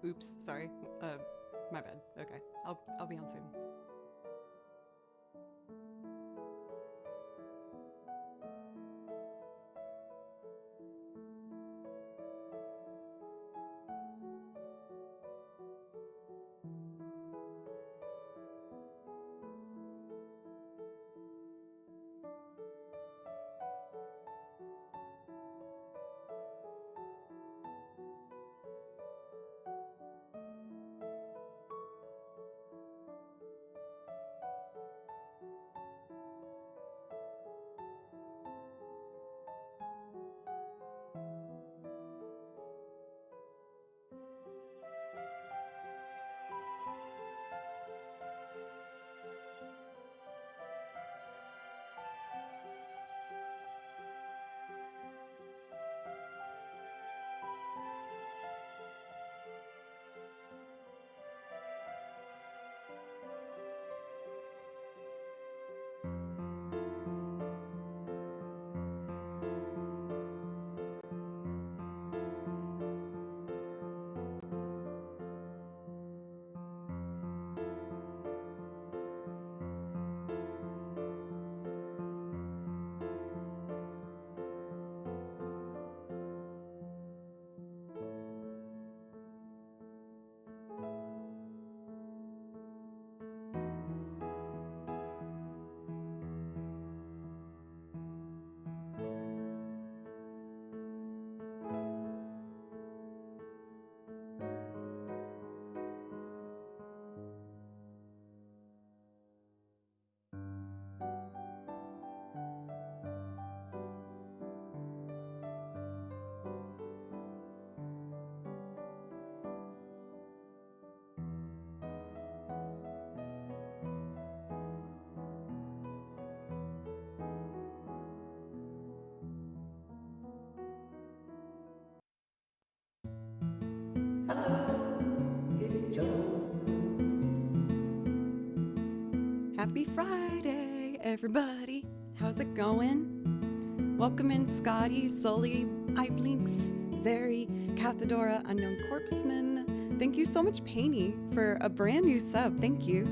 Oops, sorry. My bad. Okay, I'll be on soon. Hello, it's Joe. Happy Friday, everybody. How's it going? Welcome in Scotty, Sully, Iblinks, Zeri, Cathedora, Unknown Corpseman. Thank you so much, Painty, for a brand new sub. Thank you.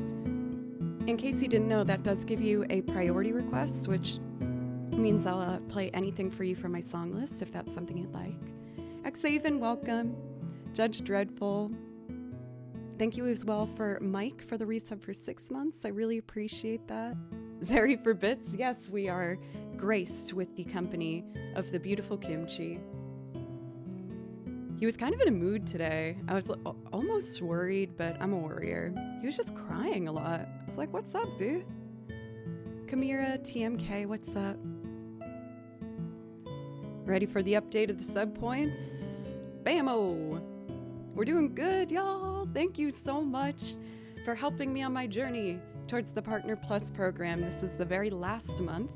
In case you didn't know, that does give you a priority request, which means I'll play anything for you from my song list if that's something you'd like. Xaven, welcome. Judge Dreadful. Thank you as well for Mike for the resub for 6 months. I really appreciate that. Zeri for bits. Yes, we are graced with the company of the beautiful Kimchi. He was kind of in a mood today. I was almost worried, but I'm a warrior. He was just crying a lot. I was like, what's up, dude? Kamira, TMK, what's up? Ready for the update of the sub points? Bammo! We're doing good, y'all. Thank you so much for helping me on my journey towards the Partner Plus program. This is the very last month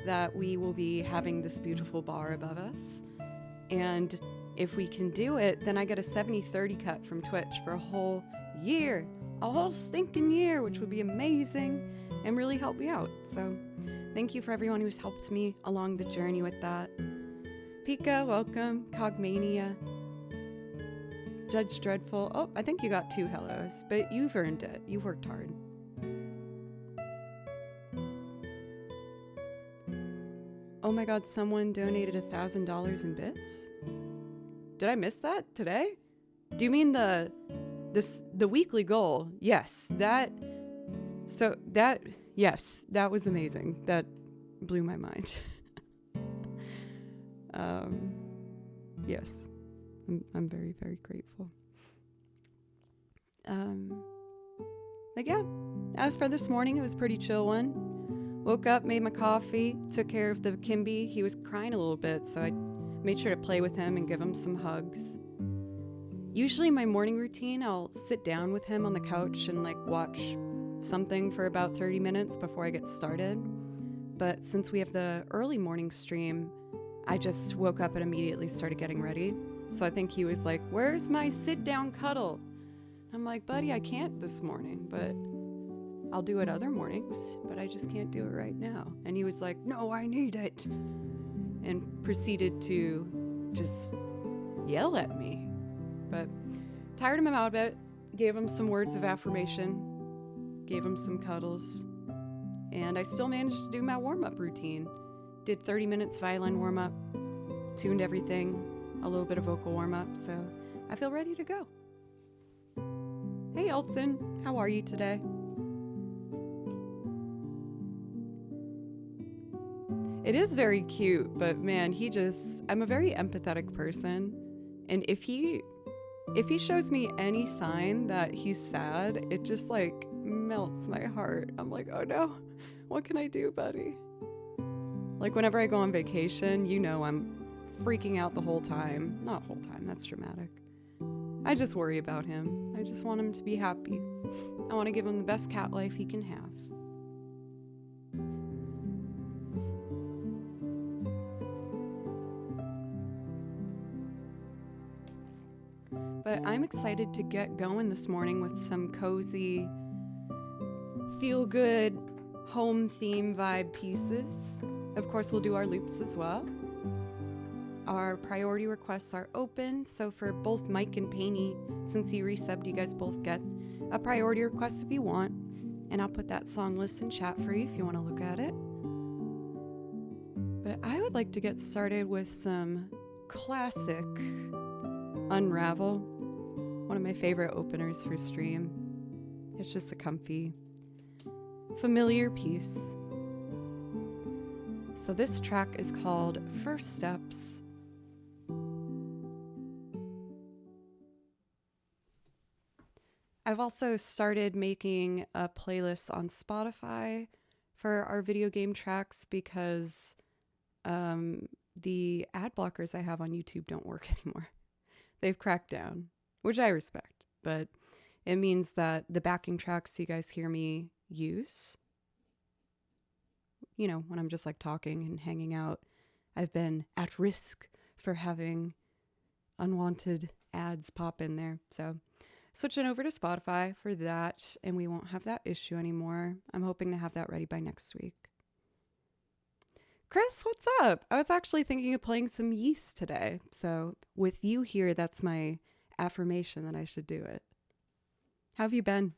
that we will be having this beautiful bar above us. And if we can do it, then I get a 70-30 cut from Twitch for a whole year. A whole stinking year, which would be amazing and really help me out. So thank you for everyone who's helped me along the journey with that. Pika, welcome. Cogmania. Judge Dreadful. Oh, I think you got 2 hellos, but you've earned it. You worked hard. Oh my god, someone donated $1,000 in bits? Did I miss that today? Do you mean the weekly goal? Yes, that was amazing. That blew my mind. Yes. I'm very, very grateful. But yeah, as for this morning, it was a pretty chill one. Woke up, made my coffee, took care of the Kimby. He was crying a little bit, so I made sure to play with him and give him some hugs. Usually my morning routine, I'll sit down with him on the couch and watch something for about 30 minutes before I get started. But since we have the early morning stream, I just woke up and immediately started getting ready. So I think he was like, where's my sit-down cuddle? I'm like, buddy, I can't this morning, but I'll do it other mornings, but I just can't do it right now. And he was like, no, I need it. And proceeded to just yell at me. But tired him out a bit, gave him some words of affirmation, gave him some cuddles, and I still managed to do my warm-up routine. Did 30 minutes violin warm-up, tuned everything, a little bit of vocal warm-up, so I feel ready to go. Hey Elton, how are you today? It is very cute, but man, I'm a very empathetic person, and if he shows me any sign that he's sad, it just like melts my heart. I'm like, oh no, what can I do, buddy? Like whenever I go on vacation, I'm freaking out the whole time. Not whole time, that's dramatic. I just worry about him. I just want him to be happy. I want to give him the best cat life he can have. But I'm excited to get going this morning with some cozy, feel-good, home theme vibe pieces. Of course, we'll do our loops as well. Our priority requests are open, so for both Mike and Painey, since he resubbed, you guys both get a priority request if you want, and I'll put that song list in chat for you if you want to look at it. But I would like to get started with some classic Unravel, one of my favorite openers for stream. It's just a comfy, familiar piece. So this track is called First Steps. I've also started making a playlist on Spotify for our video game tracks because the ad blockers I have on YouTube don't work anymore. They've cracked down, which I respect, but it means that the backing tracks you guys hear me use, when I'm just like talking and hanging out, I've been at risk for having unwanted ads pop in there. So switching over to Spotify for that, and we won't have that issue anymore. I'm hoping to have that ready by next week. Chris, what's up? I was actually thinking of playing some Yeast today. So with you here, that's my affirmation that I should do it. How have you been?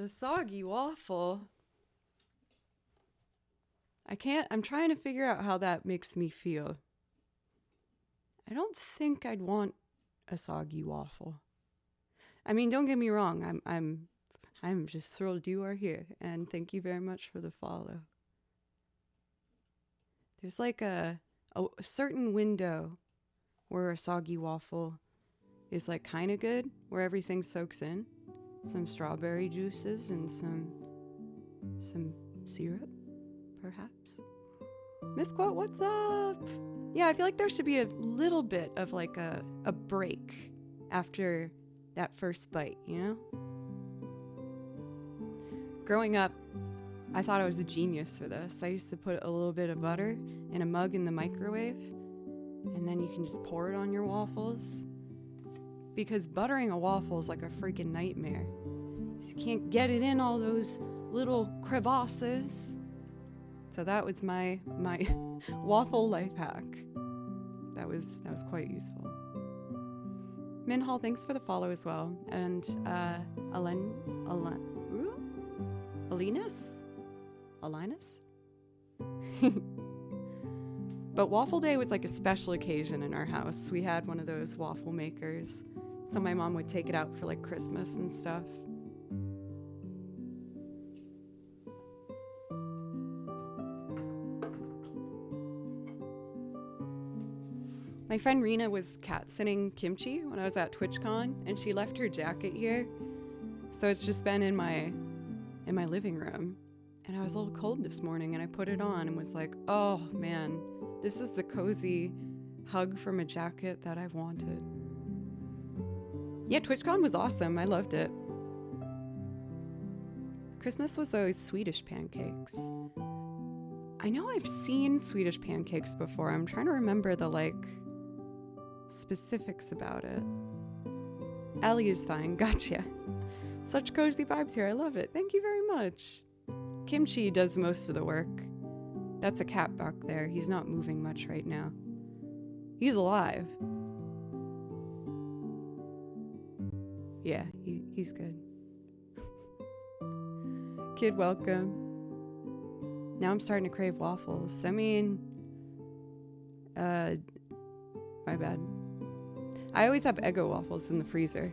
The soggy waffle. I'm trying to figure out how that makes me feel. I don't think I'd want a soggy waffle. I mean, don't get me wrong. I'm just thrilled you are here, and thank you very much for the follow. There's like a certain window where a soggy waffle is like kind of good, where everything soaks in. Some strawberry juices and some syrup, perhaps. Misquote, what's up? Yeah, I feel like there should be a little bit of like a break after that first bite, you know? Growing up, I thought I was a genius for this. I used to put a little bit of butter in a mug in the microwave, and then you can just pour it on your waffles. Because buttering a waffle is like a freaking nightmare. You can't get it in all those little crevasses. So that was my waffle life hack. That was quite useful. Minhal, thanks for the follow as well. And Alinus? But waffle day was like a special occasion in our house. We had one of those waffle makers. So my mom would take it out for like Christmas and stuff. My friend Rena was cat sitting kimchi when I was at TwitchCon, and she left her jacket here. So it's just been in my living room. And I was a little cold this morning, and I put it on and was like, oh man, this is the cozy hug from a jacket that I've wanted. Yeah, TwitchCon was awesome. I loved it. Christmas was always Swedish pancakes. I know I've seen Swedish pancakes before. I'm trying to remember the specifics about it. Ellie is fine. Gotcha. Such cozy vibes here. I love it. Thank you very much. Kimchi does most of the work. That's a cat back there. He's not moving much right now. He's alive. Yeah, he's good. Kid, welcome. Now I'm starting to crave waffles. I mean, my bad. I always have Eggo waffles in the freezer.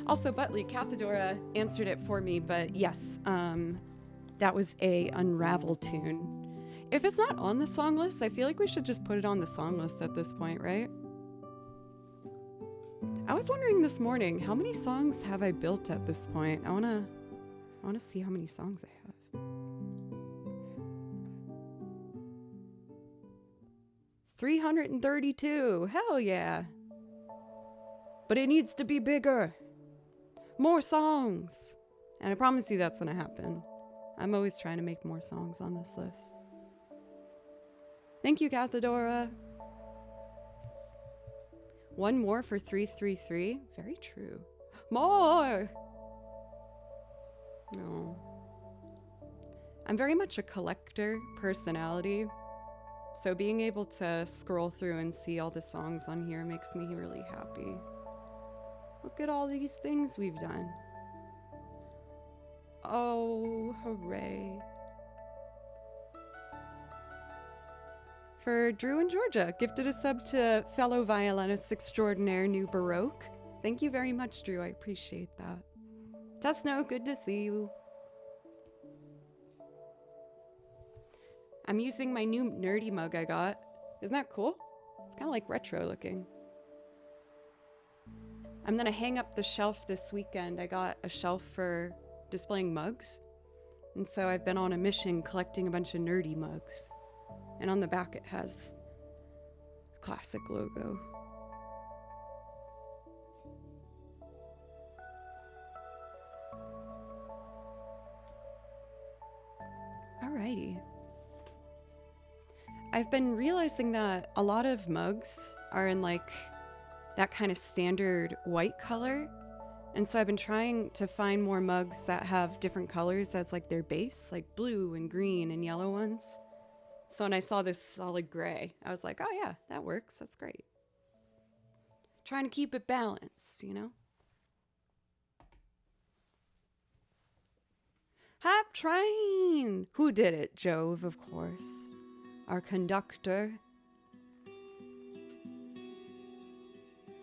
Also, Butley, Cathedora answered it for me, but yes, that was a Unravel tune. If it's not on the song list, I feel like we should just put it on the song list at this point, right? I was wondering this morning, how many songs have I built at this point? I wanna see how many songs I have. 332. Hell yeah. But it needs to be bigger. More songs. And I promise you that's gonna happen. I'm always trying to make more songs on this list. Thank you, Cathedora. One more for 333. Very true. More! No. I'm very much a collector personality. So being able to scroll through and see all the songs on here makes me really happy. Look at all these things we've done. Oh, hooray. For Drew in Georgia, gifted a sub to fellow violinist extraordinaire New Baroque. Thank you very much, Drew. I appreciate that. Tusno, good to see you. I'm using my new nerdy mug I got. Isn't that cool? It's kind of like retro looking. I'm gonna hang up the shelf this weekend. I got a shelf for displaying mugs. And so I've been on a mission collecting a bunch of nerdy mugs. And on the back it has a classic logo. Alrighty. I've been realizing that a lot of mugs are in like that kind of standard white color. And so I've been trying to find more mugs that have different colors as like their base, like blue and green and yellow ones. So when I saw this solid gray, I was like, oh yeah, that works. That's great. Trying to keep it balanced, you know? Hop train! Who did it? Jove, of course. Our conductor.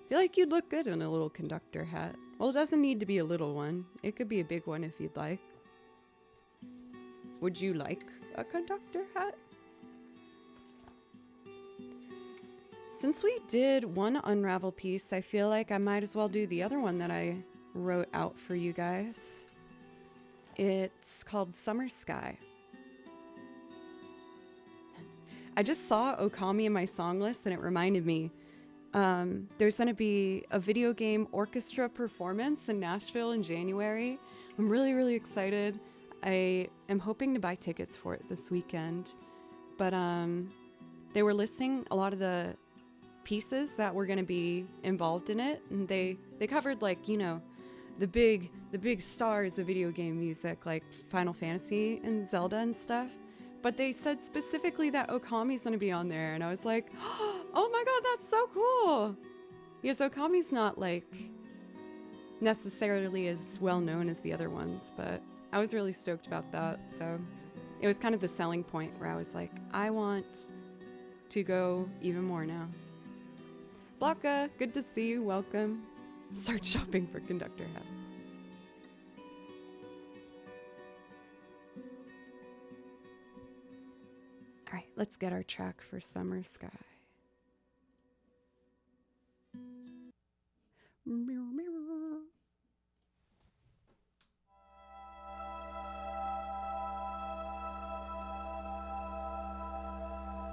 Feel like you'd look good in a little conductor hat. Well, it doesn't need to be a little one. It could be a big one if you'd like. Would you like a conductor hat? Since we did one Unravel piece, I feel like I might as well do the other one that I wrote out for you guys. It's called Summer Sky. I just saw Okami in my song list and it reminded me there's going to be a video game orchestra performance in Nashville in January. I'm really, really excited. I am hoping to buy tickets for it this weekend. But they were listing a lot of the pieces that were going to be involved in it. And they covered, like, you know, the big stars of video game music, like Final Fantasy and Zelda and stuff. But they said specifically that Okami's going to be on there. And I was like, oh my god, that's so cool. Because Okami's not, like, necessarily as well known as the other ones. But I was really stoked about that. So it was kind of the selling point where I was like, I want to go even more now. Blanca, good to see you. Welcome. Start shopping for conductor hats. All right, let's get our track for Summer Sky. Mirror, mirror.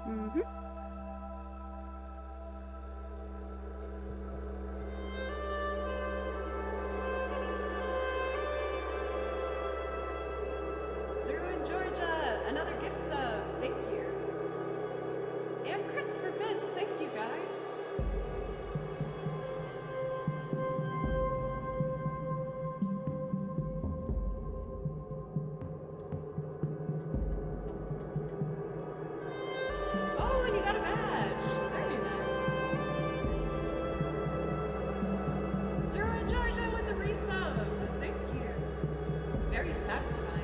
Mm-hmm. Drew in Georgia, another gift sub. Thank you. And Christopher Pitts, thank you guys. Oh, and you got a badge. Very nice. Drew in Georgia with the resub. Thank you. Very satisfying.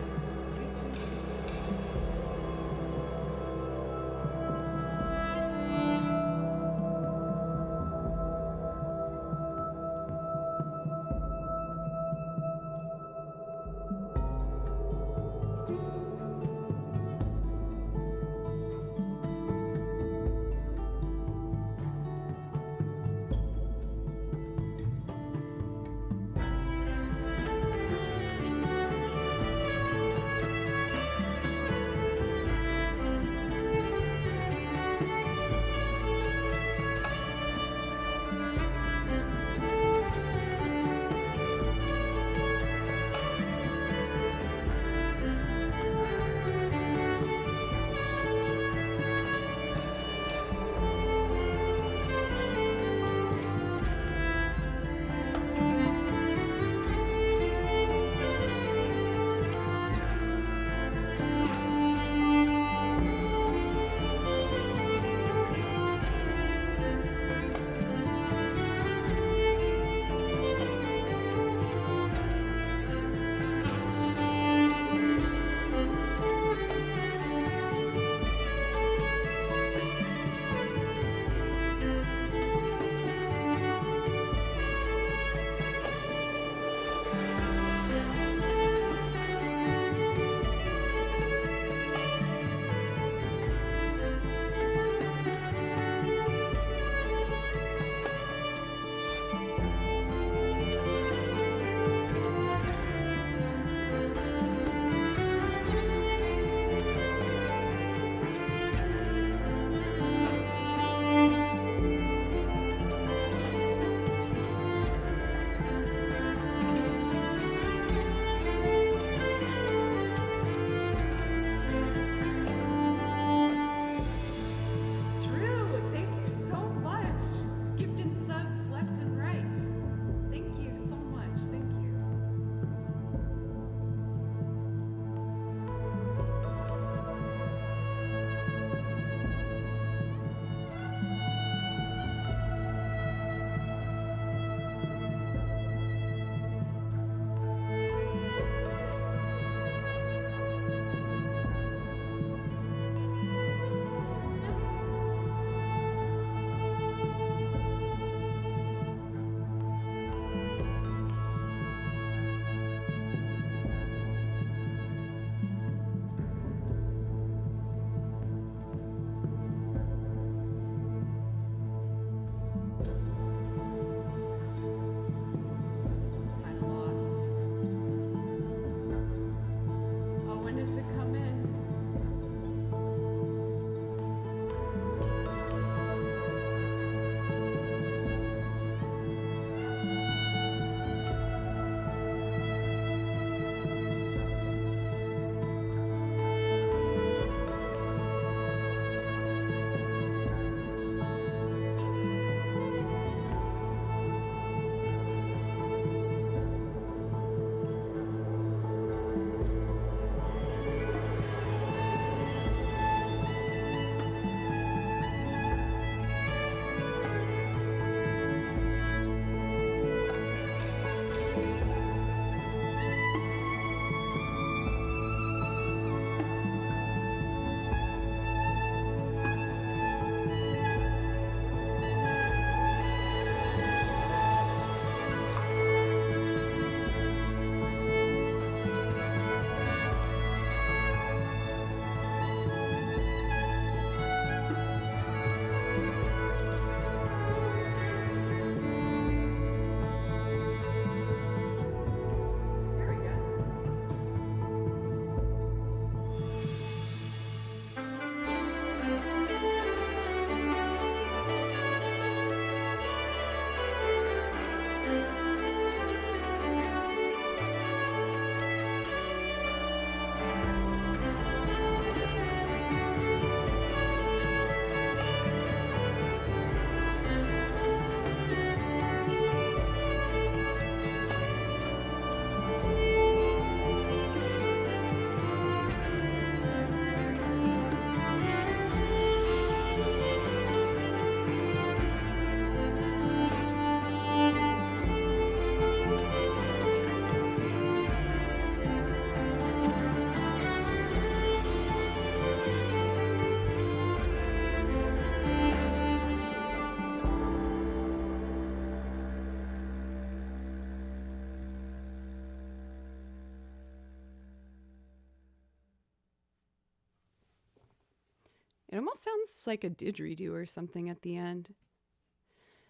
It almost sounds like a didgeridoo or something at the end.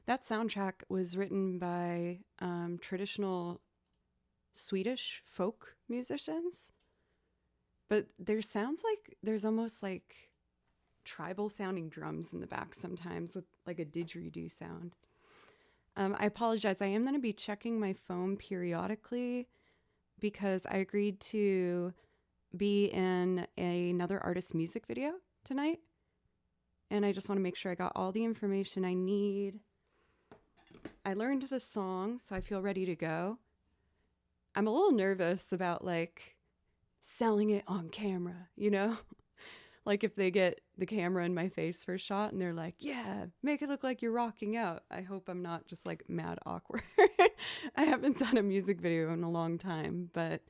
That soundtrack was written by traditional Swedish folk musicians, but there sounds like there's almost like tribal sounding drums in the back sometimes with like a didgeridoo sound. I apologize. I am going to be checking my phone periodically because I agreed to be in another artist's music video tonight. And I just want to make sure I got all the information I need. I learned the song, so I feel ready to go. I'm a little nervous about like selling it on camera, you know? Like if they get the camera in my face for a shot and they're like, yeah, make it look like you're rocking out. I hope I'm not just like mad awkward. I haven't done a music video in a long time, but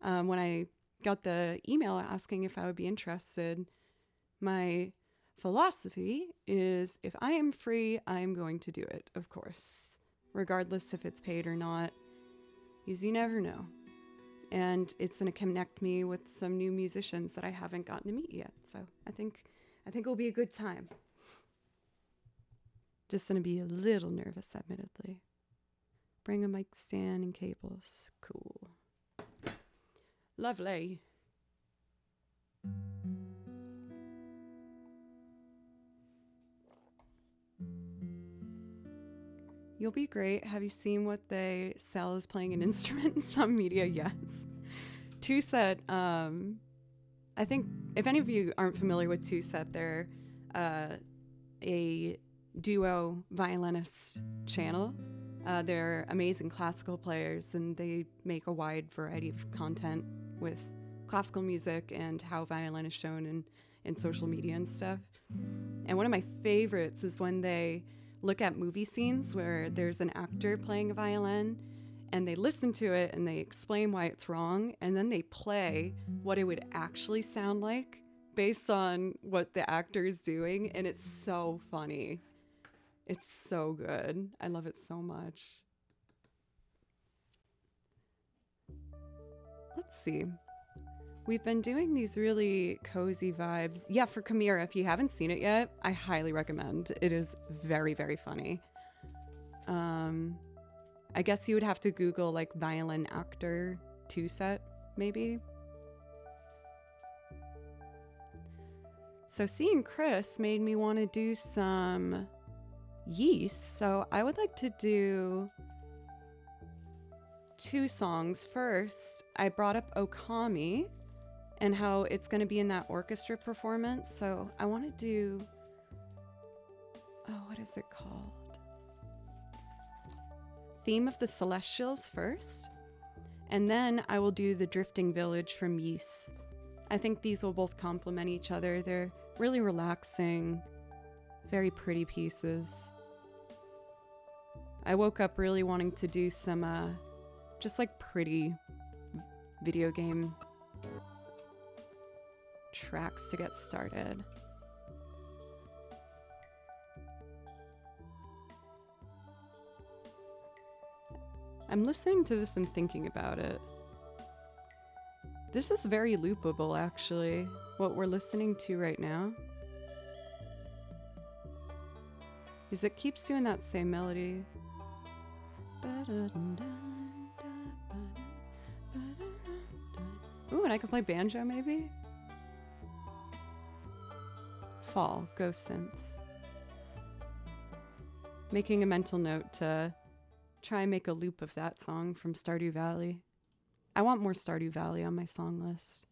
when I got the email asking if I would be interested, my philosophy is if I am free, I'm going to do it, of course, regardless if it's paid or not, because you never know. And it's going to connect me with some new musicians that I haven't gotten to meet yet. So I think it'll be a good time. Just going to be a little nervous, admittedly. Bring a mic stand and cables. Cool. Lovely. You'll be great. Have you seen what they sell as playing an instrument in some media? Yes. Two Set, I think if any of you aren't familiar with Two Set, they're a duo violinist channel. They're amazing classical players, and they make a wide variety of content with classical music and how violin is shown in social media and stuff. And one of my favorites is when they look at movie scenes where there's an actor playing a violin and they listen to it and they explain why it's wrong, and then they play what it would actually sound like based on what the actor is doing, and it's so funny. It's so good. I love it so much. Let's see. We've been doing these really cozy vibes. Yeah, for Chimera, if you haven't seen it yet, I highly recommend. It is very, very funny. I guess you would have to Google like violin actor Two Set, maybe. So seeing Chris made me want to do some yeast. So I would like to do two songs. First, I brought up Okami and how it's going to be in that orchestra performance. So I want to do, what is it called? Theme of the Celestials first, and then I will do the Drifting Village from Yeast. I think these will both complement each other. They're really relaxing, very pretty pieces. I woke up really wanting to do some just like pretty video game tracks to get started. I'm listening to this and thinking about it. This is very loopable, actually, what we're listening to right now. Because it keeps doing that same melody. Ooh, and I can play banjo, maybe? Fall, Ghost Synth. Making a mental note to try and make a loop of that song from Stardew Valley. I want more Stardew Valley on my song list.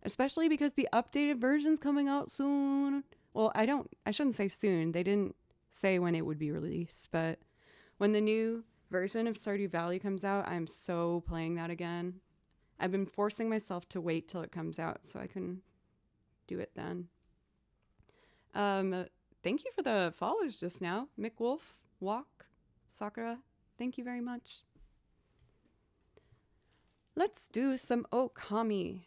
Especially because the updated version's coming out soon. Well, I shouldn't say soon. They didn't say when it would be released, but when the new version of Stardew Valley comes out, I'm so playing that again. I've been forcing myself to wait till it comes out so I can do it then. Thank you for the follows just now. Mick Wolf, Walk, Sakura, thank you very much. Let's do some Okami.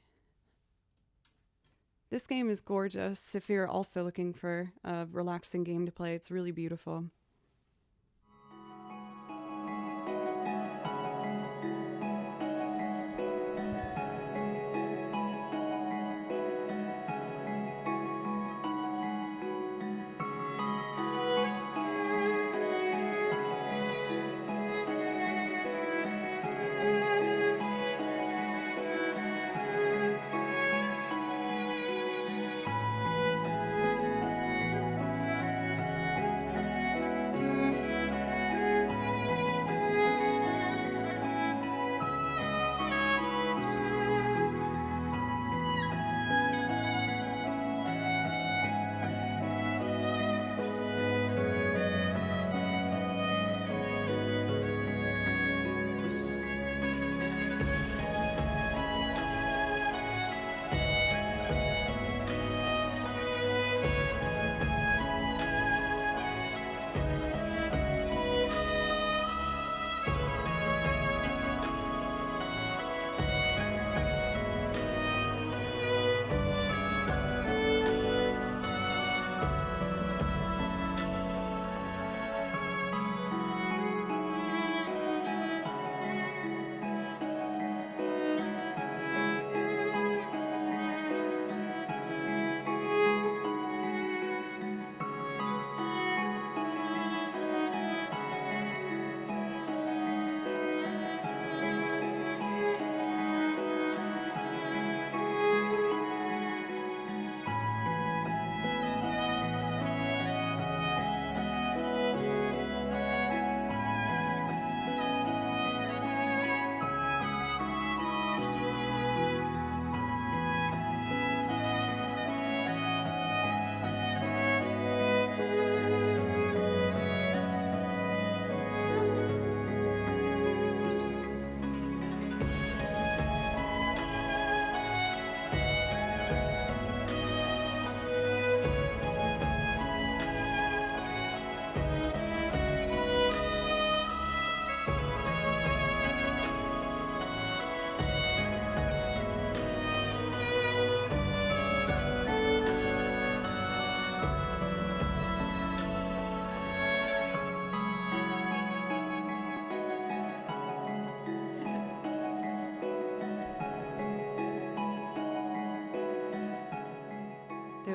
This game is gorgeous. If you're also looking for a relaxing game to play, it's really beautiful.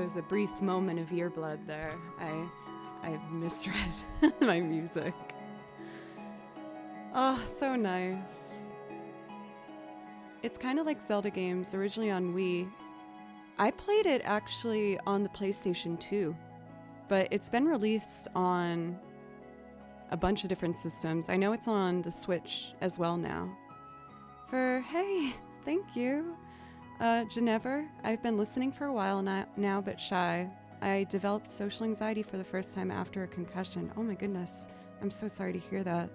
was a brief moment of ear blood there. I misread my music. Oh, so nice. It's kind of like Zelda games, originally on Wii. I played it actually on the PlayStation 2, but it's been released on a bunch of different systems. I know it's on the Switch as well now. Hey, thank you. Genever, I've been listening for a while now, but shy. I developed social anxiety for the first time after a concussion. Oh my goodness, I'm so sorry to hear that.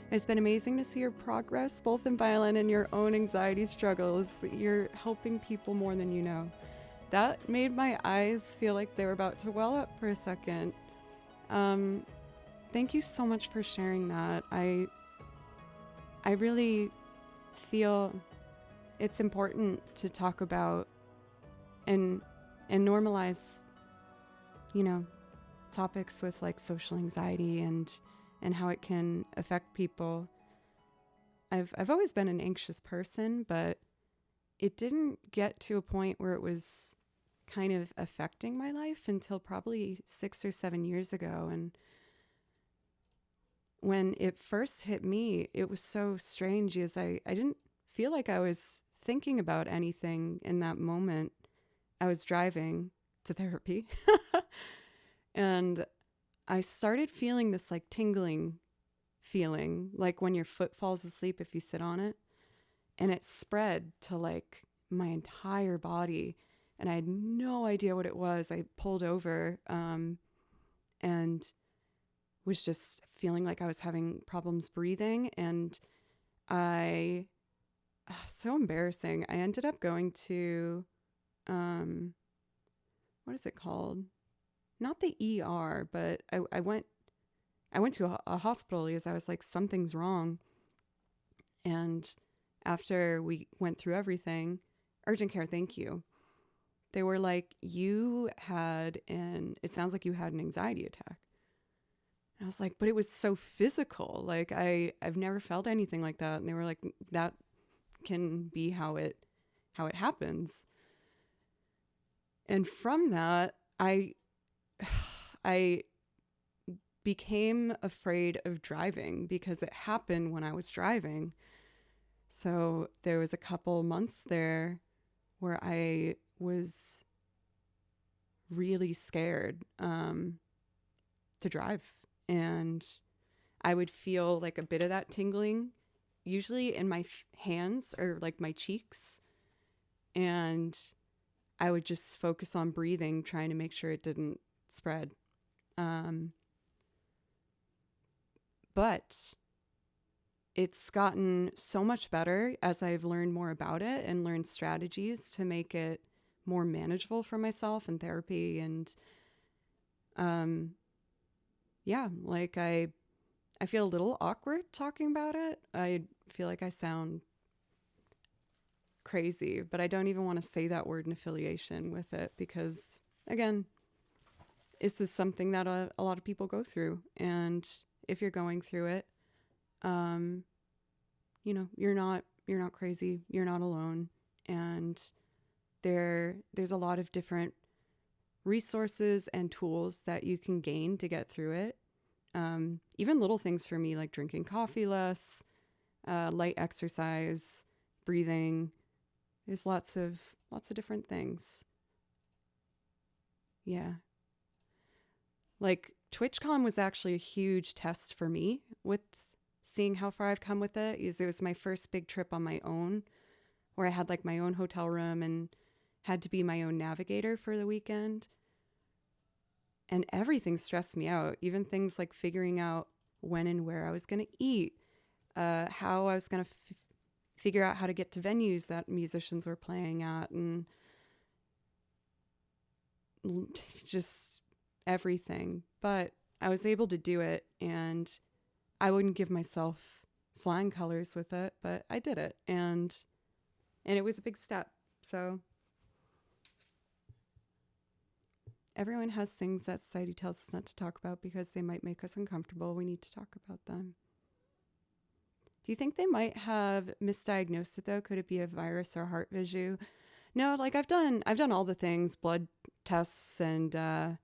It's been amazing to see your progress, both in violin and your own anxiety struggles. You're helping people more than you know. That made my eyes feel like they were about to well up for a second. Thank you so much for sharing that. I really feel it's important to talk about and normalize, topics with like social anxiety and how it can affect people. I've always been an anxious person, but it didn't get to a point where it was kind of affecting my life until probably 6 or 7 years ago. And when it first hit me, it was so strange as I didn't feel like I was thinking about anything in that moment. I was driving to therapy and I started feeling this like tingling feeling, like when your foot falls asleep if you sit on it. And it spread to like my entire body. And I had no idea what it was. I pulled over and was just feeling like I was having problems breathing. And so embarrassing. I ended up going to, what is it called? Not the ER, but I went to a hospital because I was like, something's wrong. And after we went through everything, urgent care, thank you. They were like, it sounds like you had an anxiety attack. And I was like, but it was so physical. Like I've never felt anything like that. And they were like, that can be how it happens. And from that, I became afraid of driving because it happened when I was driving. So there was a couple months there where I was really scared to drive. And I would feel like a bit of that tingling, usually in my hands or like my cheeks. And I would just focus on breathing, trying to make sure it didn't spread. But it's gotten so much better as I've learned more about it and learned strategies to make it more manageable for myself in therapy. And like I feel a little awkward talking about it. I feel like I sound crazy, but I don't even want to say that word in affiliation with it because, again, this is something that a lot of people go through. And if you're going through it, you're not crazy. You're not alone. And there's a lot of different resources and tools that you can gain to get through it. Even little things for me, like drinking coffee less, light exercise, breathing. There's lots of different things. Yeah. Like TwitchCon was actually a huge test for me with seeing how far I've come with it. It was my first big trip on my own where I had like my own hotel room and had to be my own navigator for the weekend. And everything stressed me out, even things like figuring out when and where I was going to eat, how I was going to figure out how to get to venues that musicians were playing at, and just everything. But I was able to do it, and I wouldn't give myself flying colors with it, but I did it, and it was a big step. So everyone has things that society tells us not to talk about because they might make us uncomfortable. We need to talk about them. Do you think they might have misdiagnosed it though? Could it be a virus or heart issue? No, like I've done all the things, blood tests and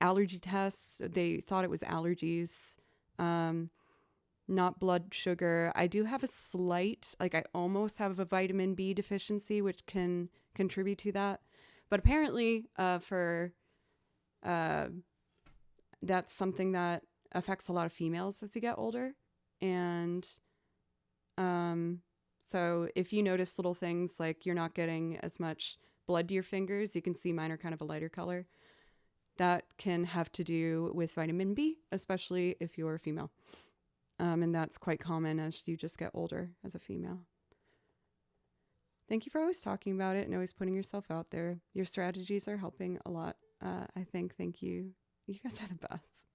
allergy tests. They thought it was allergies, not blood sugar. I do have a slight, like I almost have a vitamin B deficiency, which can contribute to that. But apparently for that's something that affects a lot of females as you get older. And so if you notice little things like you're not getting as much blood to your fingers, you can see mine are kind of a lighter color. That can have to do with vitamin B, especially if you're a female. And that's quite common as you just get older as a female. Thank you for always talking about it and always putting yourself out there. Your strategies are helping a lot. I think. Thank you. You guys are the best.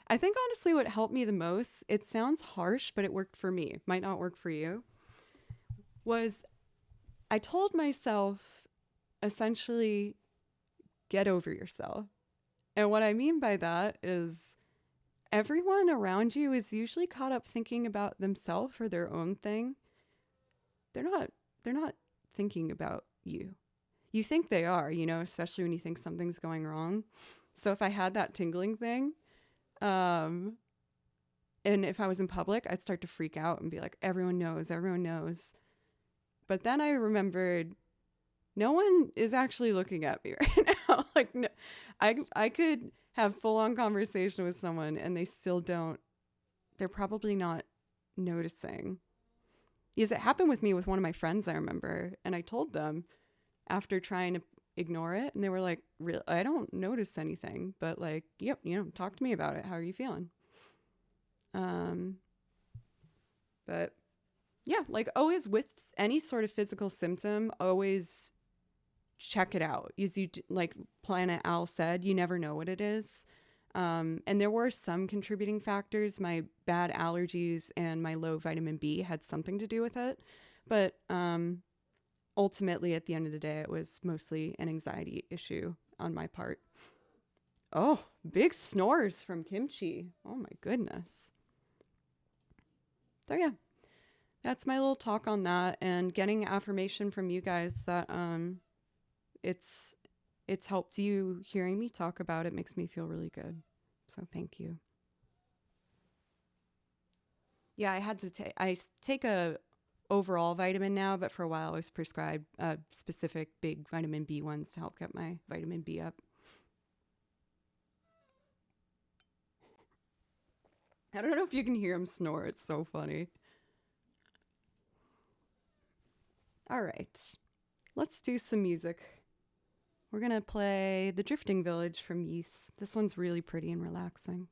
I think honestly what helped me the most, it sounds harsh, but it worked for me. Might not work for you. Was I told myself essentially get over yourself. And what I mean by that is everyone around you is usually caught up thinking about themselves or their own thing. They're not thinking about you. You think they are, especially when you think something's going wrong. So if I had that tingling thing, and if I was in public, I'd start to freak out and be like, everyone knows. But then I remembered no one is actually looking at me right now. Like, no, I could have full-on conversation with someone and they still don't, they're probably not noticing. Because it happened with me with one of my friends, I remember, and I told them after trying to ignore it, and they were like, I don't notice anything, but like, yep, talk to me about it. How are you feeling? But yeah, like always with any sort of physical symptom, always check it out. As you, like Planet Al said, you never know what it is. And there were some contributing factors. My bad allergies and my low vitamin B had something to do with it. But ultimately, at the end of the day, it was mostly an anxiety issue on my part. Oh, big snores from Kimchi. Oh my goodness. So yeah, that's my little talk on that, and getting affirmation from you guys that it's helped you. Hearing me talk about it makes me feel really good. So thank you. Yeah, I had to take a overall vitamin now, but for a while I was prescribed specific big vitamin B ones to help get my vitamin B up. I don't know if you can hear him snore. It's so funny. All right, let's do some music. We're going to play The Drifting Village from Yeast. This one's really pretty and relaxing.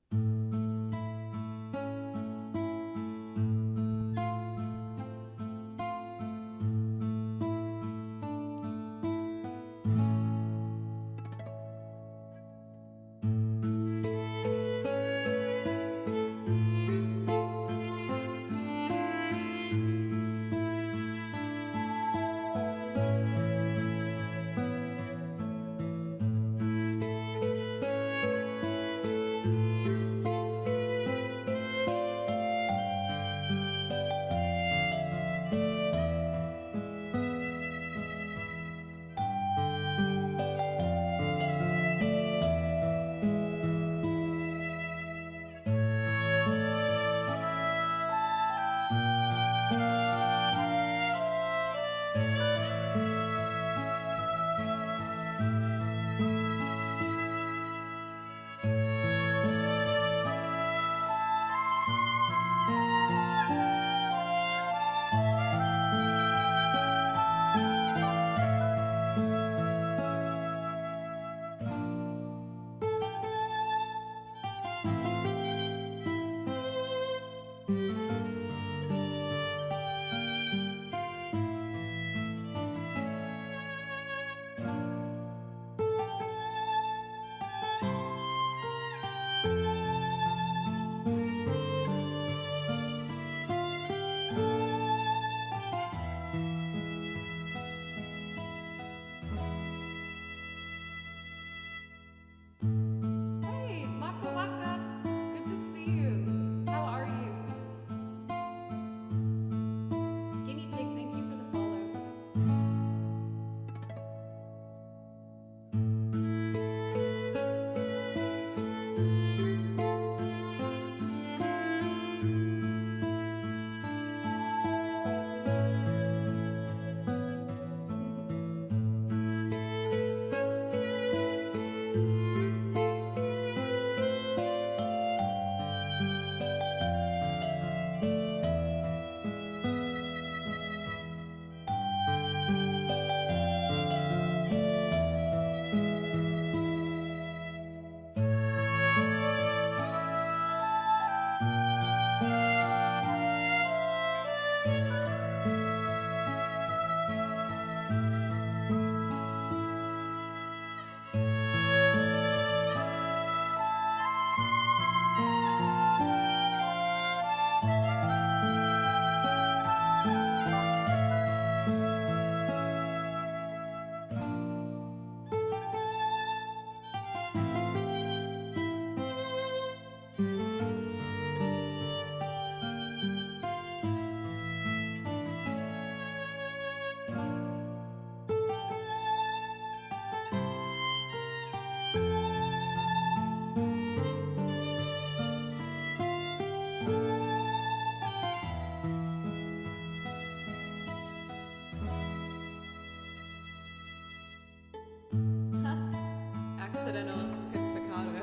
accidental pizzicato.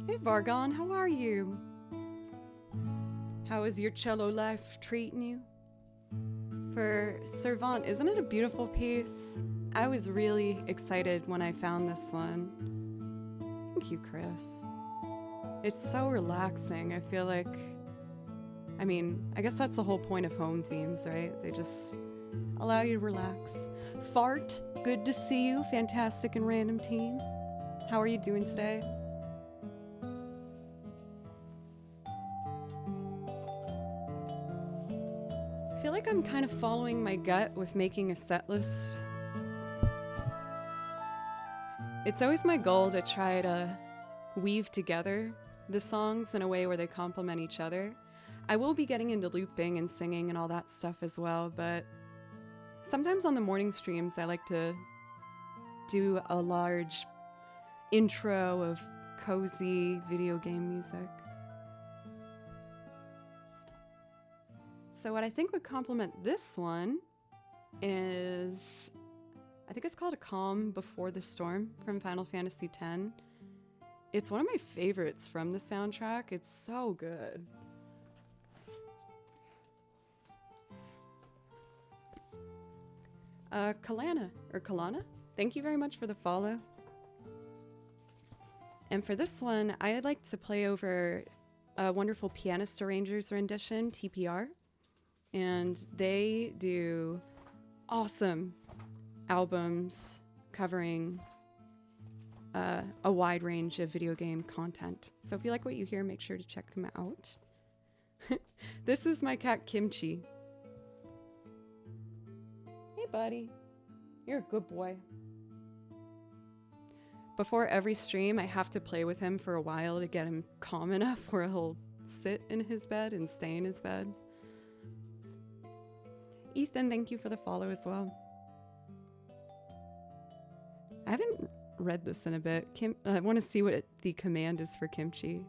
Hey Vargon, how are you? How is your cello life treating you? For Servant, isn't it a beautiful piece? I was really excited when I found this one. Thank you, Chris. It's so relaxing. I feel like, I guess that's the whole point of home themes, right? They just allow you to relax. Fart, good to see you. Fantastic and random teen. How are you doing today? I feel like I'm kind of following my gut with making a set list. It's always my goal to try to weave together the songs in a way where they complement each other. I will be getting into looping and singing and all that stuff as well, but sometimes on the morning streams I like to do a large intro of cozy video game music. So what I think would complement this one is, I think it's called A Calm Before the Storm from Final Fantasy X. It's one of my favorites from the soundtrack. It's so good. Kalana, thank you very much for the follow. And for this one, I'd like to play over a wonderful pianist arrangers rendition, TPR. And they do awesome albums covering a wide range of video game content. So if you like what you hear, make sure to check them out. This is my cat Kimchi. Hey buddy, you're a good boy. Before every stream, I have to play with him for a while to get him calm enough where he'll sit in his bed and stay in his bed. Ethan, thank you for the follow as well. I haven't read this in a bit. I want to see what the command is for Kimchi.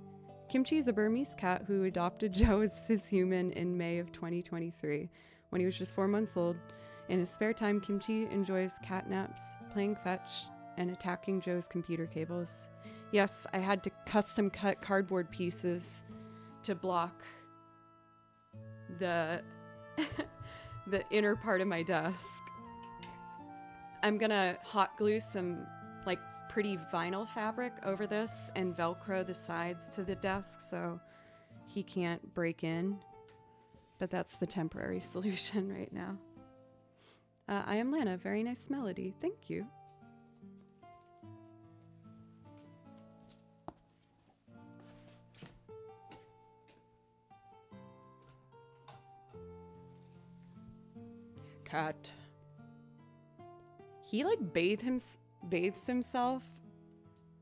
Kimchi is a Burmese cat who adopted Joe as his human in May of 2023 when he was just 4 months old. In his spare time, Kimchi enjoys cat naps, playing fetch, and attacking Joe's computer cables. Yes, I had to custom cut cardboard pieces to block the the inner part of my desk. I'm gonna hot glue some like pretty vinyl fabric over this and Velcro the sides to the desk so he can't break in. But that's the temporary solution right now. I am Lana. Very nice melody. Thank you. Cat. He like bathes himself,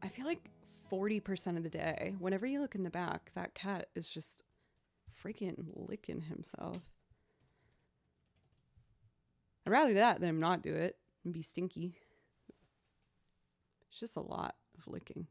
I feel like 40% of the day. Whenever you look in the back, that cat is just freaking licking himself. I'd rather that than him not do it and be stinky. It's just a lot of licking.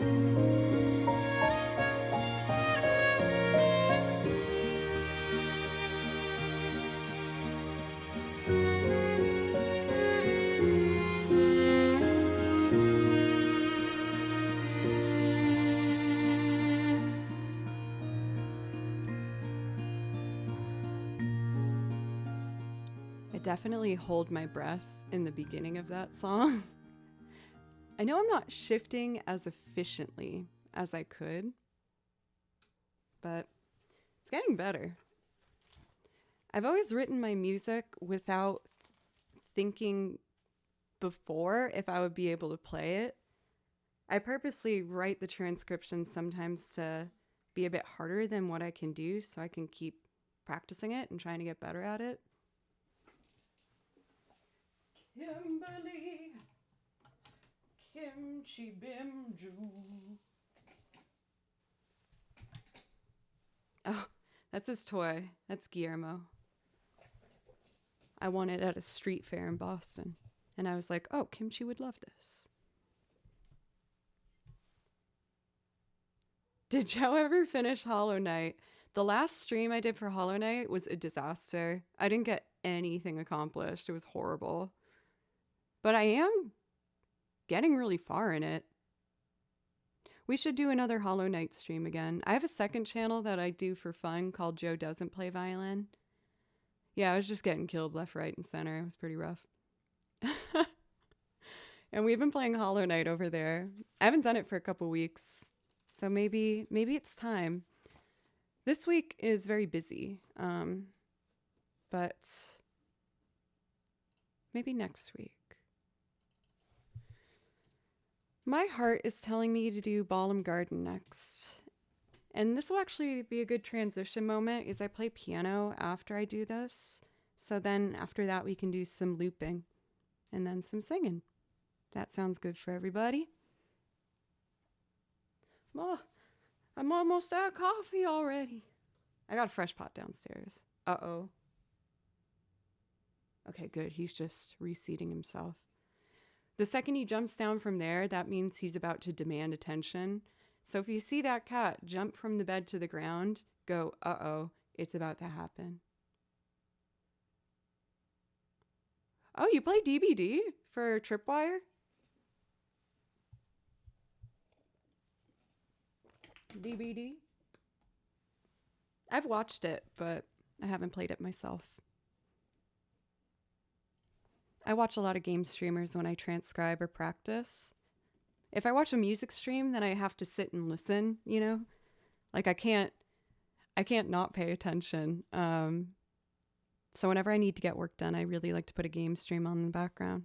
I definitely hold my breath in the beginning of that song. I know I'm not shifting as efficiently as I could, but it's getting better. I've always written my music without thinking before if I would be able to play it. I purposely write the transcription sometimes to be a bit harder than what I can do so I can keep practicing it and trying to get better at it. Kimberly, kimchi bimju. Oh, that's his toy. That's Guillermo. I won it at a street fair in Boston. And I was like, oh, Kimchi would love this. Did Joe ever finish Hollow Knight? The last stream I did for Hollow Knight was a disaster. I didn't get anything accomplished. It was horrible. But I am getting really far in it. We should do another Hollow Knight stream again. I have a second channel that I do for fun called Joe Doesn't Play Violin. Yeah, I was just getting killed left, right, and center. It was pretty rough. And we've been playing Hollow Knight over there. I haven't done it for a couple weeks. So maybe it's time. This week is very busy. But maybe next week. My heart is telling me to do Ballum Garden next. And this will actually be a good transition moment is I play piano after I do this. So then after that we can do some looping and then some singing. That sounds good for everybody. Oh, I'm almost out of coffee already. I got a fresh pot downstairs. Uh-oh. Okay, good. He's just reseating himself. The second he jumps down from there, that means he's about to demand attention. So if you see that cat jump from the bed to the ground, go, uh-oh, it's about to happen. Oh, you play DBD for Tripwire? DBD? I've watched it, but I haven't played it myself. I watch a lot of game streamers when I transcribe or practice. If I watch a music stream, then I have to sit and listen, you know? Like I can't not pay attention. So whenever I need to get work done, I really like to put a game stream on in the background.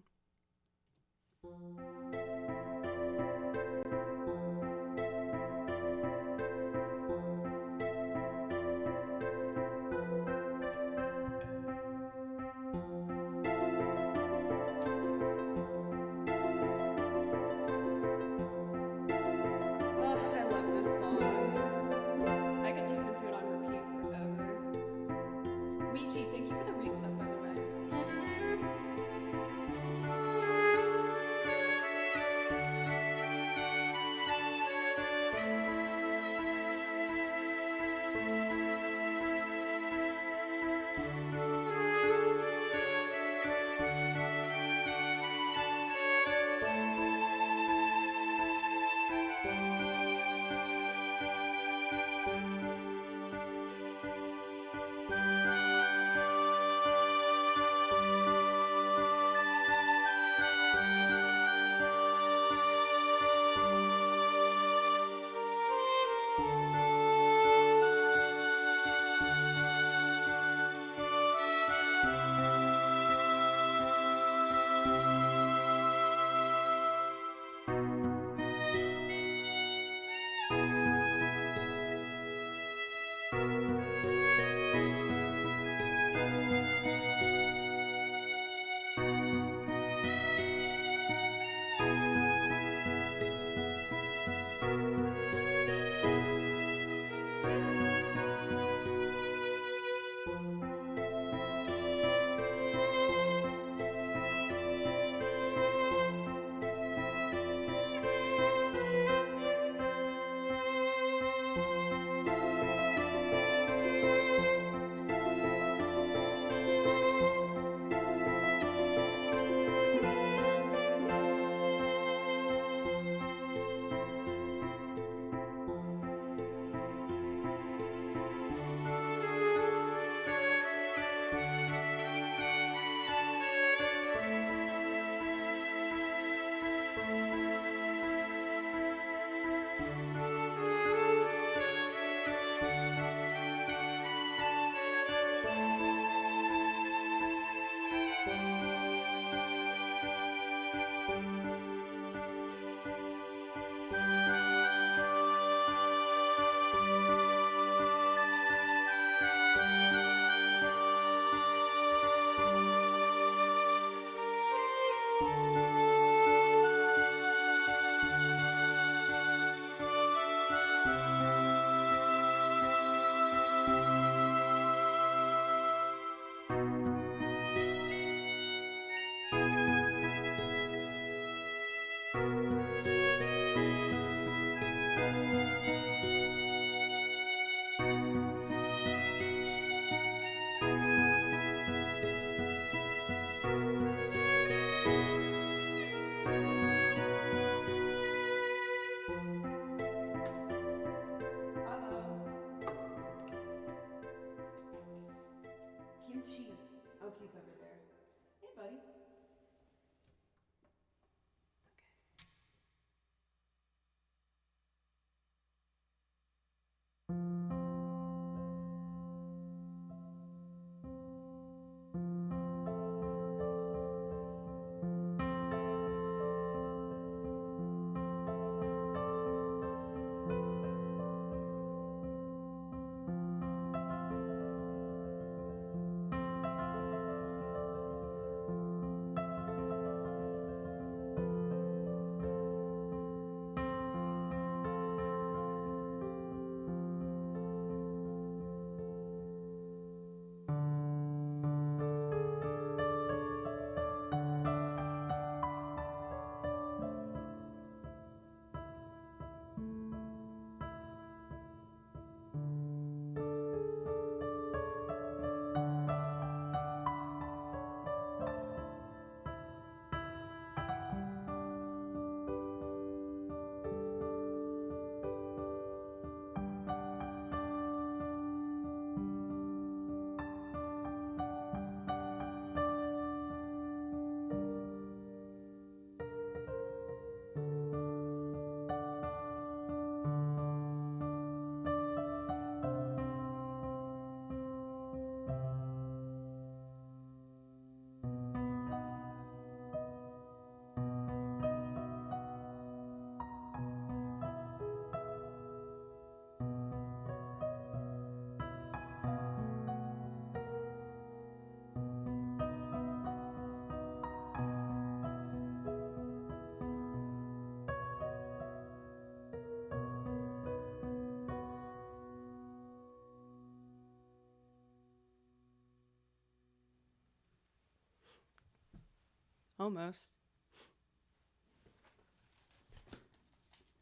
Almost.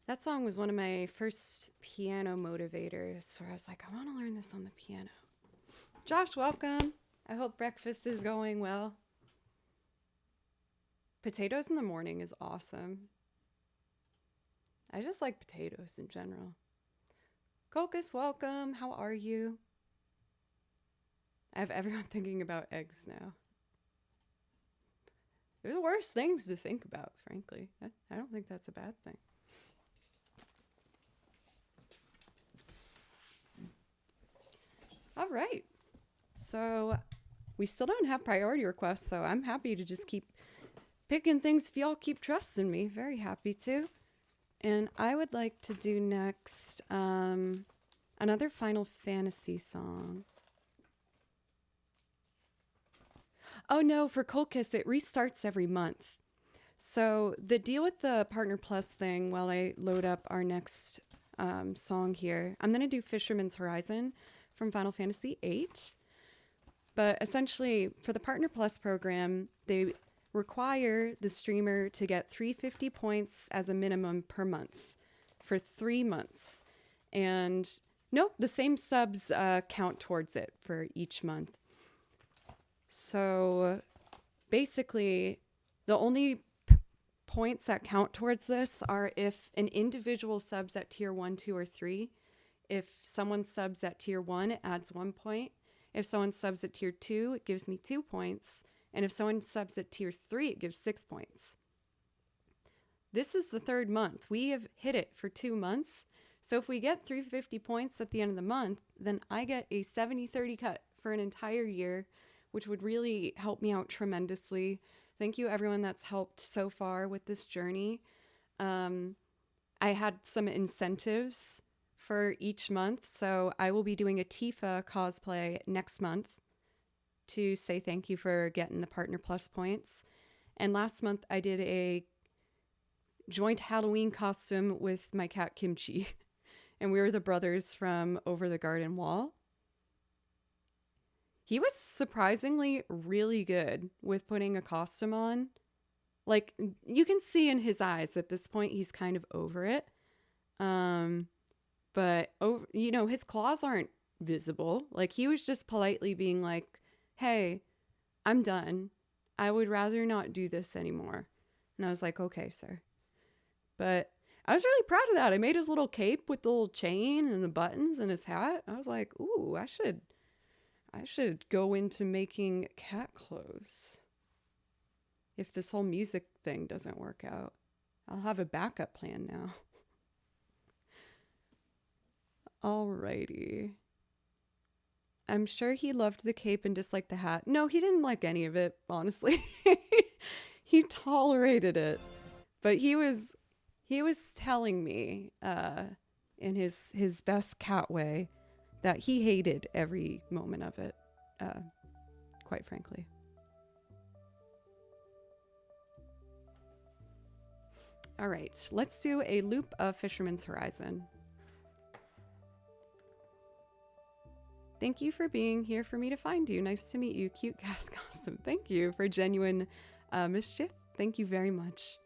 That song was one of my first piano motivators, where I was like, I want to learn this on the piano. Josh, welcome. I hope breakfast is going well. Potatoes in the morning is awesome. I just like potatoes in general. Cocos, welcome. How are you? I have everyone thinking about eggs now. There's worse things to think about, frankly. I don't think that's a bad thing. All right. So we still don't have priority requests, so I'm happy to just keep picking things if y'all keep trusting me. Very happy to. And I would like to do next another Final Fantasy song. Oh no, for Colchis, it restarts every month. So the deal with the Partner Plus thing, while I load up our next song here, I'm going to do Fisherman's Horizon from Final Fantasy VIII. But essentially, for the Partner Plus program, they require the streamer to get 350 points as a minimum per month for 3 months. And nope, the same subs count towards it for each month. So basically, the only points that count towards this are if an individual subs at tier 1, 2, or 3. If someone subs at tier 1, it adds 1 point. If someone subs at tier 2, it gives me 2 points. And if someone subs at tier 3, it gives 6 points. This is the 3rd month. We have hit it for 2 months. So if we get 350 points at the end of the month, then I get a 70-30 cut for an entire year, which would really help me out tremendously. Thank you, everyone that's helped so far with this journey. I had some incentives for each month, so I will be doing a Tifa cosplay next month to say thank you for getting the Partner Plus points. And last month, I did a joint Halloween costume with my cat Kimchi, and we were the brothers from Over the Garden Wall. He was surprisingly really good with putting a costume on. Like, you can see in his eyes at this point, he's kind of over it. But, his claws aren't visible. Like, he was just politely being like, hey, I'm done. I would rather not do this anymore. And I was like, okay, sir. But I was really proud of that. I made his little cape with the little chain and the buttons and his hat. I was like, ooh, I should go into making cat clothes. If this whole music thing doesn't work out, I'll have a backup plan now. Alrighty. I'm sure he loved the cape and disliked the hat. No, he didn't like any of it, honestly. He tolerated it. But he was telling me in his best cat way that he hated every moment of it, quite frankly. All right, let's do a loop of Fisherman's Horizon. Thank you for being here for me to find you. Nice to meet you, cute gas costume. Thank you for genuine mischief. Thank you very much.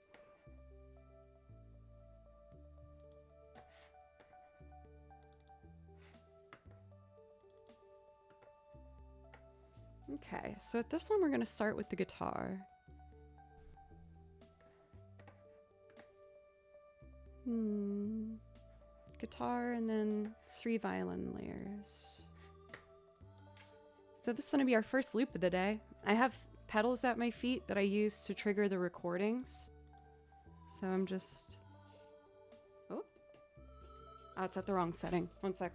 Okay, so at this one, we're going to start with the guitar. Guitar and then 3 violin layers. So this is going to be our first loop of the day. I have pedals at my feet that I use to trigger the recordings. So I'm just... Oh, it's at the wrong setting. One sec.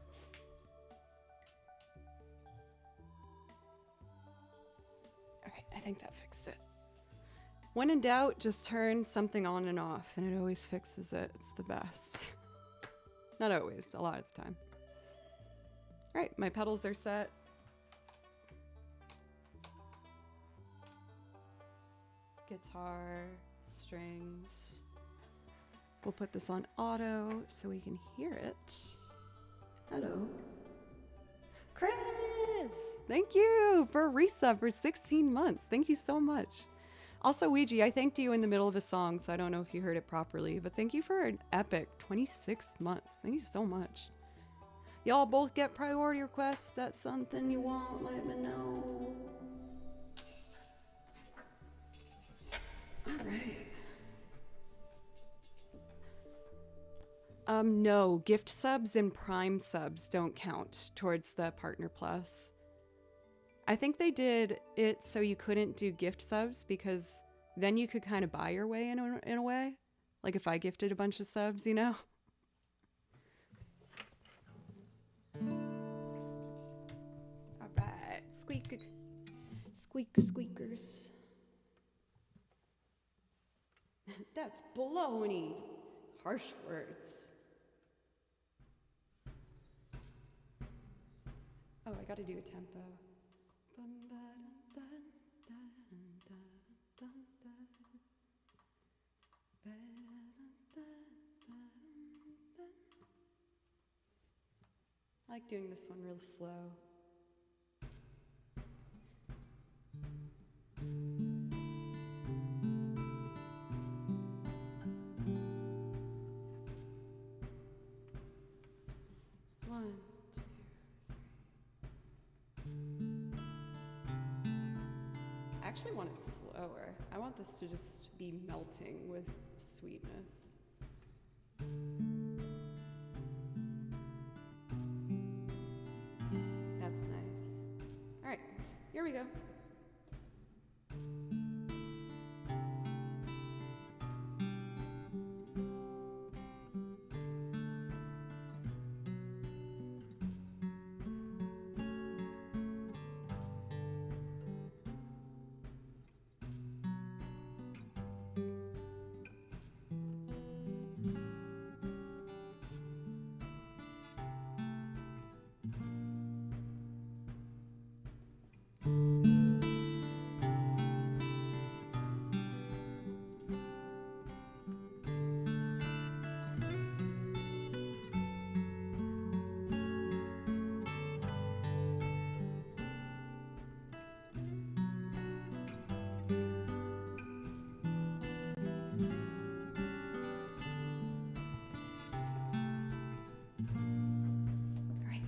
Okay, I think that fixed it. When in doubt, just turn something on and off, and it always fixes it. It's the best. Not always, a lot of the time. All right, my pedals are set. Guitar, strings. We'll put this on auto so we can hear it. Hello. Chris! Thank you for a resub for 16 months. Thank you so much. Also, Ouija, I thanked you in the middle of a song, so I don't know if you heard it properly, but thank you for an epic 26 months. Thank you so much. Y'all both get priority requests. That's something you want, let me know. All right. No, gift subs and Prime subs don't count towards the Partner Plus. I think they did it so you couldn't do gift subs because then you could kind of buy your way in a way. Like if I gifted a bunch of subs, you know? All right, squeakers. That's baloney. Harsh words. Oh, I gotta do a tempo. I like doing this one real slow. One, two, three. I actually want it slower. I want this to just be melting with sweetness. That's nice. All right, here we go.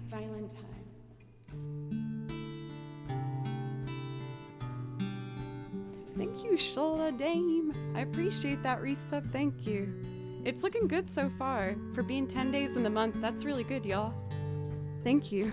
Violin time. Thank you, Shola Dame. I appreciate that resub. Thank you. It's looking good so far. For being 10 days in the month, that's really good, y'all. Thank you.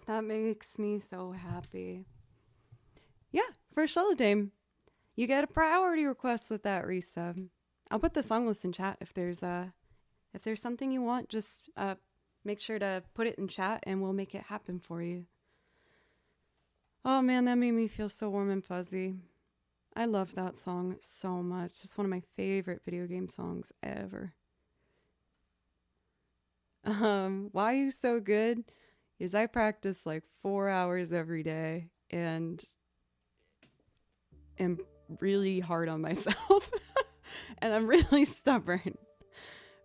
That makes me so happy. Yeah, for Shelladame, you get a priority request with that resub. I'll put the song list in chat if there's something you want. Just make sure to put it in chat and we'll make it happen for you. Oh man, that made me feel so warm and fuzzy. I love that song so much. It's one of my favorite video game songs ever. Why you so good is I practice like 4 hours every day and am really hard on myself. And I'm really stubborn.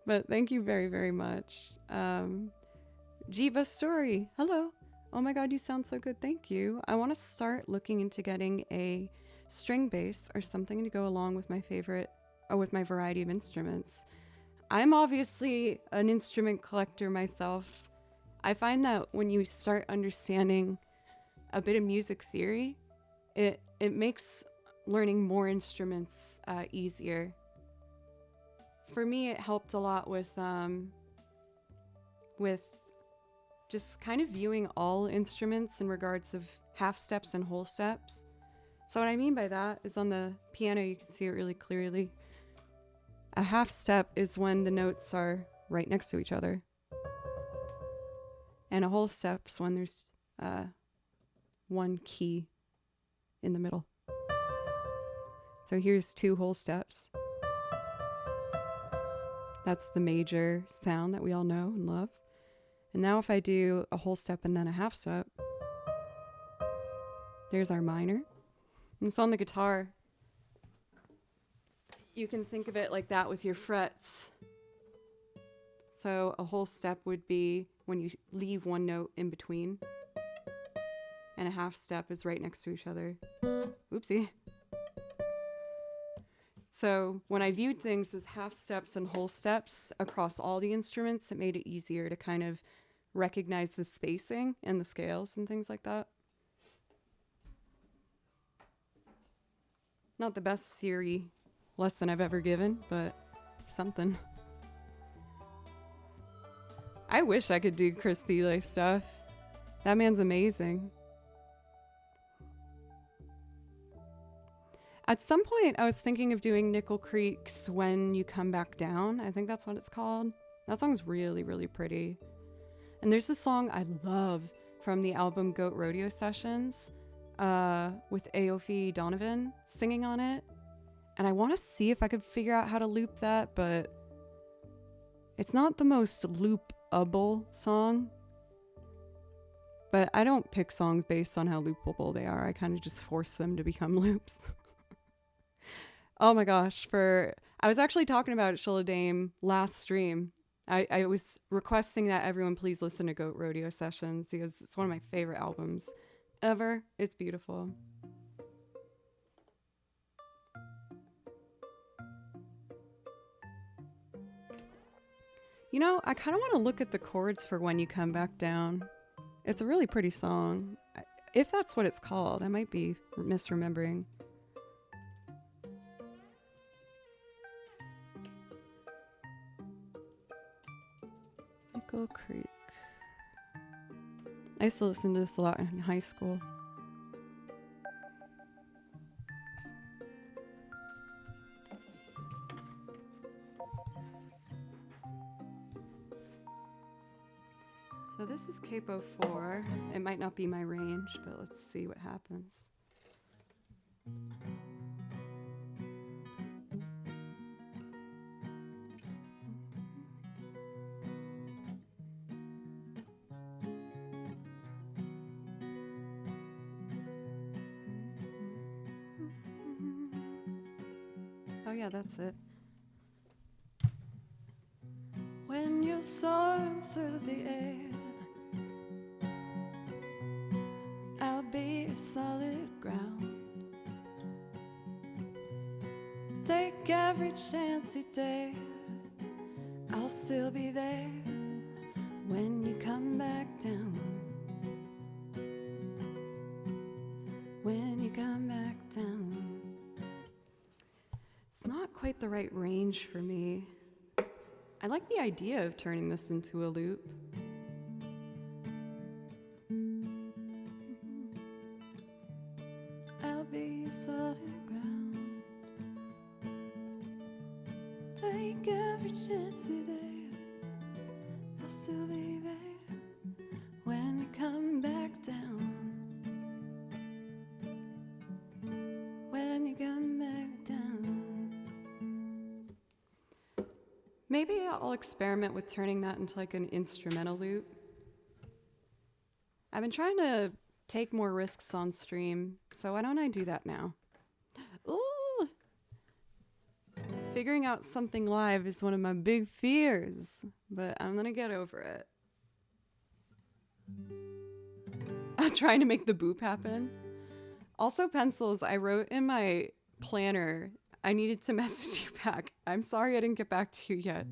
But thank you very, very much. Jiva Story, hello. Oh my god, you sound so good. Thank you. I want to start looking into getting a string bass or something to go along with my with my variety of instruments. I'm obviously an instrument collector myself. I find that when you start understanding a bit of music theory, it makes learning more instruments easier. For me, it helped a lot with just kind of viewing all instruments in regards of half steps and whole steps. So what I mean by that is on the piano, you can see it really clearly. A half step is when the notes are right next to each other. And a whole step's when there's one key in the middle. So here's 2 whole steps. That's the major sound that we all know and love. And now if I do a whole step and then a half step, there's our minor. And so on the guitar, you can think of it like that with your frets. So a whole step would be when you leave one note in between. And a half step is right next to each other. Oopsie. So when I viewed things as half steps and whole steps across all the instruments, it made it easier to kind of recognize the spacing and the scales and things like that. Not the best theory lesson I've ever given, but something. I wish I could do Chris Thiele stuff. That man's amazing. At some point, I was thinking of doing Nickel Creek's When You Come Back Down. I think that's what it's called. That song's really, really pretty. And there's a song I love from the album Goat Rodeo Sessions with Aoife Donovan singing on it. And I want to see if I could figure out how to loop that, but it's not the most loopable song. But I don't pick songs based on how loopable they are. I kind of just force them to become loops. Oh my gosh, I was actually talking about Shelladame last stream. I was requesting that everyone please listen to Goat Rodeo Sessions because it's one of my favorite albums ever. It's beautiful. You know, I kind of want to look at the chords for When You Come Back Down. It's a really pretty song. If that's what it's called, I might be misremembering. Nickel Creek. I used to listen to this a lot in high school. So this is capo 4. It might not be my range, but let's see what happens. Oh yeah, that's it. When you're soaring through the air, I'll be solid ground. Take every chance you dare, I'll still be there when you come back down. When you come back down. It's not quite the right range for me. I like the idea of turning this into a loop, be solid ground. Take every chance today, I'll still be there when you come back down. When you come back down. Maybe I'll experiment with turning that into like an instrumental loop. I've been trying to take more risks on stream, so why don't I do that now? Ooh! Figuring out something live is one of my big fears, but I'm gonna get over it. I'm trying to make the boop happen. Also, pencils, I wrote in my planner, I needed to message you back. I'm sorry I didn't get back to you yet.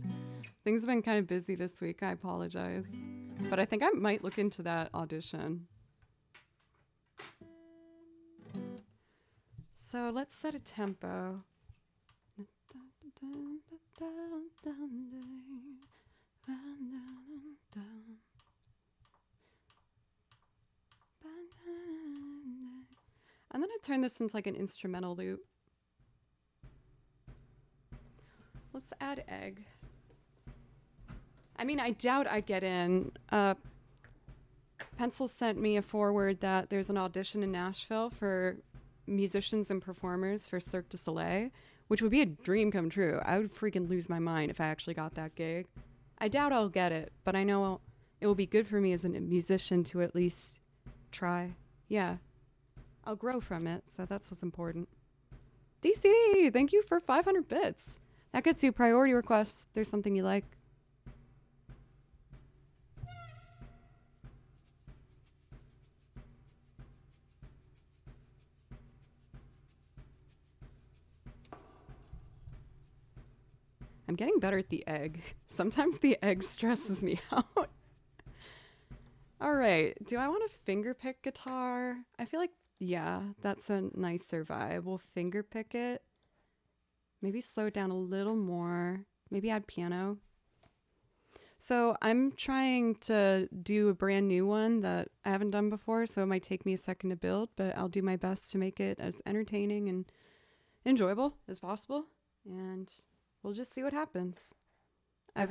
Things have been kind of busy this week, I apologize. But I think I might look into that audition. So let's set a tempo. I'm gonna turn this into like an instrumental loop. Let's add egg. I mean, I doubt I'd get in. Pencil sent me a forward that there's an audition in Nashville for musicians and performers for Cirque du Soleil, which would be a dream come true. I would freaking lose my mind if I actually got that gig. I doubt I'll get it, but I know it will be good for me as a musician to at least try. Yeah. I'll grow from it, so that's what's important. DCD, thank you for 500 bits. That gets you priority requests if there's something you like. I'm getting better at the egg. Sometimes the egg stresses me out. All right, do I want to finger pick guitar? I feel like, yeah, that's a nicer vibe. We'll finger pick it. Maybe slow it down a little more. Maybe add piano. So I'm trying to do a brand new one that I haven't done before, so it might take me a second to build, but I'll do my best to make it as entertaining and enjoyable as possible. And we'll just see what happens. I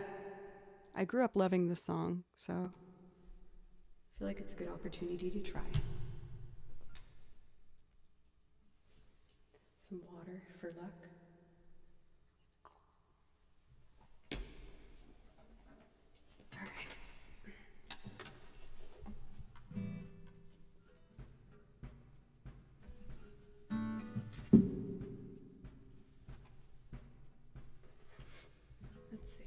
grew up loving this song, so I feel like it's a good opportunity to try. Some water for luck. All right. Let's see.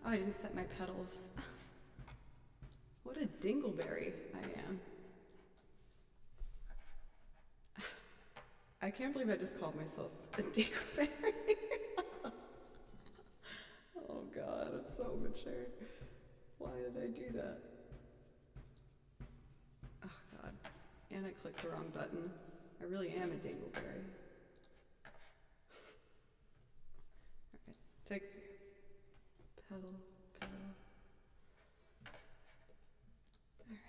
Oh, I didn't set my pedals. What a dingleberry I am. I can't believe I just called myself a dingleberry. Oh God, I'm so mature. Why did I do that? Oh God, and I clicked the wrong button. I really am a dingleberry. All right, take two. Pedal, pedal. All right.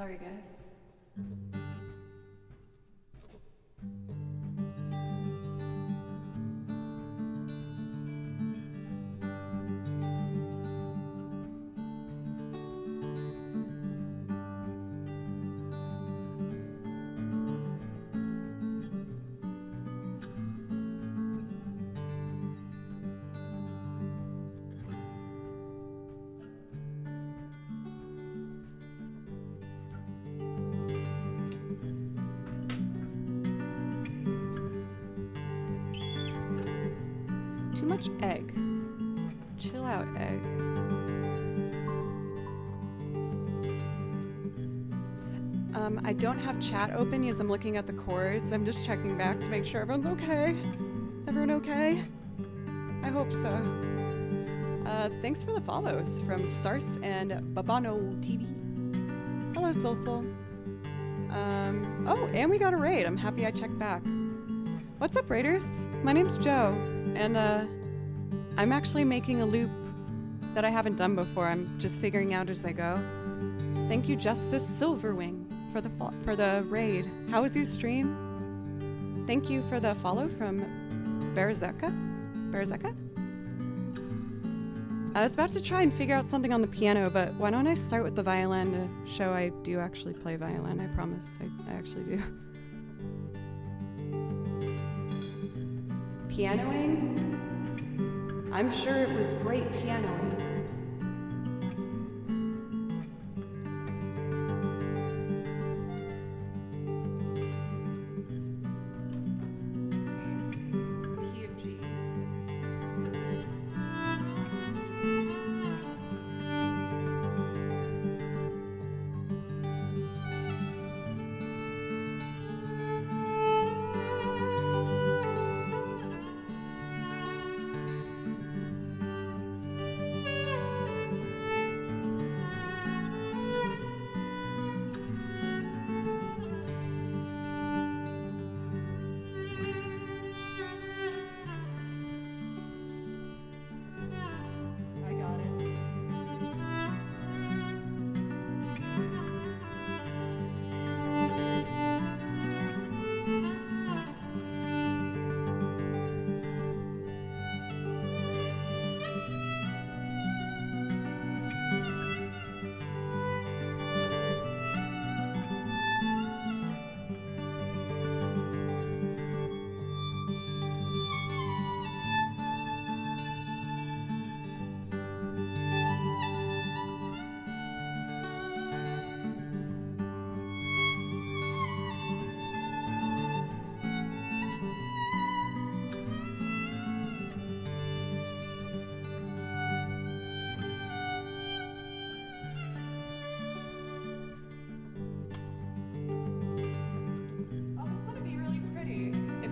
Sorry, guys. Too much egg. Chill out, egg. I don't have chat open because I'm looking at the chords. I'm just checking back to make sure everyone's okay. Everyone okay? I hope so. Thanks for the follows from Stars and Babano TV. Hello, Solsol. Oh, and we got a raid. I'm happy I checked back. What's up, Raiders? My name's Joe, and I'm actually making a loop that I haven't done before. I'm just figuring out as I go. Thank you, Justice Silverwing, for the raid. How was your stream? Thank you for the follow from Berzeka. I was about to try and figure out something on the piano, but why don't I start with the violin to show I do actually play violin? I promise I actually do. Pianoing? I'm sure it was great pianoing.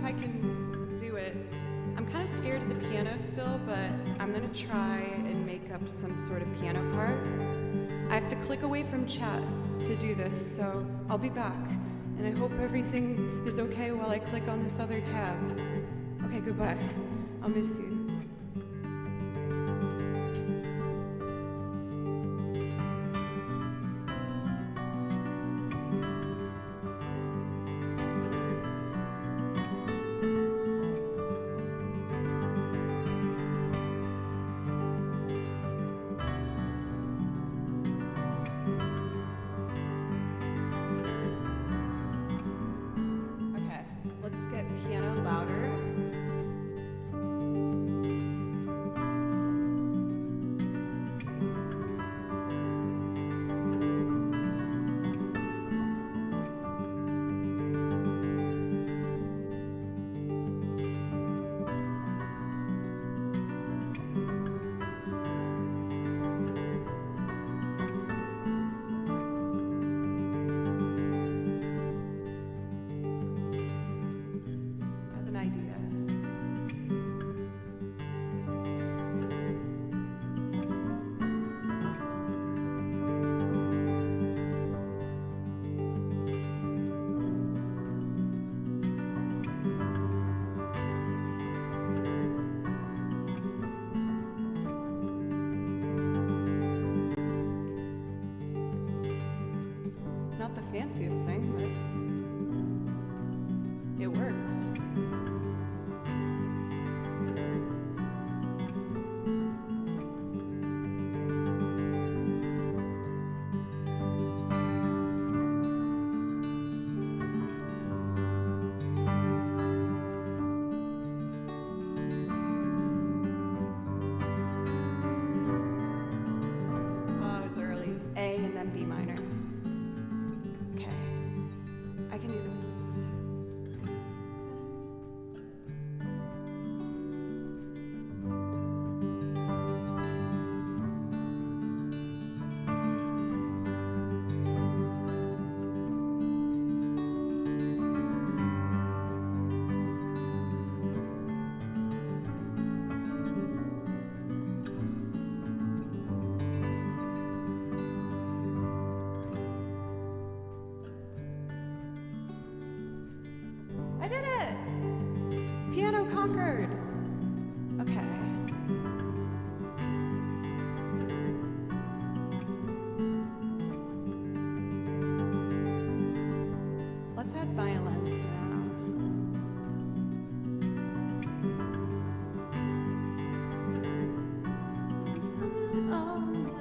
I can do it. I'm kind of scared of the piano still, but I'm gonna try and make up some sort of piano part. I have to click away from chat to do this, so I'll be back. And I hope everything is okay while I click on this other tab. Okay, goodbye. I'll miss you. fanciest thing, but it worked. Oh, it was early. A and then B minor. Okay. I can do this. I did it! Piano conquered! Okay. Let's add violence now. On the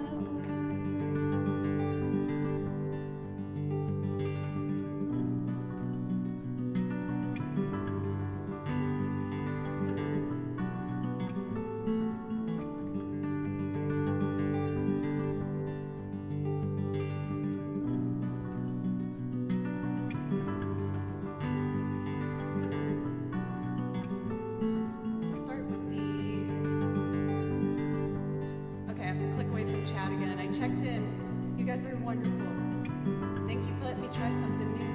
Let's start with the. Okay, I have to click away from chat again. I checked in. You guys are wonderful. Thank you for letting me try something new.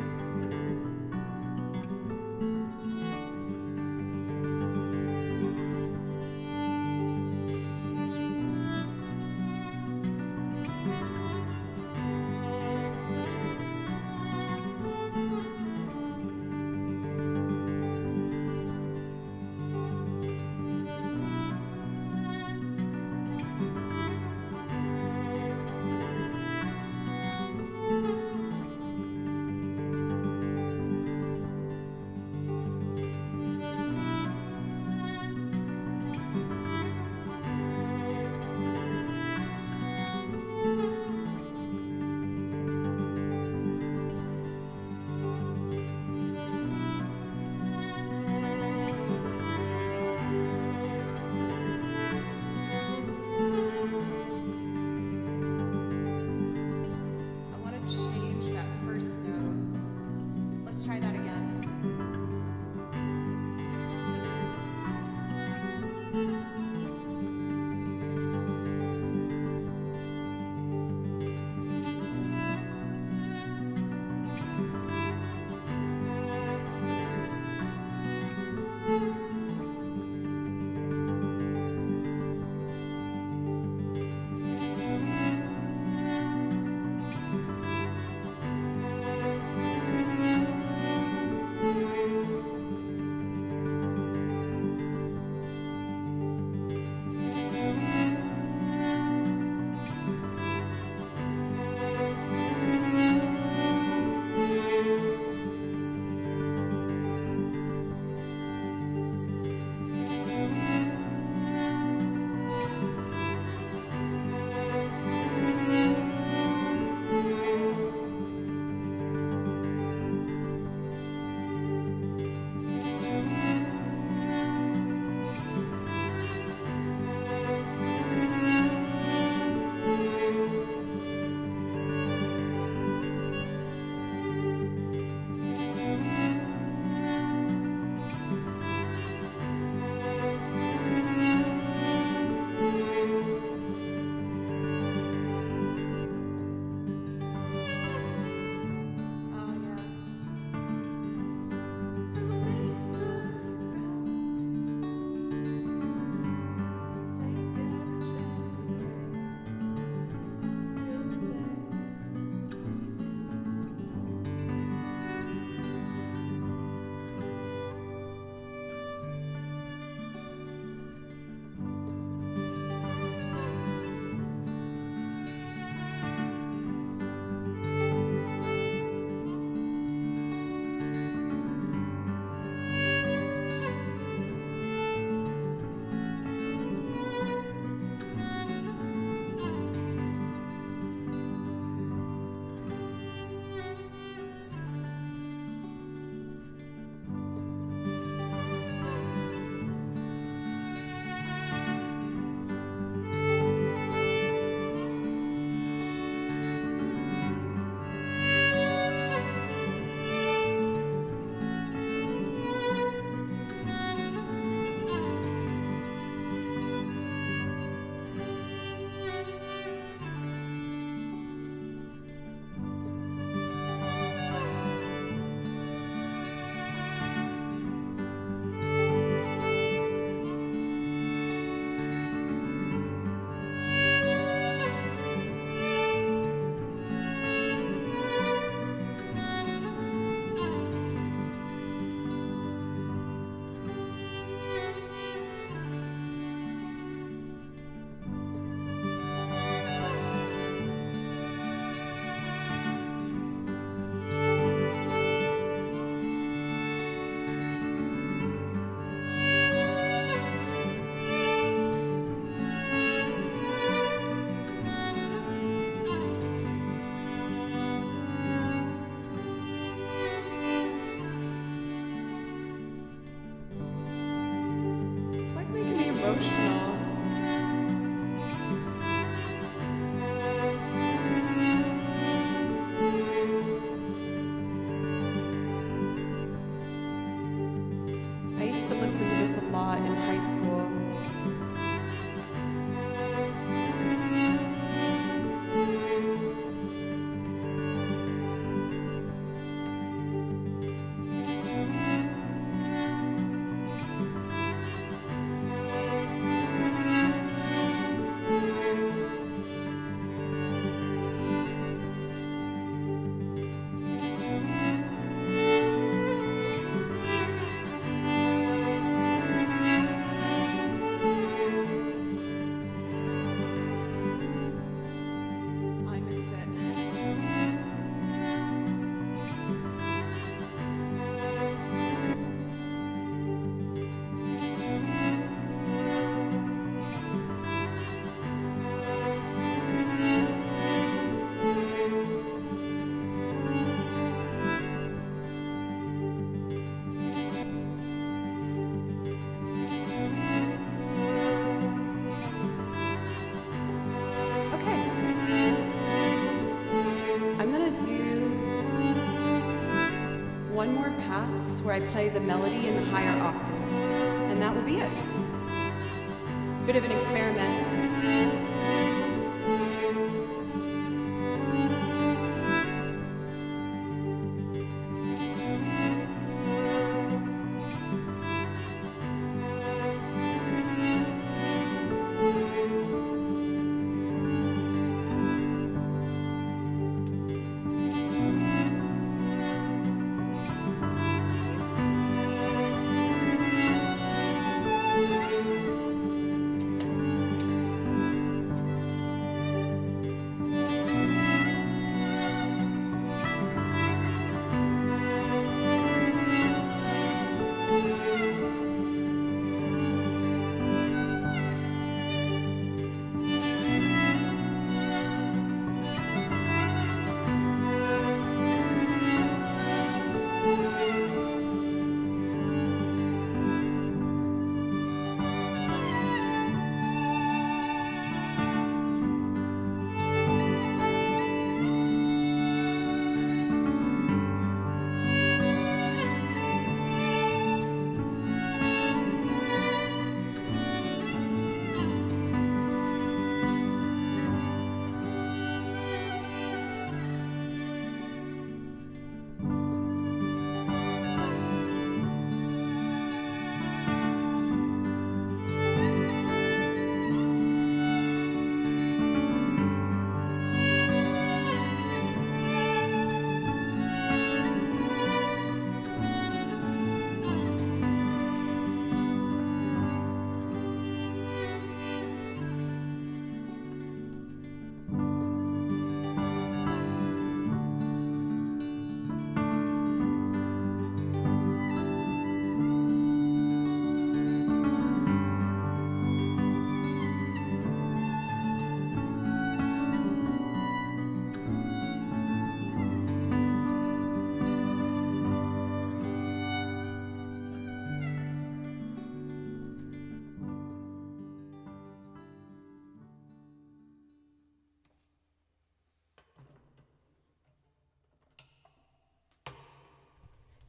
emotional. I used to listen to this a lot in high school. I miss it. Okay. I'm gonna do one more pass where I play the melody in the higher octave, and that will be it. Bit of an experiment.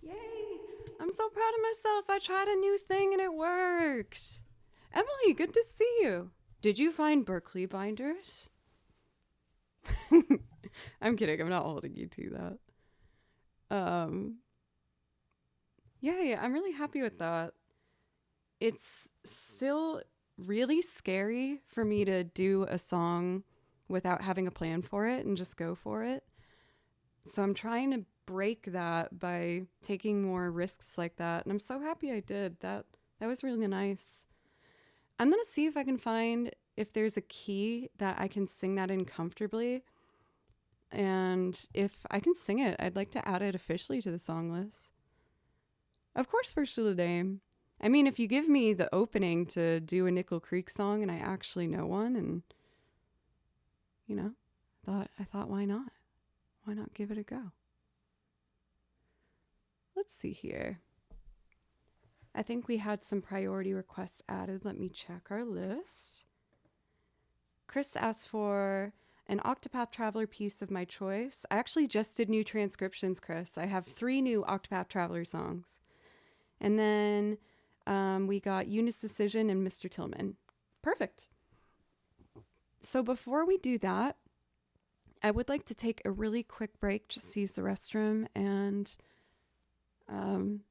Yay! I'm so proud of myself. I tried a new thing and it worked. Emily, good to see you. Did you find Berkeley binders? I'm kidding. I'm not holding you to that. Yeah, I'm really happy with that. It's still really scary for me to do a song without having a plan for it and just go for it. So I'm trying to break that by taking more risks like that. And I'm so happy I did. That was really nice. I'm going to see if I can find if there's a key that I can sing that in comfortably. And if I can sing it, I'd like to add it officially to the song list. Of course, first to the name. I mean, if you give me the opening to do a Nickel Creek song and I actually know one, and, you know, I thought, why not? Why not give it a go? Let's see here. I think we had some priority requests added. Let me check our list. Chris asked for an Octopath Traveler piece of my choice. I actually just did new transcriptions, Chris. I have 3 new Octopath Traveler songs. And then we got Eunice Decision and Mr. Tillman. Perfect. So before we do that, I would like to take a really quick break, just to use the restroom and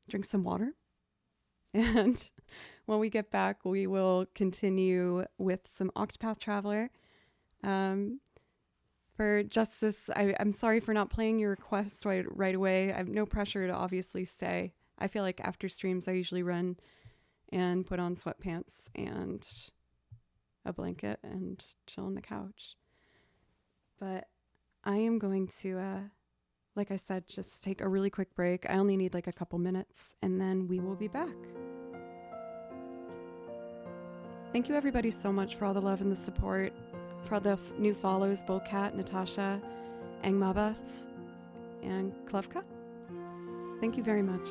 drink some water. And when we get back, we will continue with some Octopath Traveler. For Justice, I'm sorry for not playing your request right away. I have no pressure to obviously stay. I feel like after streams, I usually run and put on sweatpants and a blanket and chill on the couch. But I am going to, like I said, just take a really quick break. I only need like a couple minutes, and then we will be back. Thank you everybody so much for all the love and the support. For the new follows, Bolcat, Natasha, Angmabas, and Klovka. Thank you very much.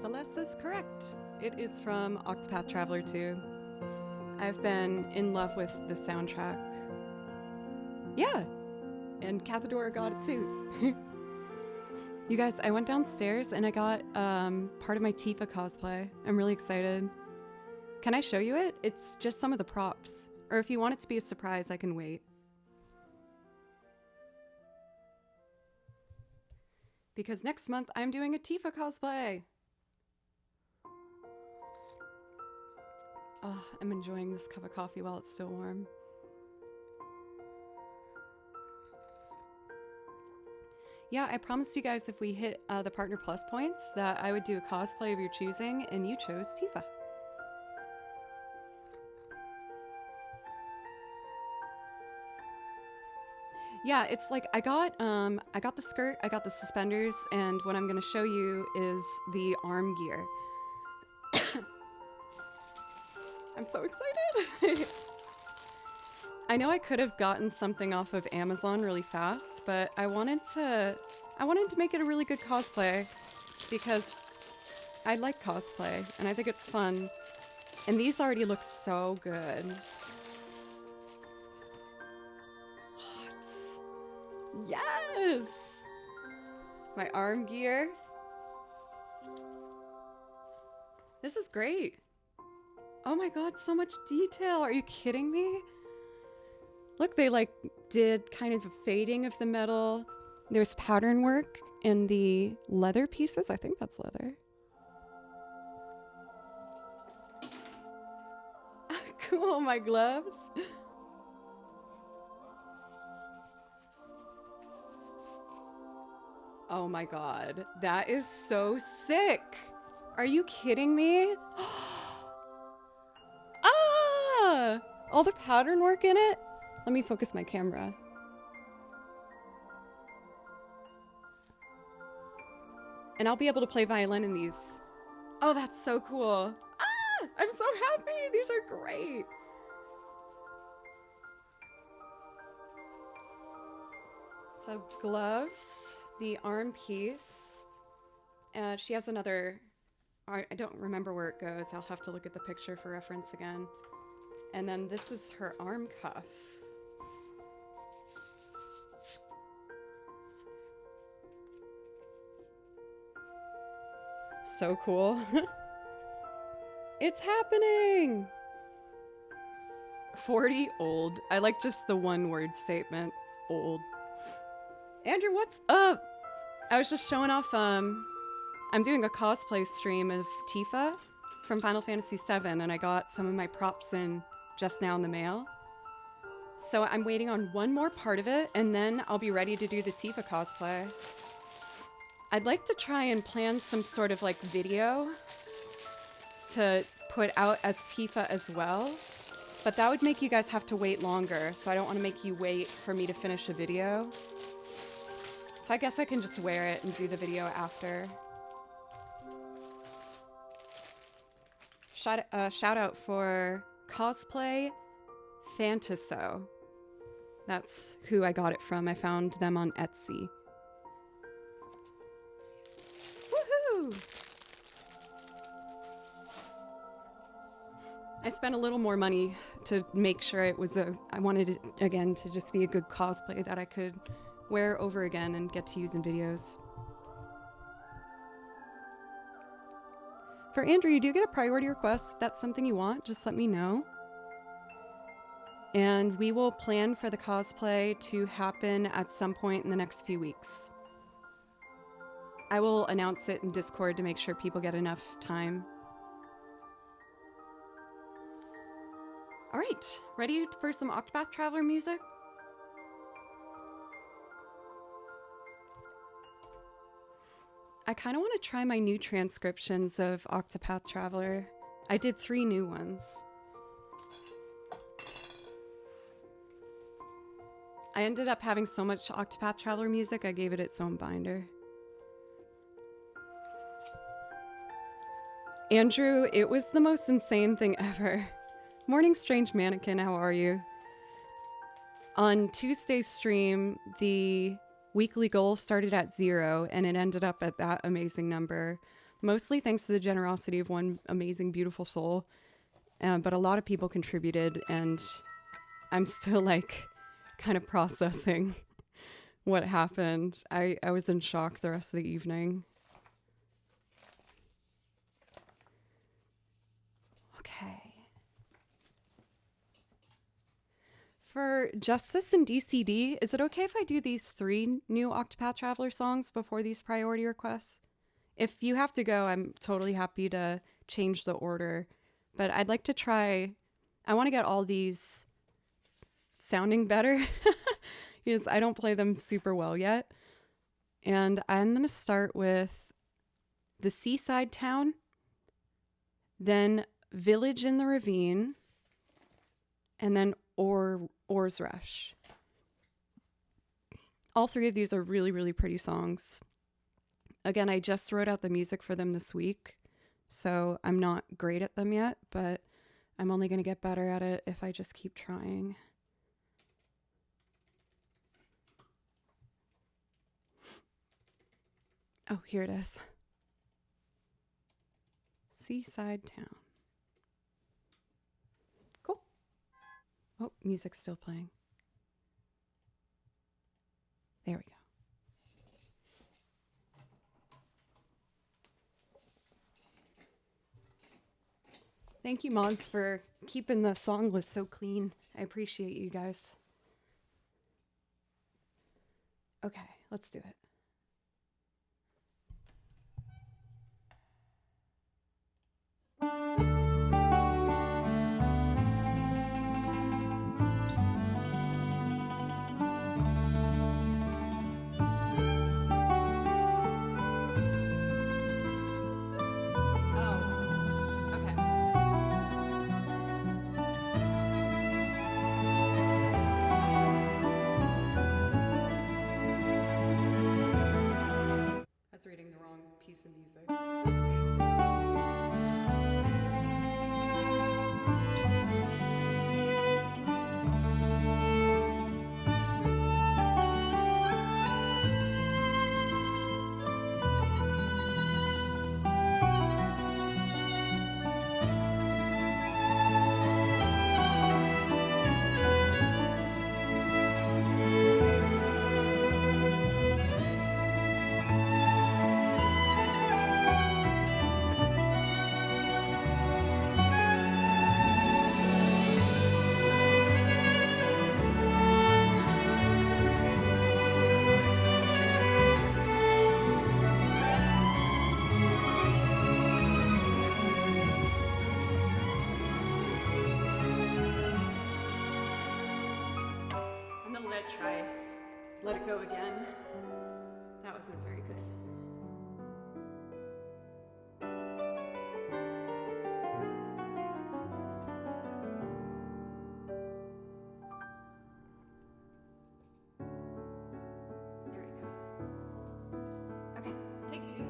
Celeste is correct. It is from Octopath Traveler 2. I've been in love with the soundtrack. Yeah, and Cathadora got it too. You guys, I went downstairs and I got part of my Tifa cosplay. I'm really excited. Can I show you it? It's just some of the props. Or if you want it to be a surprise, I can wait. Because next month I'm doing a Tifa cosplay. Oh, I'm enjoying this cup of coffee while it's still warm. Yeah, I promised you guys if we hit the Partner Plus points that I would do a cosplay of your choosing, and you chose Tifa. Yeah, it's like I got the skirt, I got the suspenders, and what I'm gonna show you is the arm gear. I'm so excited. I know I could have gotten something off of Amazon really fast, but I wanted to make it a really good cosplay because I like cosplay and I think it's fun. And these already look so good. What? Yes! My arm gear. This is great. Oh my god, so much detail. Are you kidding me? Look, they like did kind of a fading of the metal. There's pattern work in the leather pieces. I think that's leather. Cool, my gloves. Oh my god, that is so sick. Are you kidding me? Ah! All the pattern work in it? Let me focus my camera. And I'll be able to play violin in these. Oh, that's so cool. Ah! I'm so happy! These are great! So gloves, the arm piece. She has another... I don't remember where it goes. I'll have to look at the picture for reference again. And then this is her arm cuff. So cool. It's happening! 40 old. I like just the one word statement. Old. Andrew, what's up? I was just showing off, I'm doing a cosplay stream of Tifa from Final Fantasy VII, and I got some of my props in just now in the mail. So I'm waiting on one more part of it, and then I'll be ready to do the Tifa cosplay. I'd like to try and plan some sort of like video to put out as Tifa as well, but that would make you guys have to wait longer, so I don't want to make you wait for me to finish a video. So I guess I can just wear it and do the video after. Shout out for Cosplay Fantaso. That's who I got it from. I found them on Etsy. Woohoo! I spent a little more money to make sure it was I wanted it, again, to just be a good cosplay that I could wear over again and get to use in videos. For Andrew, you do get a priority request. If that's something you want, just let me know. And we will plan for the cosplay to happen at some point in the next few weeks. I will announce it in Discord to make sure people get enough time. All right, ready for some Octopath Traveler music? I kind of want to try my new transcriptions of Octopath Traveler. I did 3 new ones. I ended up having so much Octopath Traveler music, I gave it its own binder. Andrew, it was the most insane thing ever. Morning, Strange Mannequin, how are you? On Tuesday's stream, the weekly goal started at 0, and it ended up at that amazing number. mostly thanks to the generosity of one amazing, beautiful soul. But a lot of people contributed, and I'm still like kind of processing what happened. I was in shock the rest of the evening. Okay. For Justice and DCD, is it okay if I do these 3 new Octopath Traveler songs before these priority requests? If you have to go, I'm totally happy to change the order. But I'd like to try... I want to get all these sounding better because I don't play them super well yet. And I'm going to start with The Seaside Town, then Village in the Ravine, and then Oars Rush. All 3 of these are really, really pretty songs. Again, I just wrote out the music for them this week, so I'm not great at them yet, but I'm only going to get better at it if I just keep trying. Oh, here it is. Seaside Town. Cool. Oh, music's still playing. There we go. Thank you, mods, for keeping the song list so clean. I appreciate you guys. Okay, let's do it. Reading the wrong piece of music. Let it go again. That wasn't very good. There we go. Okay, take 2.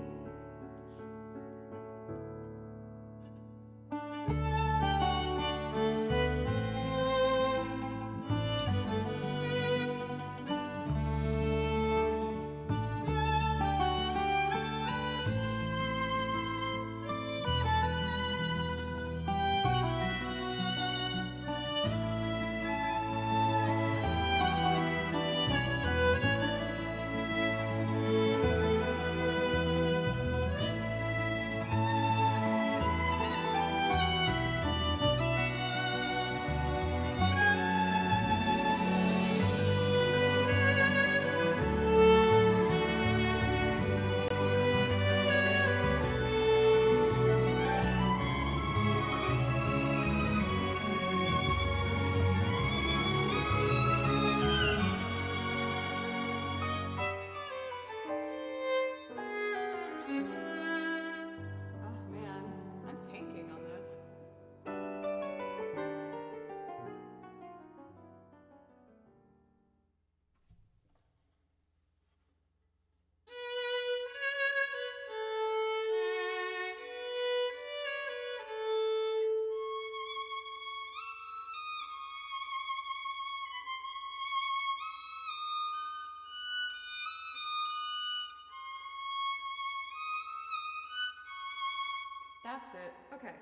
That's it. Okay.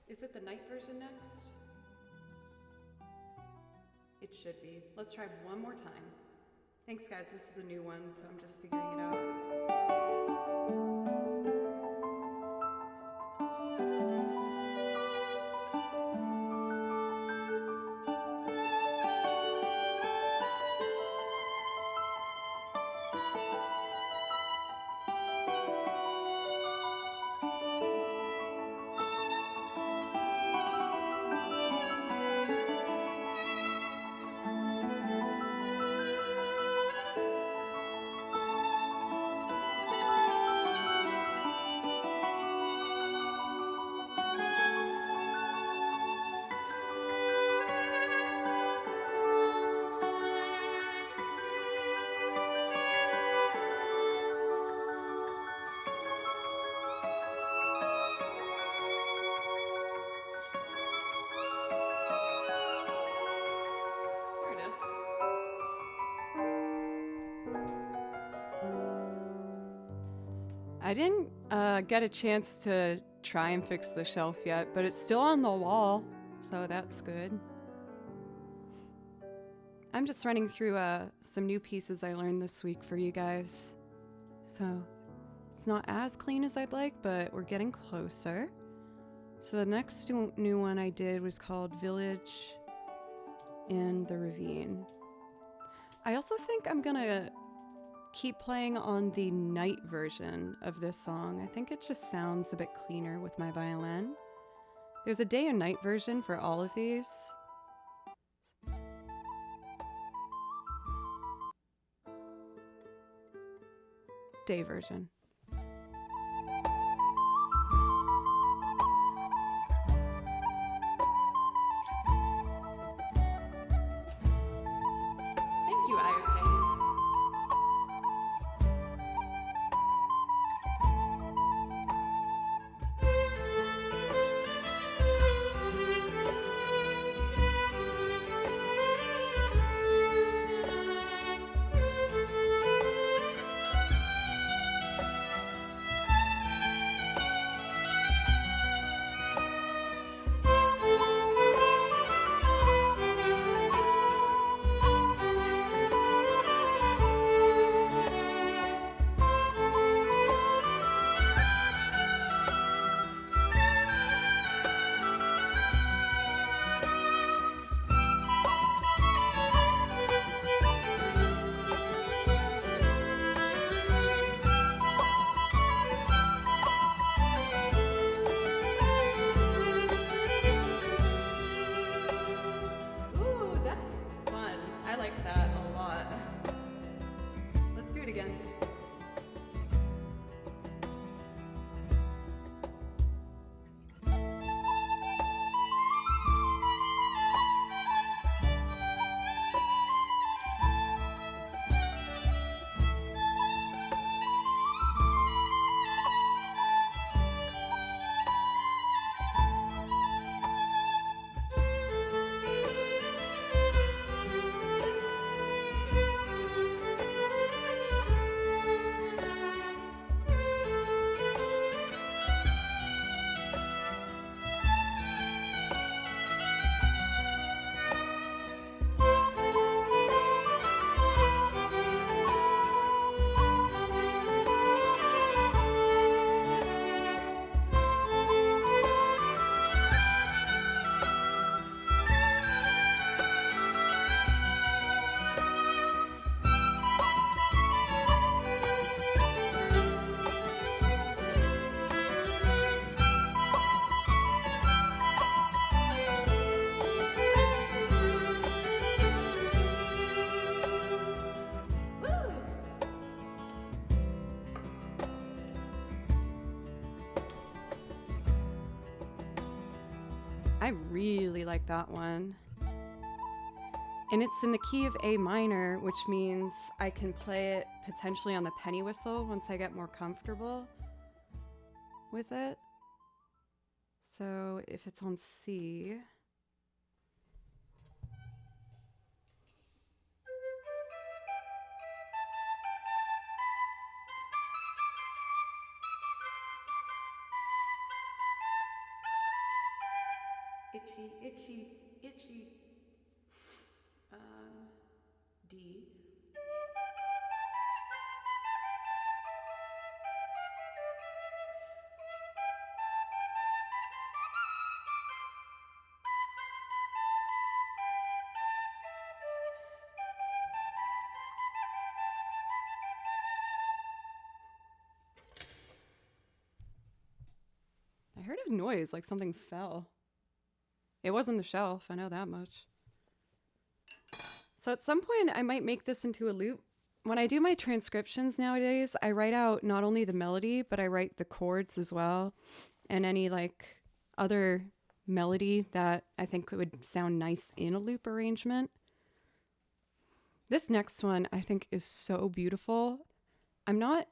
Is it the night version next? It should be. Let's try one more time. Thanks, guys. This is a new one, so I'm just figuring it out. I didn't get a chance to try and fix the shelf yet, but it's still on the wall, so that's good. I'm just running through some new pieces I learned this week for you guys. So it's not as clean as I'd like, but we're getting closer. So the next new one I did was called Village in the Ravine. I also think I'm gonna keep playing on the night version of this song. I think it just sounds a bit cleaner with my violin. There's a day and night version for all of these. Day version. Thank you, Ayokane. Again. I really like that one. And it's in the key of A minor, which means I can play it potentially on the penny whistle once I get more comfortable with it. So if it's on C, Itchy, itchy, itchy. D. I heard a noise like something fell. It wasn't the shelf, I know that much. So at some point, I might make this into a loop. When I do my transcriptions nowadays, I write out not only the melody, but I write the chords as well, and any like other melody that I think would sound nice in a loop arrangement. This next one I think is so beautiful. I'm not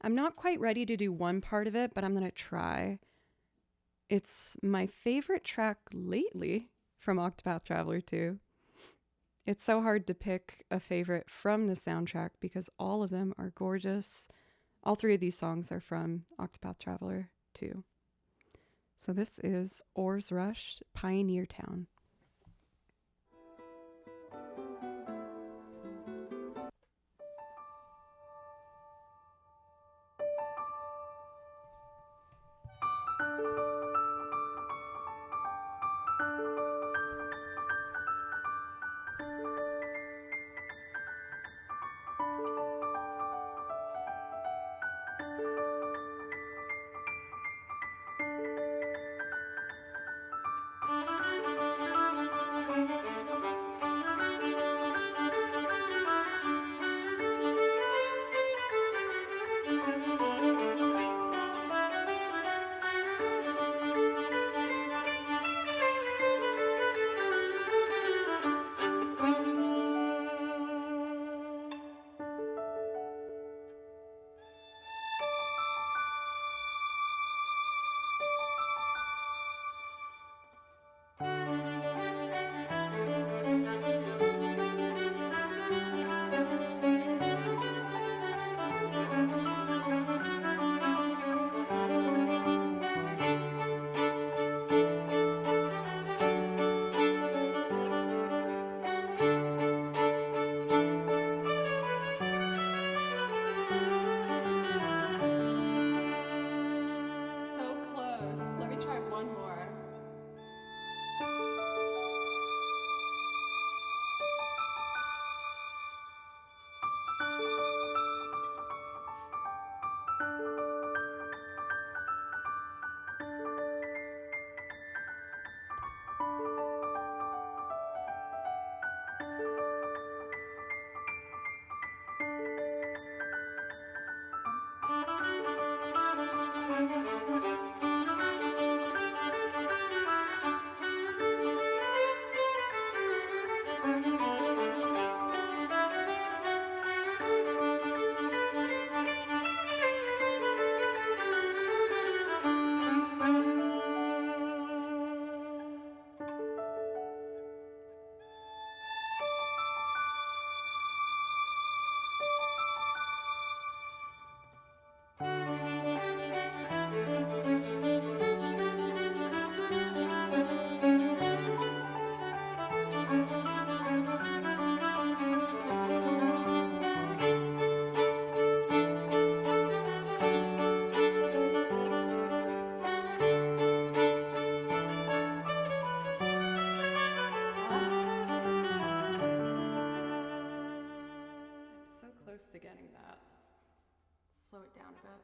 I'm not quite ready to do one part of it, but I'm going to try. It's my favorite track lately from Octopath Traveler 2. It's so hard to pick a favorite from the soundtrack because all of them are gorgeous. All three of these songs are from Octopath Traveler 2. So this is Oars Rush, Pioneer Town. So close. Let me try one more. So close to getting that. Slow it down a bit.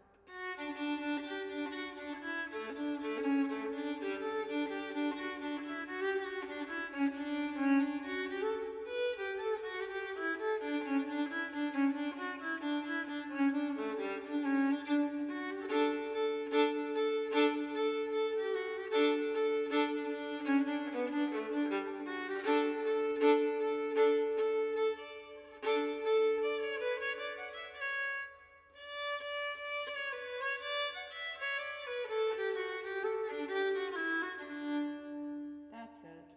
That's it.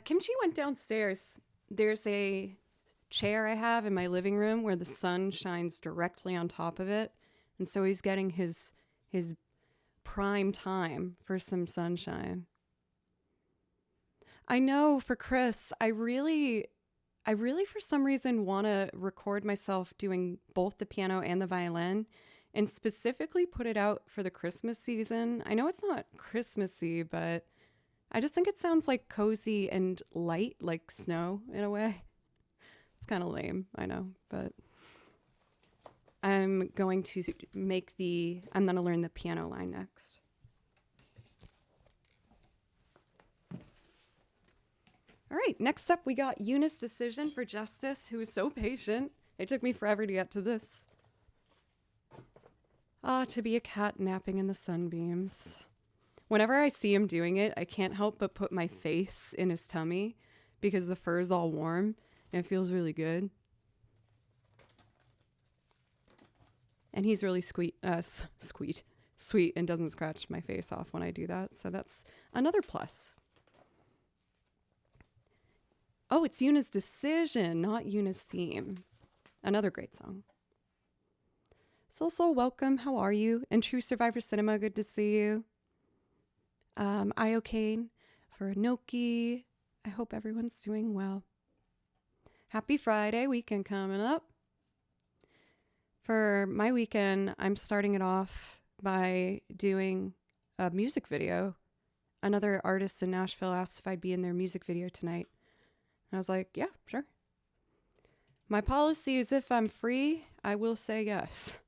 Kimchi went downstairs. There's a chair I have in my living room where the sun shines directly on top of it. And so he's getting his prime time for some sunshine. I know for Chris, I really for some reason want to record myself doing both the piano and the violin and specifically put it out for the Christmas season. I know it's not Christmassy, but I just think it sounds like cozy and light, like snow in a way. It's kind of lame, I know, but I'm going to learn the piano line next. All right, next up we got Eunice Decision for Justice, who is so patient. It took me forever to get to this. To be a cat napping in the sunbeams. Whenever I see him doing it, I can't help but put my face in his tummy because the fur is all warm and it feels really good. And he's really sweet and doesn't scratch my face off when I do that. So that's another plus. Oh, it's Yuna's Decision, not Yuna's Theme. Another great song. So welcome. How are you? And True Survivor Cinema, good to see you. Iocane for Inoki. I hope everyone's doing well. Happy Friday, weekend coming up. For my weekend, I'm starting it off by doing a music video. Another artist in Nashville asked if I'd be in their music video tonight. I was like, yeah, sure. My policy is if I'm free, I will say yes.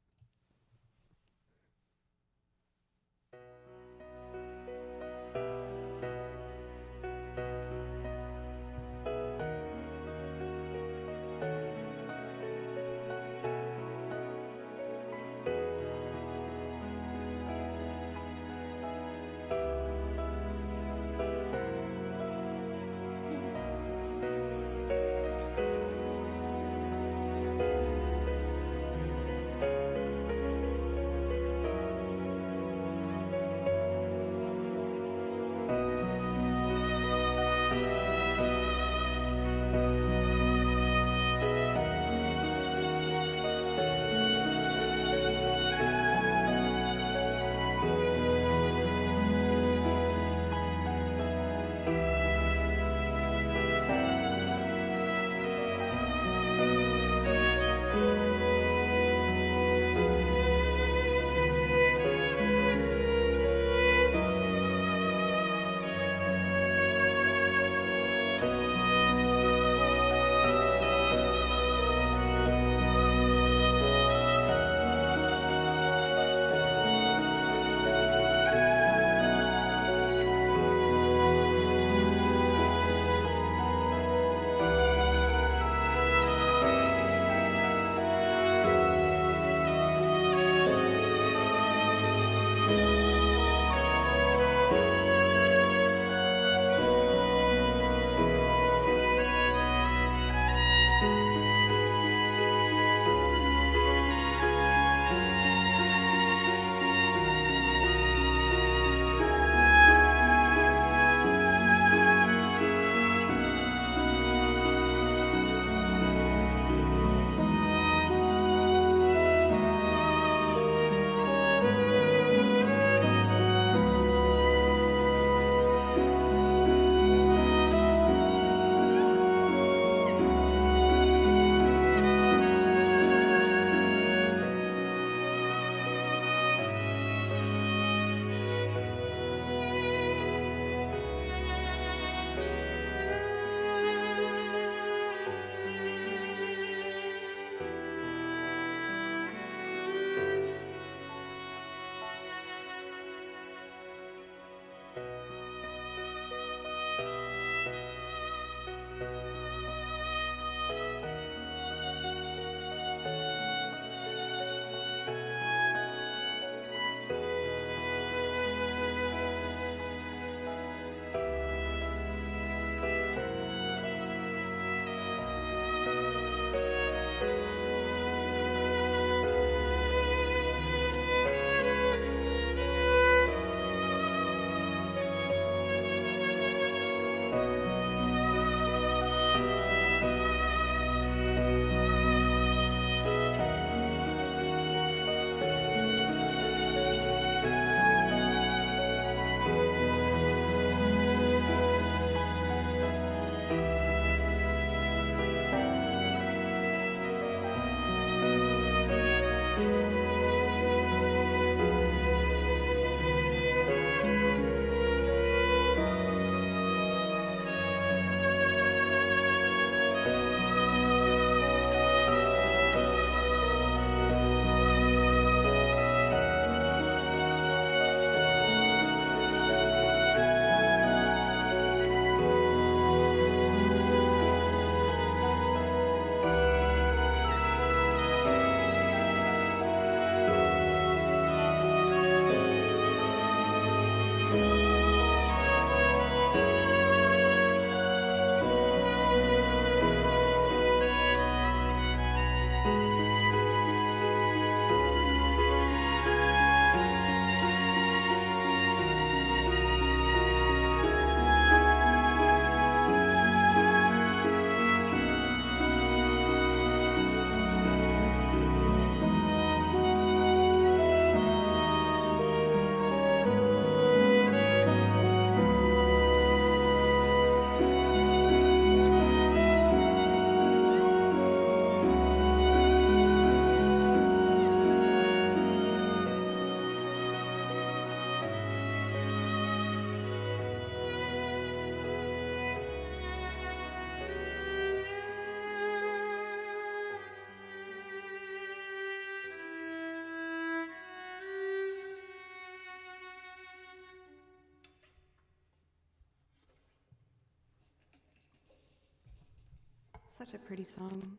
Such a pretty song.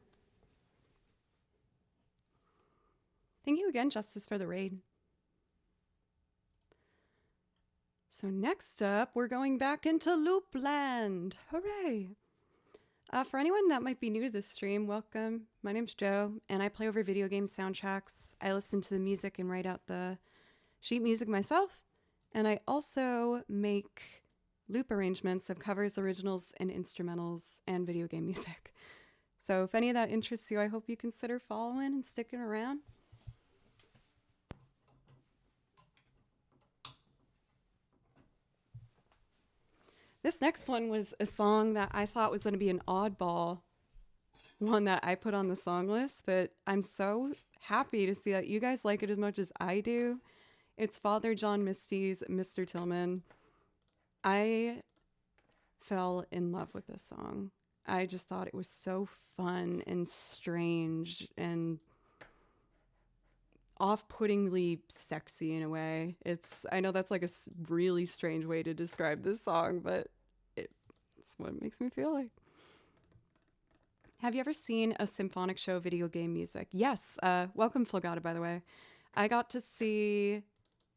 Thank you again, Justice, for the raid. So next up, we're going back into Loopland. Hooray! For anyone that might be new to this stream, welcome. My name's Joe, and I play over video game soundtracks. I listen to the music and write out the sheet music myself, and I also make loop arrangements of covers, originals, and instrumentals, and video game music. So if any of that interests you, I hope you consider following and sticking around. This next one was a song that I thought was going to be an oddball one that I put on the song list, but I'm so happy to see that you guys like it as much as I do. It's Father John Misty's Mr. Tillman. I fell in love with this song. I just thought it was so fun and strange and off-puttingly sexy in a way. I know that's like a really strange way to describe this song, but it's what it makes me feel like. Have you ever seen a symphonic show video game music? Yes. Welcome, Flogata, by the way. I got to see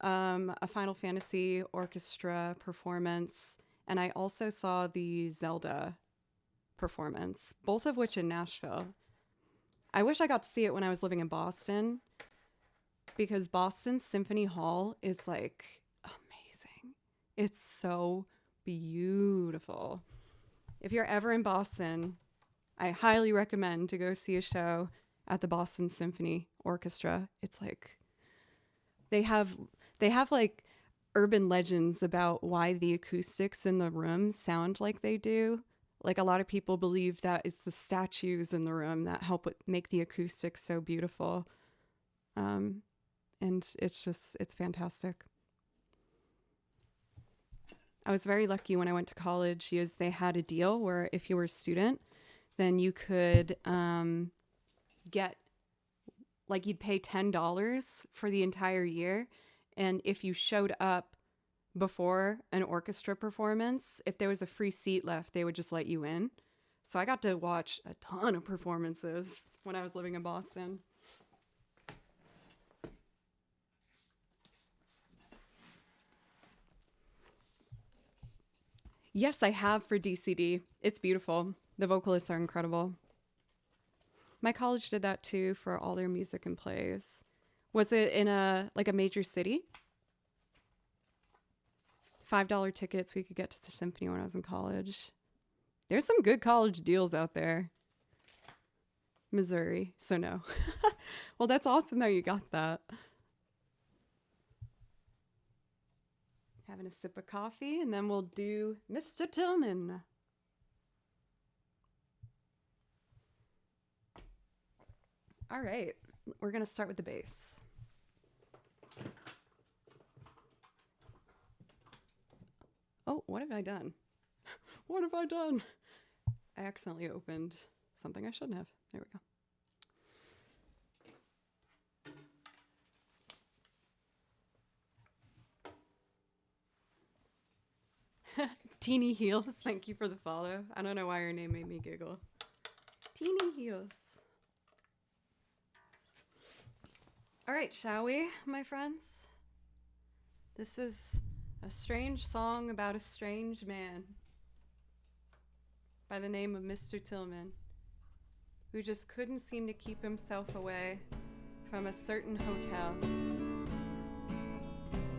a Final Fantasy orchestra performance, and I also saw the Zelda performance, both of which in Nashville. I wish I got to see it when I was living in Boston, because Boston Symphony Hall is like amazing. It's so beautiful. If you're ever in Boston, I highly recommend to go see a show at the Boston Symphony Orchestra. It's like they have like urban legends about why the acoustics in the room sound like they do. Like a lot of people believe that it's the statues in the room that help make the acoustics so beautiful. And it's fantastic. I was very lucky when I went to college because they had a deal where if you were a student, then you could get, like, you'd pay $10 for the entire year. And if you showed up before an orchestra performance, if there was a free seat left, they would just let you in. So I got to watch a ton of performances when I was living in Boston. Yes, I have for DCD. It's beautiful. The vocalists are incredible. My college did that too for all their music and plays. Was it in a major city? $5 tickets we could get to the symphony when I was in college. There's some good college deals out there. Missouri, so no. Well, that's awesome that you got that. Having a sip of coffee, and then we'll do Mr. Tillman. All right, we're going to start with the bass. Oh, what have I done? What have I done? I accidentally opened something I shouldn't have. There we go. Teeny Heels, thank you for the follow. I don't know why your name made me giggle. Teeny Heels. All right, shall we, my friends? This is a strange song about a strange man by the name of Mr. Tillman, who just couldn't seem to keep himself away from a certain hotel.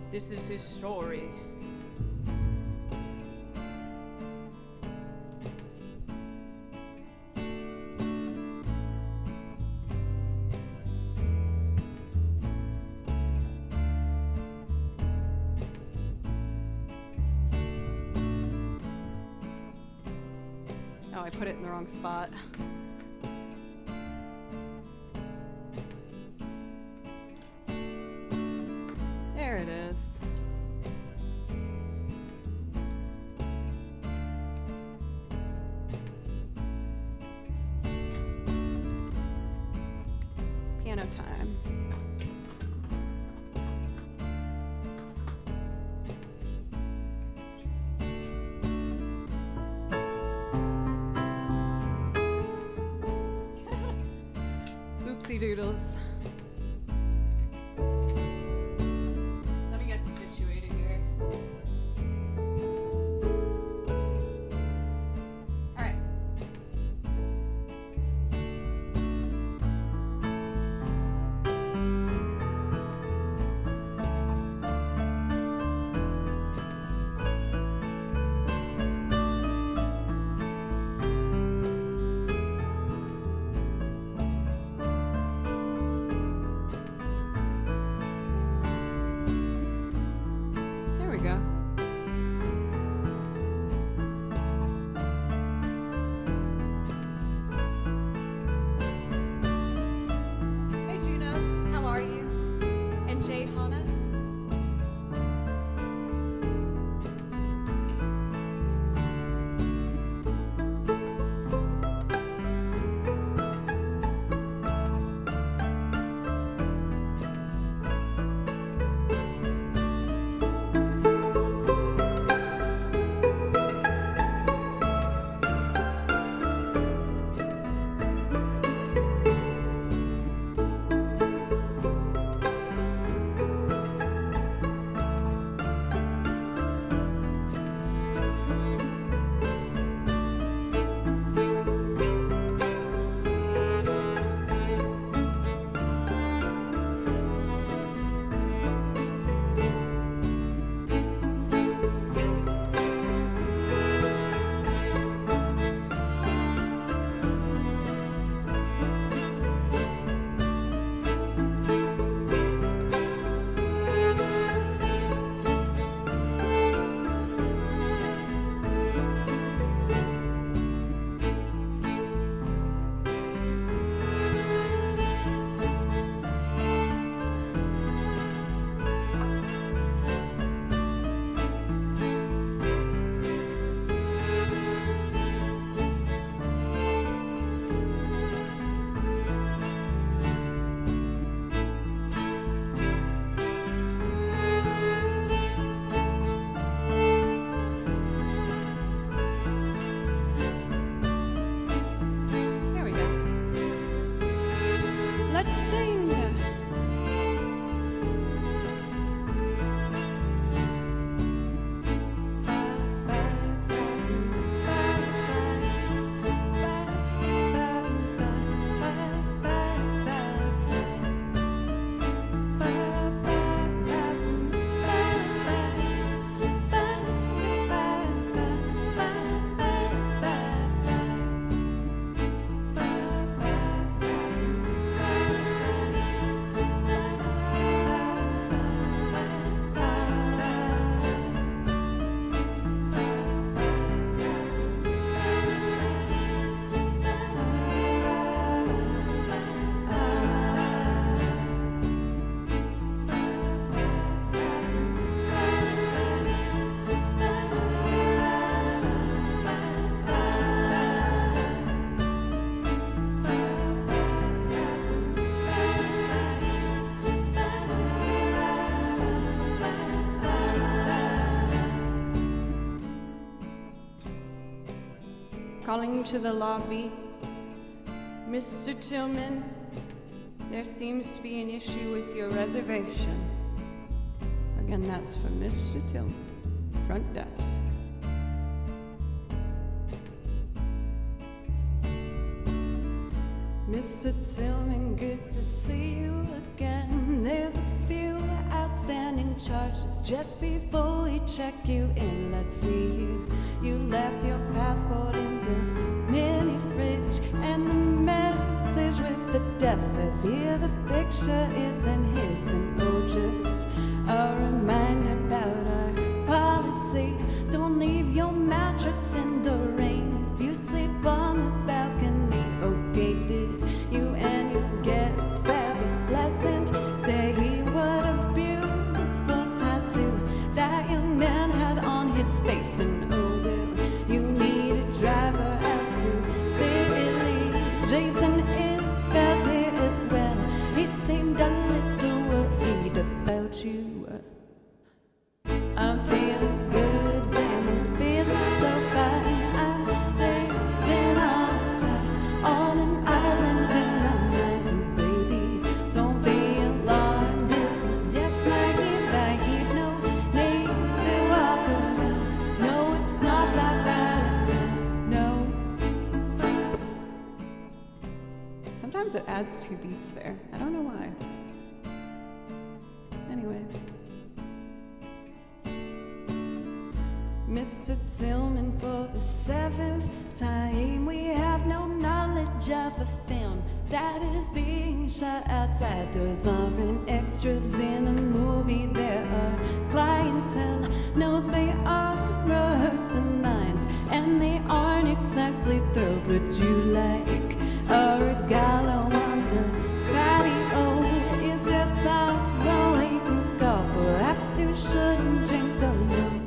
This is his story. Oh, I put it in the wrong spot. There it is. Piano time. Oopsie doodles. Let me get situated here. All right. There we go. Hey Juno, how are you? And Jay Hana? There we go. Let's sing. Calling to the lobby. Mr. Tillman, there seems to be an issue with your reservation. Again, that's for Mr. Tillman, front desk. Mr. Tillman, good to see you again. There's a few outstanding charges. Just before we check you in, let's see. You left your passport in the mini fridge, and the message with the desk says here the picture isn't his. And oh, just a reminder about our policy. Don't leave your mattress in the rain if you sleep on the balcony. Okay, did you and your guests have a pleasant stay? What a beautiful tattoo that young man had on his face. And oh, will you need a driver out to Philly? Jason is here as well. He seemed a little worried about you. I'm feeling good, damn, I'm feeling so fine. I'm living on an island in my mind. So Sometimes it adds 2 beats there. I don't know why. Anyway. Mr. Tillman, for the 7th time, we have no knowledge of a film that is being shot outside. Those aren't extras in a movie, there are clientele. No, they are rehearsing lines, and they aren't exactly thrilled. Would you like a regalo on the patio? Is there somewhere we can go? Perhaps you shouldn't drink alone.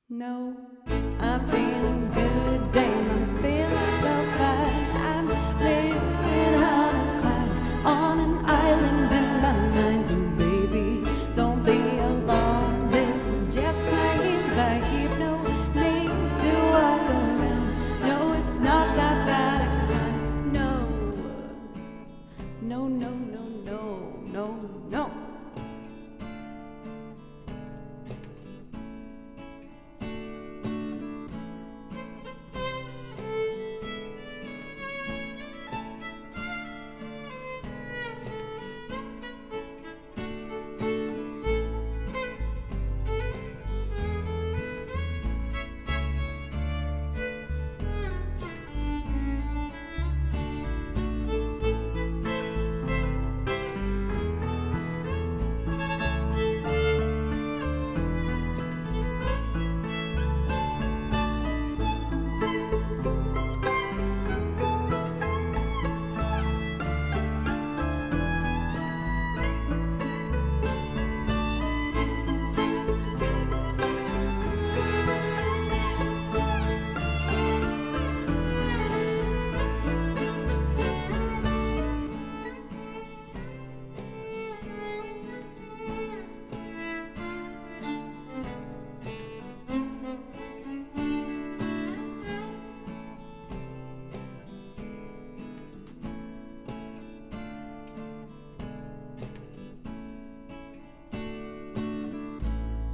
No, I'm feeling good, damn, I'm feeling so fine. I'm living on a cloud, on an island in my mind. Oh baby, don't be alarmed, this is just my vibe. No need to walk around, no, it's not that bad. No, no, no, no, no, no, no.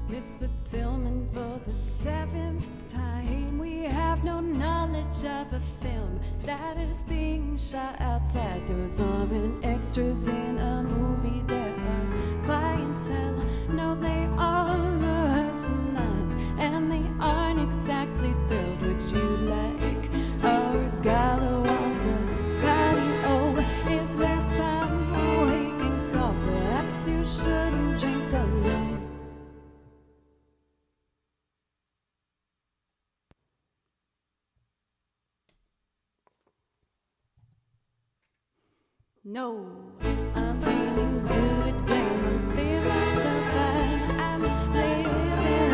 Mr. Tillman, for the 7th time, we have no knowledge of a film that is being shot outside. Those aren't extras in a movie, there are clientele. No, they are rehearsing lines, and they aren't exactly thrilled. Would you like a regalo on the patio? Is there somewhere we can go? Perhaps you shouldn't drink alone. No, I'm feeling good, damn, I'm feeling so fine. I'm living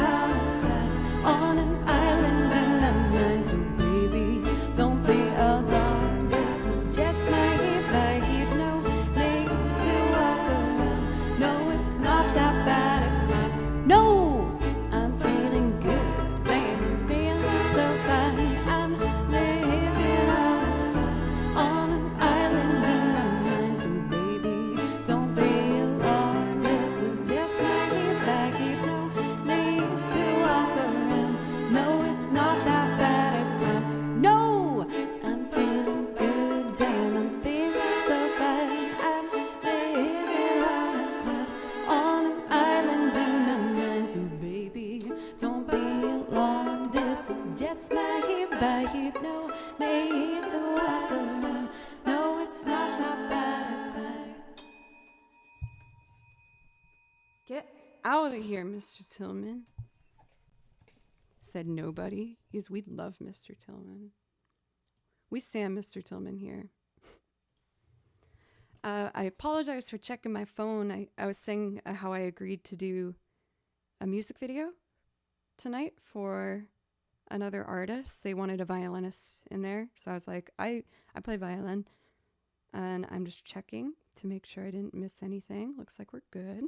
on an island in my mind. So baby, don't be alarmed, this is just my vibe. No need to walk around, no, it's not that bad. No, I'm feeling good, damn, I'm feeling so fine. I'm living on an island in my mind. So baby, don't be alarmed, this is just my vibe. No need to walk around, no, it's not that bad. No, I'm feeling good, damn, I'm feeling so fine. I'm living on an island in my mind. So baby, don't be alarmed, this is just my vibe. No need to walk around, no, it's not that bad. Get out of here, Mr. Tillman. Said nobody, because we love Mr. Tillman. We stand Mr. Tillman here. I apologize for checking my phone. I was saying how I agreed to do a music video tonight for another artist. They wanted a violinist in there. So I was like, I play violin. And I'm just checking to make sure I didn't miss anything. Looks like we're good.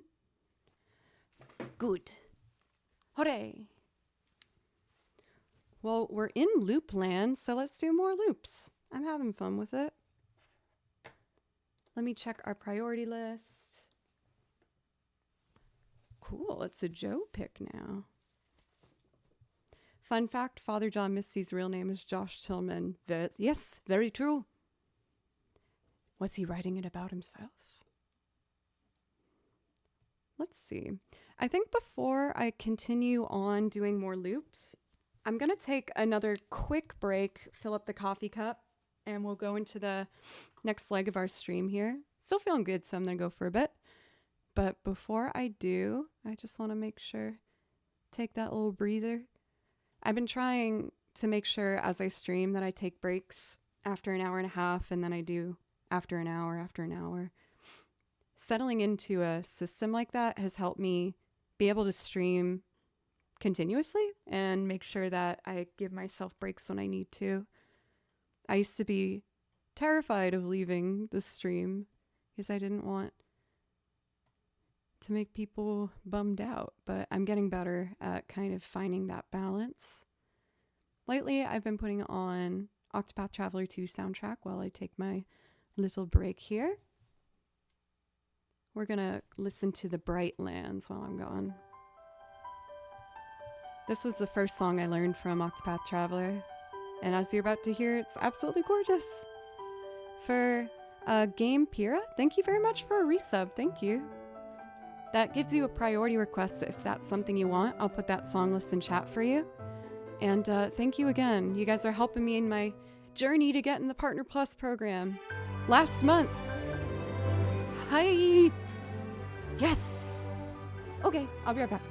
Good. Hooray. Well, we're in loop land, so let's do more loops. I'm having fun with it. Let me check our priority list. Cool, it's a Joe pick now. Fun fact, Father John Misty's real name is Josh Tillman. Yes, very true. Was he writing it about himself? Let's see. I think before I continue on doing more loops, I'm going to take another quick break, fill up the coffee cup, and we'll go into the next leg of our stream here. Still feeling good, so I'm going to go for a bit. But before I do, I just want to make sure, take that little breather. I've been trying to make sure as I stream that I take breaks after an hour and a half, and then I do after an hour. Settling into a system like that has helped me be able to stream continuously and make sure that I give myself breaks when I need to. I used to be terrified of leaving the stream because I didn't want to make people bummed out, but I'm getting better at kind of finding that balance. Lately, I've been putting on Octopath Traveler 2 soundtrack while I take my little break here. We're gonna listen to the Bright Lands while I'm gone. This was the first song I learned from Octopath Traveler, and as you're about to hear, it's absolutely gorgeous. For Game Pira, thank you very much for a resub. Thank you. That gives you a priority request if that's something you want. I'll put that song list in chat for you. And thank you again. You guys are helping me in my journey to get in the Partner Plus program. Last month. Hi. Yes. Okay, I'll be right back.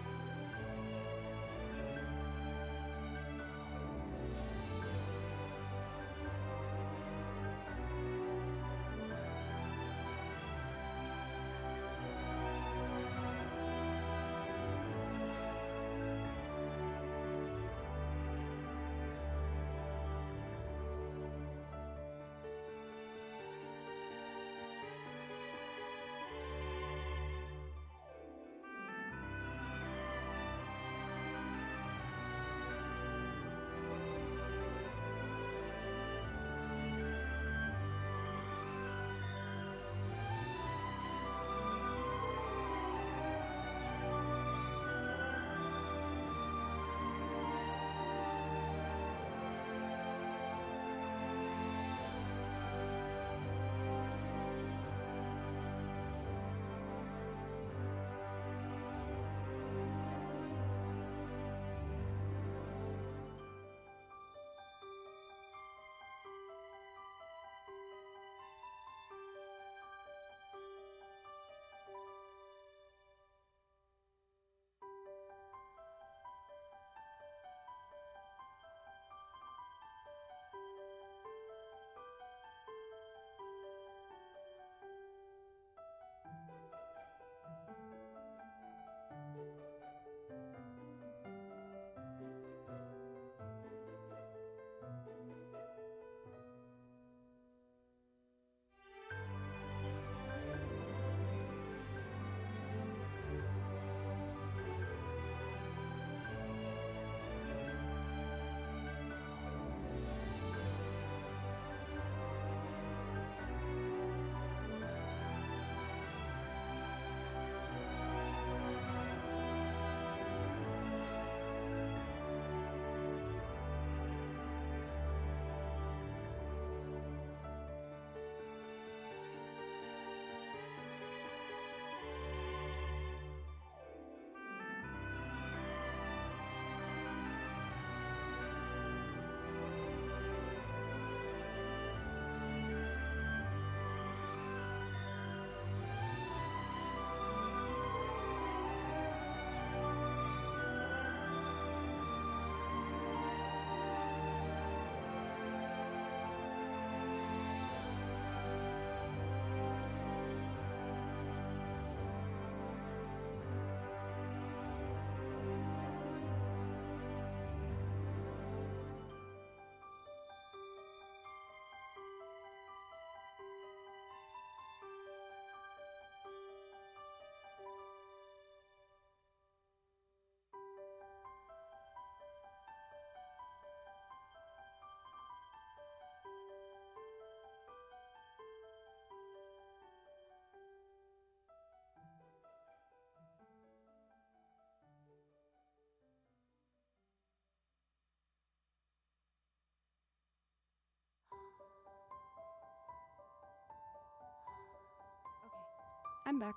I'm back.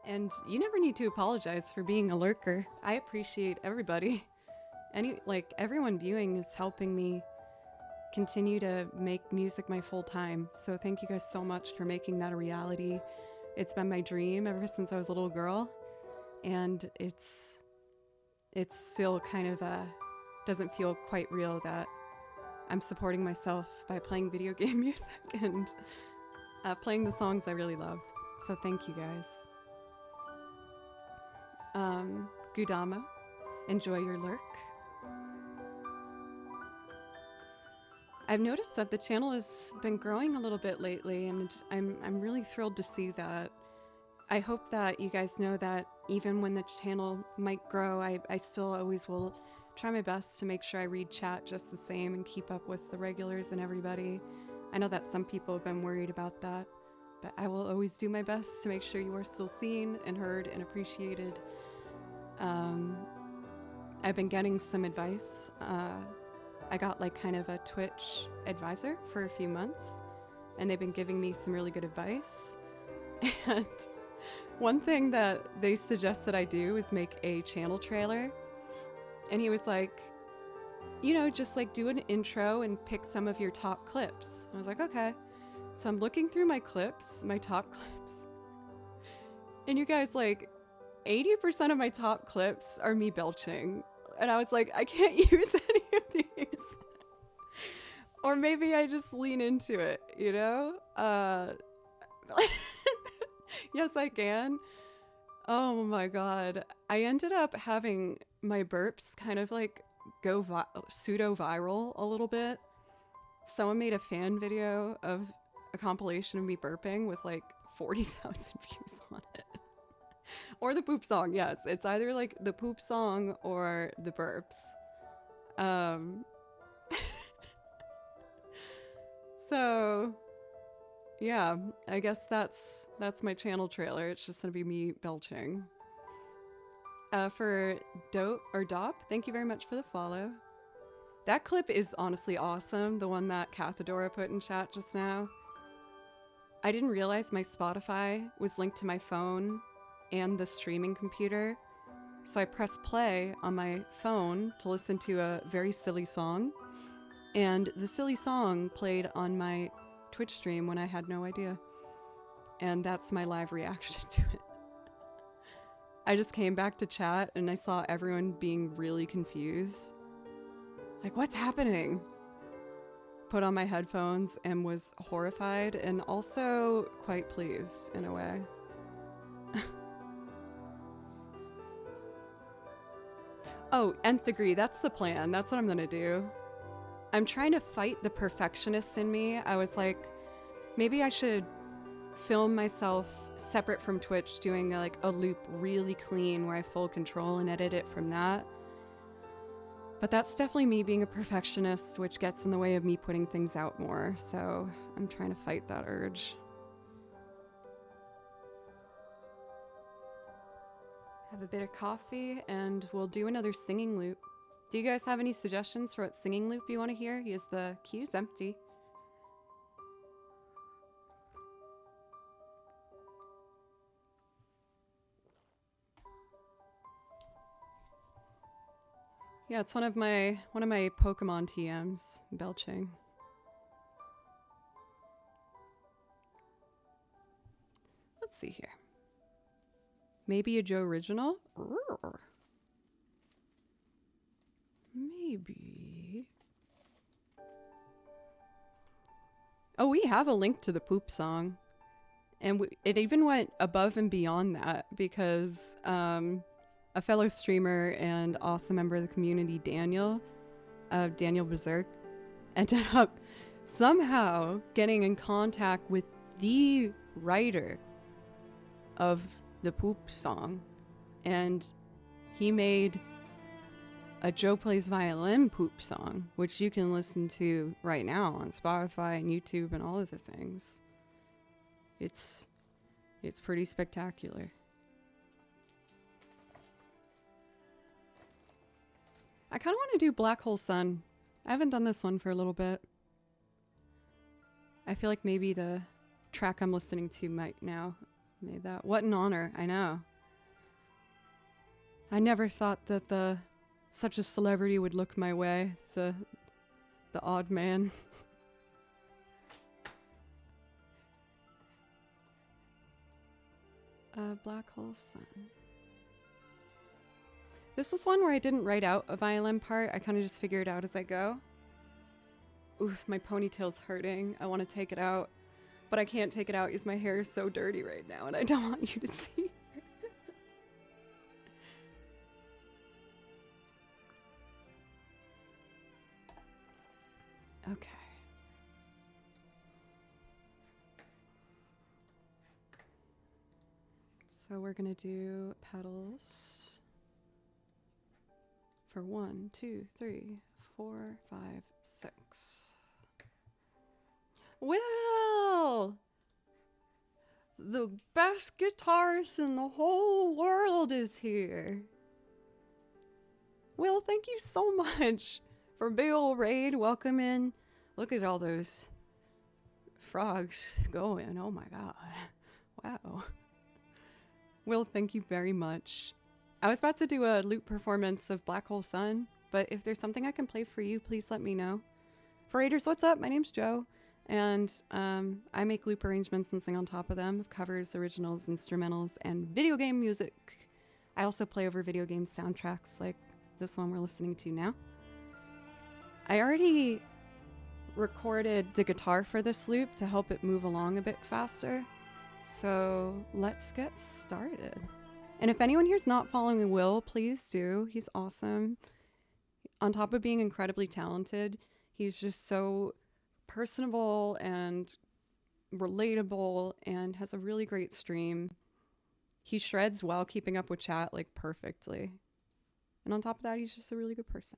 And you never need to apologize for being a lurker. I appreciate everybody. Everyone viewing is helping me continue to make music my full time. So thank you guys so much for making that a reality. It's been my dream ever since I was a little girl, and it's still kind of doesn't feel quite real that I'm supporting myself by playing video game music and playing the songs I really love. So thank you guys. Gudamo, enjoy your lurk. I've noticed that the channel has been growing a little bit lately, and I'm really thrilled to see that. I hope that you guys know that even when the channel might grow, I still always will try my best to make sure I read chat just the same and keep up with the regulars and everybody. I know that some people have been worried about that, but I will always do my best to make sure you are still seen and heard and appreciated. I've been getting some advice. I got like kind of a Twitch advisor for a few months, and they've been giving me some really good advice. And one thing that they suggested I do is make a channel trailer. And he was like, you know, just like do an intro and pick some of your top clips. And I was like, okay. So I'm looking through my clips, my top clips. And you guys, like 80% of my top clips are me belching. And I was like, I can't use any of these. Or maybe I just lean into it, you know? Yes, I can. Oh my god. I ended up having my burps kind of like go pseudo-viral a little bit. Someone made a fan video of a compilation of me burping with like 40,000 views on it. Or the poop song, yes. It's either like the poop song or the burps. So, yeah, I guess that's my channel trailer. It's just gonna be me belching. For Dope or Dop, thank you very much for the follow. That clip is honestly awesome, the one that Cathedora put in chat just now. I didn't realize my Spotify was linked to my phone and the streaming computer, so I pressed play on my phone to listen to a very silly song, and the silly song played on my Twitch stream when I had no idea, and that's my live reaction to it. I just came back to chat and I saw everyone being really confused. Like, what's happening? Put on my headphones and was horrified and also quite pleased in a way. Oh, nth degree, that's the plan. That's what I'm gonna do. I'm trying to fight the perfectionist in me. I was like, maybe I should film myself separate from Twitch doing like a loop really clean where I full control and edit it from that. But that's definitely me being a perfectionist, which gets in the way of me putting things out more. So I'm trying to fight that urge. Have a bit of coffee and we'll do another singing loop. Do you guys have any suggestions for what singing loop you want to hear? Is the queue's empty? Yeah, it's one of my Pokemon TMs, belching. Let's see here. Maybe a Joe original? Maybe. Oh, we have a link to the poop song. And it even went above and beyond that because a fellow streamer and awesome member of the community, Daniel Berserk, ended up somehow getting in contact with the writer of the poop song, and he made a Joe Plays Violin poop song, which you can listen to right now on Spotify and YouTube and all of the things. It's pretty spectacular. I kind of want to do Black Hole Sun. I haven't done this one for a little bit. I feel like maybe the track I'm listening to might now made that. What an honor, I know. I never thought that such a celebrity would look my way, the odd man. Black Hole Sun. This is one where I didn't write out a violin part. I kind of just figure it out as I go. Oof, my ponytail's hurting. I want to take it out, but I can't take it out because my hair is so dirty right now and I don't want you to see. Okay. So we're gonna do petals for 1, 2, 3, 4, 5, 6. Well, the best guitarist in the whole world is here. Will, thank you so much for big ol' raid. Welcome in. Look at all those frogs going. Oh my god. Wow. Will, thank you very much. I was about to do a loop performance of Black Hole Sun, but if there's something I can play for you, please let me know. For Raiders, what's up? My name's Joe, and I make loop arrangements and sing on top of them, covers, originals, instrumentals, and video game music. I also play over video game soundtracks like this one we're listening to now. I already recorded the guitar for this loop to help it move along a bit faster. So let's get started. And if anyone here's not following Will, please do. He's awesome. On top of being incredibly talented, he's just so personable and relatable and has a really great stream. He shreds while keeping up with chat like perfectly. And on top of that, he's just a really good person.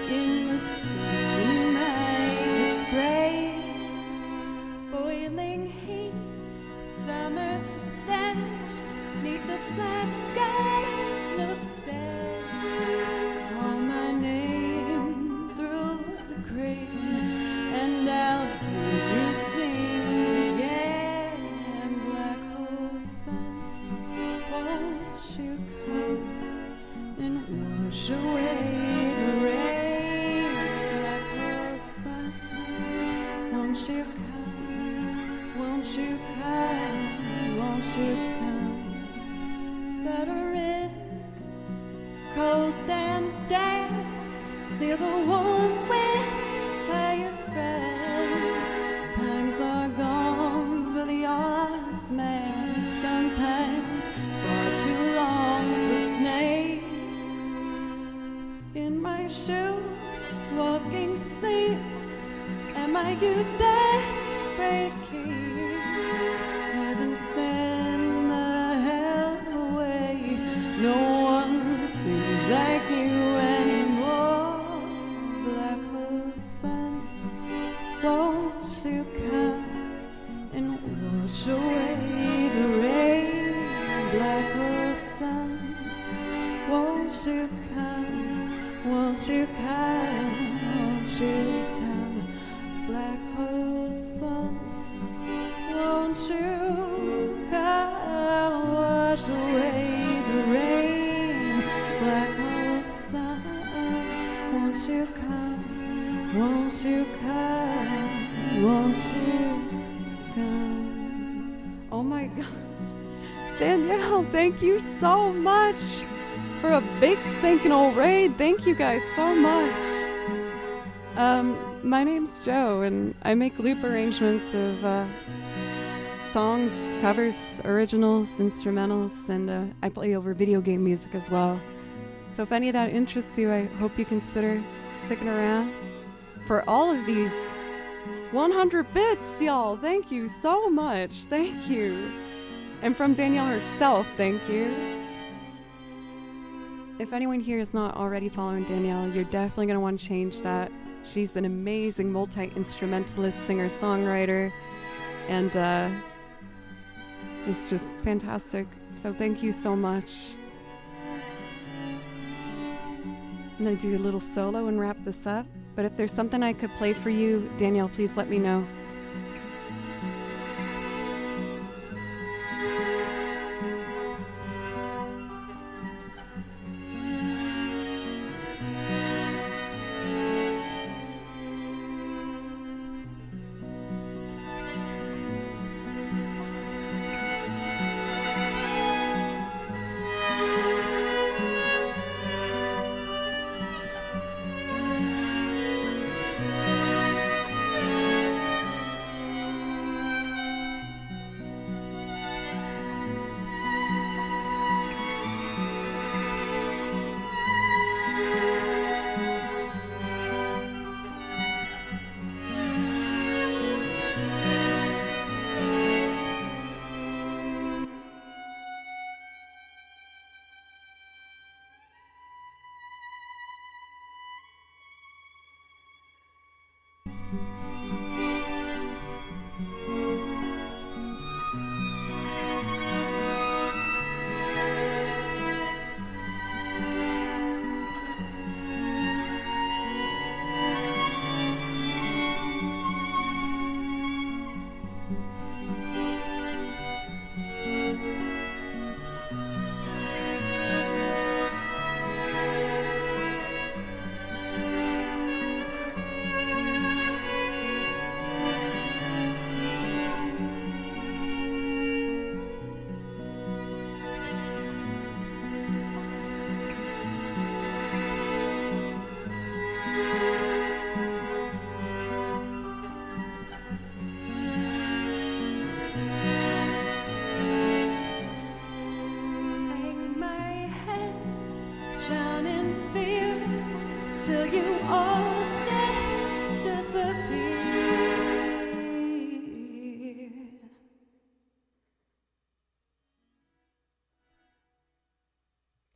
in the sea, my disgrace. Boiling heat, summer stench, neath the black sky looks dead. Call my name through the cream, and I'll hear you sing again. Black hole sun, won't you come and wash away the rain? Black hole sun, won't you come? Won't you come? Won't you come? Stuttering, cold and damp, steal the warm wind, tired friend. Times are gone for the honest man, sometimes far too long for snakes. In my shoes, walking sleep, and my youth that breaking. Heaven send the hell away. No one sings like you anymore. Black hole sun, won't you come and wash away the rain? Black hole sun, won't you come? Won't you come? Won't you come? Black hole sun, won't you come? Wash away the rain. Black hole sun, won't you come? Won't you come? Won't you come? Oh my God. Danielle, thank you so much for a big stinking old raid. Thank you guys so much. My name's Joe, and I make loop arrangements of songs, covers, originals, instrumentals, and I play over video game music as well. So if any of that interests you, I hope you consider sticking around for all of these 100 bits, y'all. Thank you so much. Thank you. And from Danielle herself, thank you. If anyone here is not already following Danielle, you're definitely going to want to change that. She's an amazing multi-instrumentalist, singer-songwriter, and is just fantastic. So thank you so much. I'm going to do a little solo and wrap this up. But if there's something I could play for you, Danielle, please let me know. Till you all just disappear.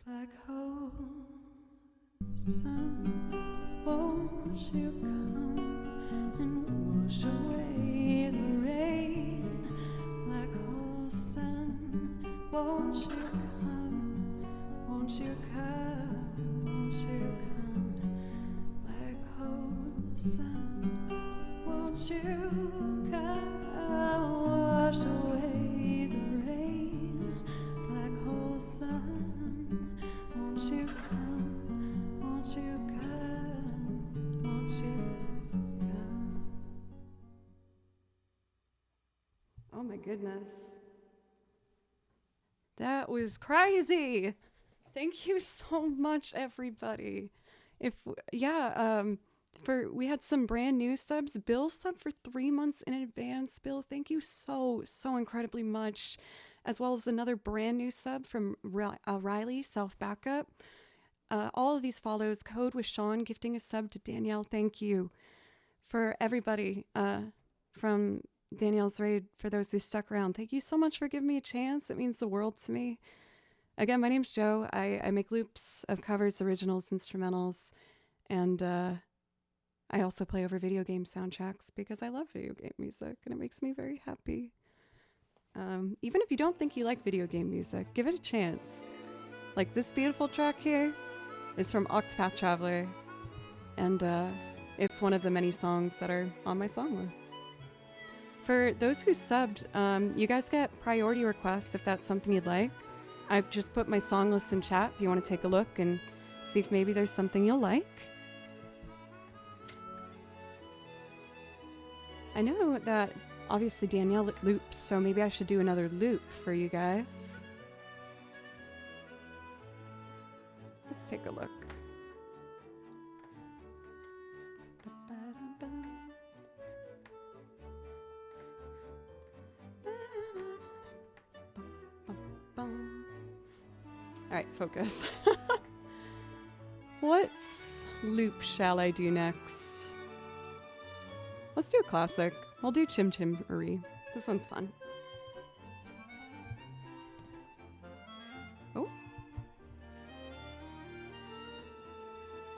Black hole sun, won't won't you come and wash away the rain like whole sun? Won't you come? Won't you come? Won't you come like whole sun? Won't you come? Wash away the rain like whole sun. Won't you come? Won't you come? Won't you come? Oh my goodness. That was crazy. Thank you so much, everybody. We had some brand new subs. Bill subbed for 3 months in advance. Bill, thank you so incredibly much. As well as another brand new sub from Riley, Self Backup. All of these follows. Code with Sean gifting a sub to Danielle. Thank you. For everybody from Danielle's Raid, for those who stuck around, thank you so much for giving me a chance. It means the world to me. Again, my name's Joe. I make loops of covers, originals, instrumentals, and I also play over video game soundtracks because I love video game music and it makes me very happy. Even if you don't think you like video game music, give it a chance. Like this beautiful track here is from Octopath Traveler, and it's one of the many songs that are on my song list. For those who subbed, you guys get priority requests if that's something you'd like. I've just put my song list in chat if you want to take a look and see if maybe there's something you'll like. I know that obviously Danielle loops, so maybe I should do another loop for you guys. Let's take a loop. Alright, focus. What loop shall I do next? Let's do a classic. I'll do Chim Chim Marie. This one's fun. Oh.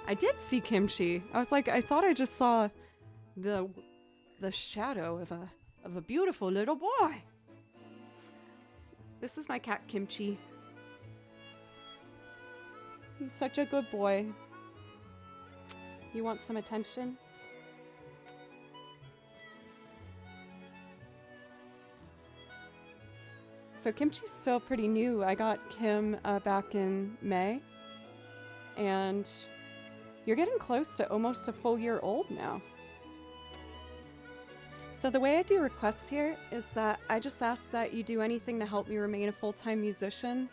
I did see Kimchi. I was like, I thought I just saw the shadow of a beautiful little boy. This is my cat Kimchi. He's such a good boy. You want some attention? So Kimchi's still pretty new. I got Kim back in May. And you're getting close to almost a full year old now. So the way I do requests here is that I just ask that you do anything to help me remain a full-time musician.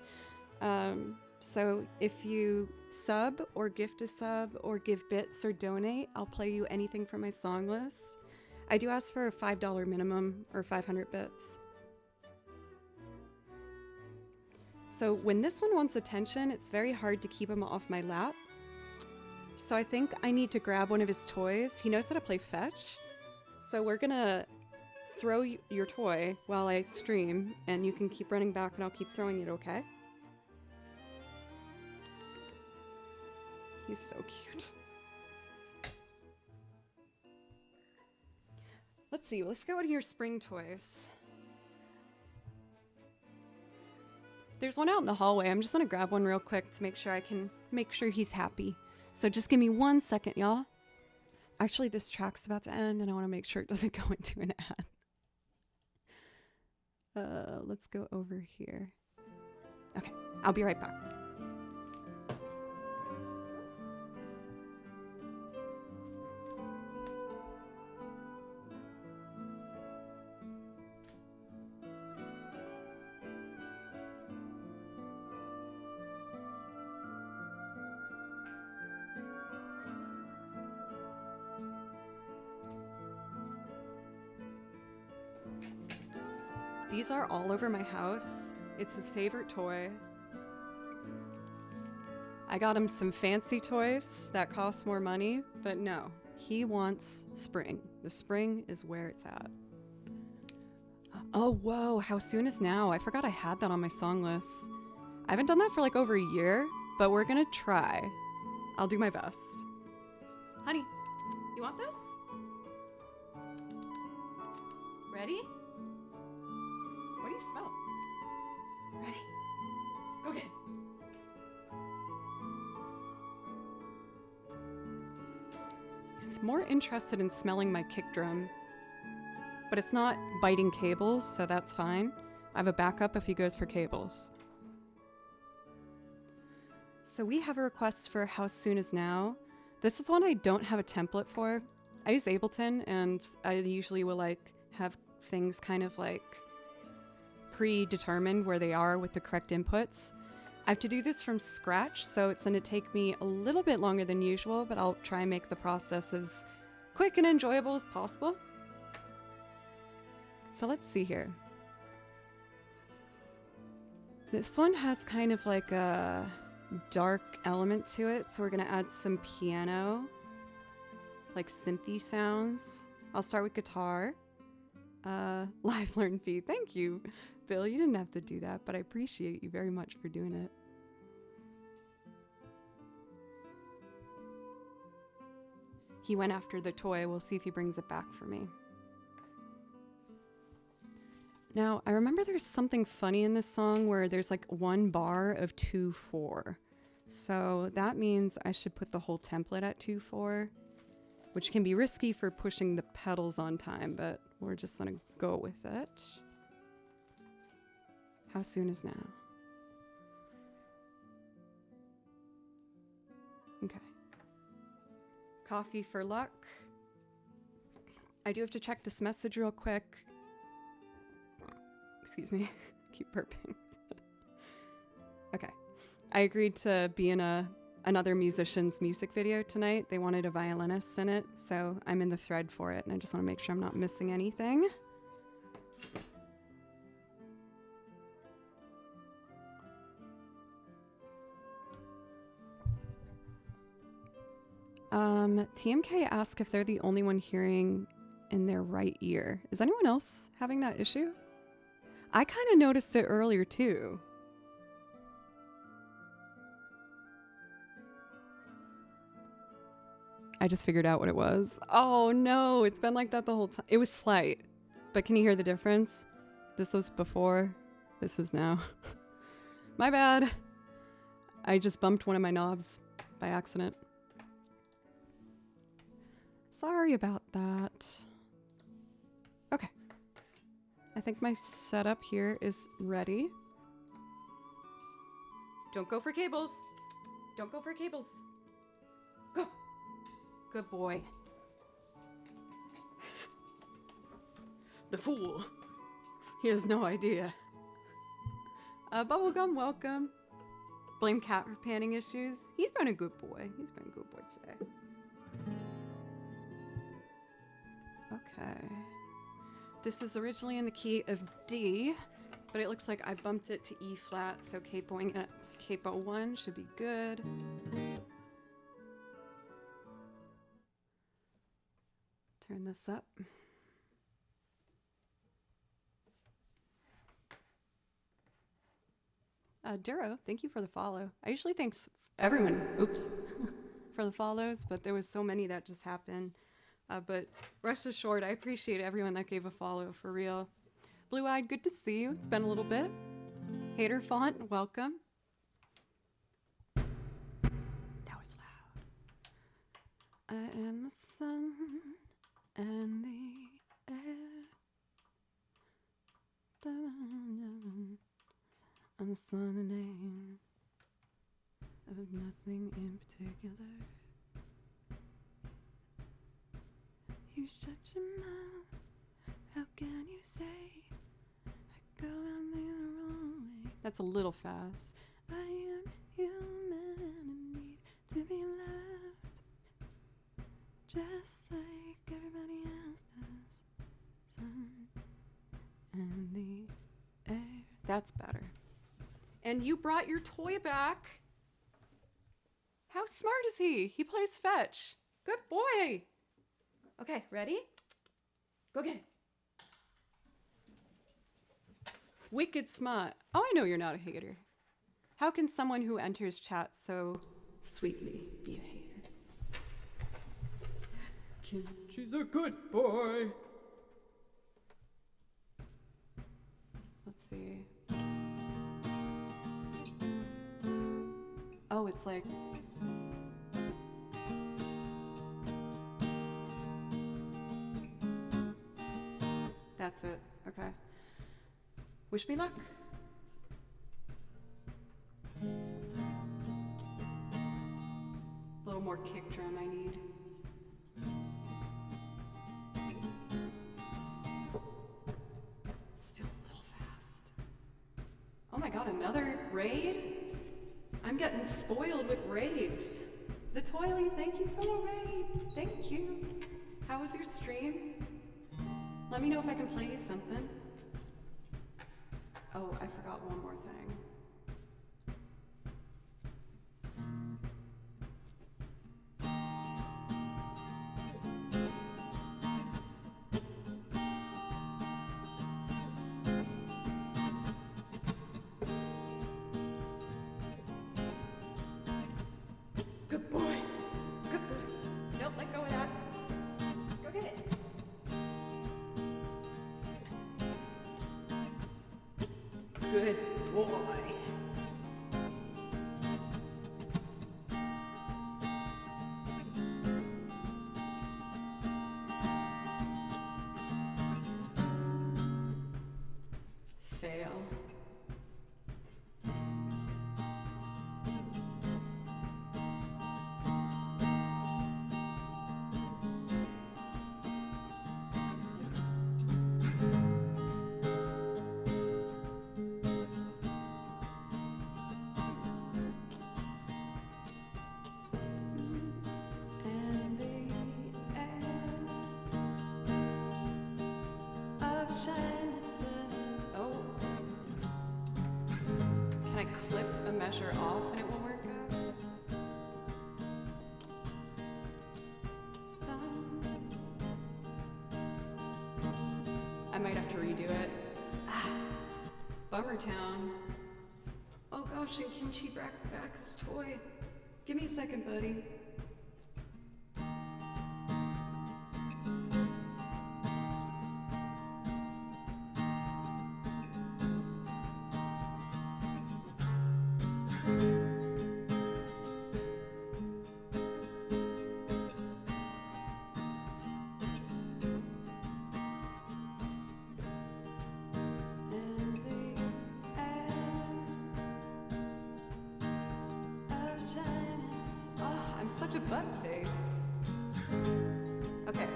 So if you sub or gift a sub or give bits or donate, I'll play you anything from my song list. I do ask for a $5 minimum or 500 bits. So when this one wants attention, it's very hard to keep him off my lap. So I think I need to grab one of his toys. He knows how to play fetch. So we're gonna throw your toy while I stream, and you can keep running back and I'll keep throwing it, okay? He's so cute. Let's see, let's go to your spring toys. There's one out in the hallway. I'm just gonna grab one real quick to make sure I can make sure he's happy. So just give me 1 second, y'all. Actually, this track's about to end and I wanna make sure it doesn't go into an ad. Let's go over here. Okay, I'll be right back. These are all over my house. It's his favorite toy. I got him some fancy toys that cost more money, but no, he wants spring. The spring is where it's at. Oh, whoa, how soon is now? I forgot I had that on my song list. I haven't done that for like over a year, but we're gonna try. I'll do my best. Honey. want this? Ready? What do you smell? Ready? Go get it. He's more interested in smelling my kick drum, but it's not biting cables, so that's fine. I have a backup if he goes for cables. So we have a request for How Soon Is Now. This is one I don't have a template for. I use Ableton, and I usually will like have things kind of like predetermined where they are with the correct inputs. I have to do this from scratch, so it's going to take me a little bit longer than usual, but I'll try and make the process as quick and enjoyable as possible. So let's see here. This one has kind of like a dark element to it, so we're going to add some piano, like synthy sounds. I'll start with guitar. Live learn fee. Thank you, Bill. You didn't have to do that, but I appreciate you very much for doing it. He went after the toy. We'll see if he brings it back for me. Now, I remember there's something funny in this song where there's like one bar of 2/4. So that means I should put the whole template at 2/4, which can be risky for pushing the pedals on time, but we're just gonna go with it. How soon is now? Okay. Coffee for luck. I do have to check this message real quick. Excuse me. Keep burping. Okay. I agreed to be in another musician's music video tonight. They wanted a violinist in it, so I'm in the thread for it, and I just want to make sure I'm not missing anything. TMK asked if they're the only one hearing in their right ear. Is anyone else having that issue? I kind of noticed it earlier too. I just figured out what it was. Oh no, it's been like that the whole time. It was slight, but can you hear the difference? This was before, this is now. My bad. I just bumped one of my knobs by accident. Sorry about that. Okay. I think my setup here is ready. Don't go for cables. Don't go for cables. Go. Good boy. The fool. He has no idea. Bubblegum, welcome. Blame Cat for panning issues. He's been a good boy. He's been a good boy today. Okay. This is originally in the key of D, but it looks like I bumped it to E flat, so capoing at capo 1 should be good. Turn this up. Duro, thank you for the follow. I usually thanks everyone, for the follows, but there was so many that just happened. But rest assured, I appreciate everyone that gave a follow, for real. Blue-eyed, good to see you. It's been a little bit. Hater Font, welcome. That was loud. I am the sun and the air. I'm the sun and name of nothing in particular. You shut your mouth. How can you say I go on the wrong way? That's a little fast. I am human and need to be loved, just like everybody else does. Sun and the air. That's better. And you brought your toy back. How smart is he? He plays fetch. Good boy. Okay, ready? Go get it. Wicked smart. Oh, I know you're not a hater. How can someone who enters chat so sweetly be a hater? Kimchi's a good boy. Let's see. Oh, it's like... That's it. Okay. Wish me luck. A little more kick drum I need. Still a little fast. Oh my god, another raid? I'm getting spoiled with raids. The Toily, thank you for the raid. Thank you. How was your stream? Let me know if I can play you something. Oh, I forgot one more thing. Good boy. Good boy. Nope, let go of that. Go get it. Good boy. Fail. And the air of shininess. Oh. Can I clip a measure off and it will work out? I might have to redo it. Bummer Town. Oh gosh, and Kimchi back his toy. Give me a second, buddy. Such a butt face. Okay.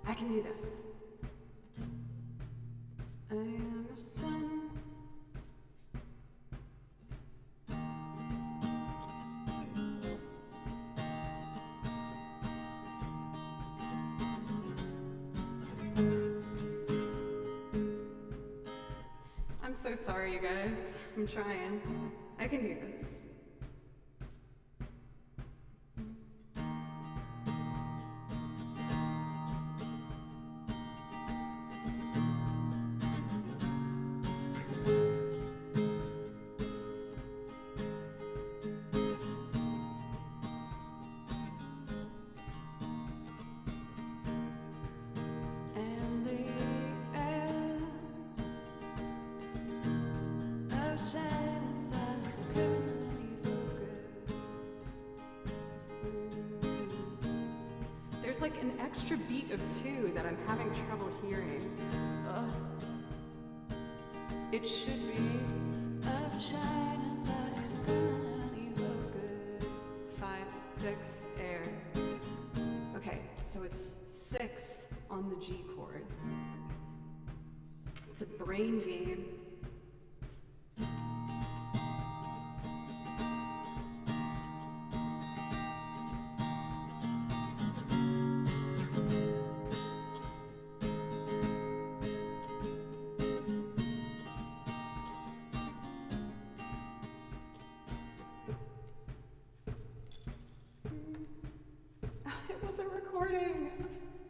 I can do this. I am the sun. I'm so sorry, you guys. I'm trying. I can do this. And the air of shyness is criminally good. There's like an extra beat of 2 that I'm having trouble hearing. It should be of shyness is criminally good. 5, 6, air. Okay, so it's 6 on the G chord. It's a brain game. It wasn't recording.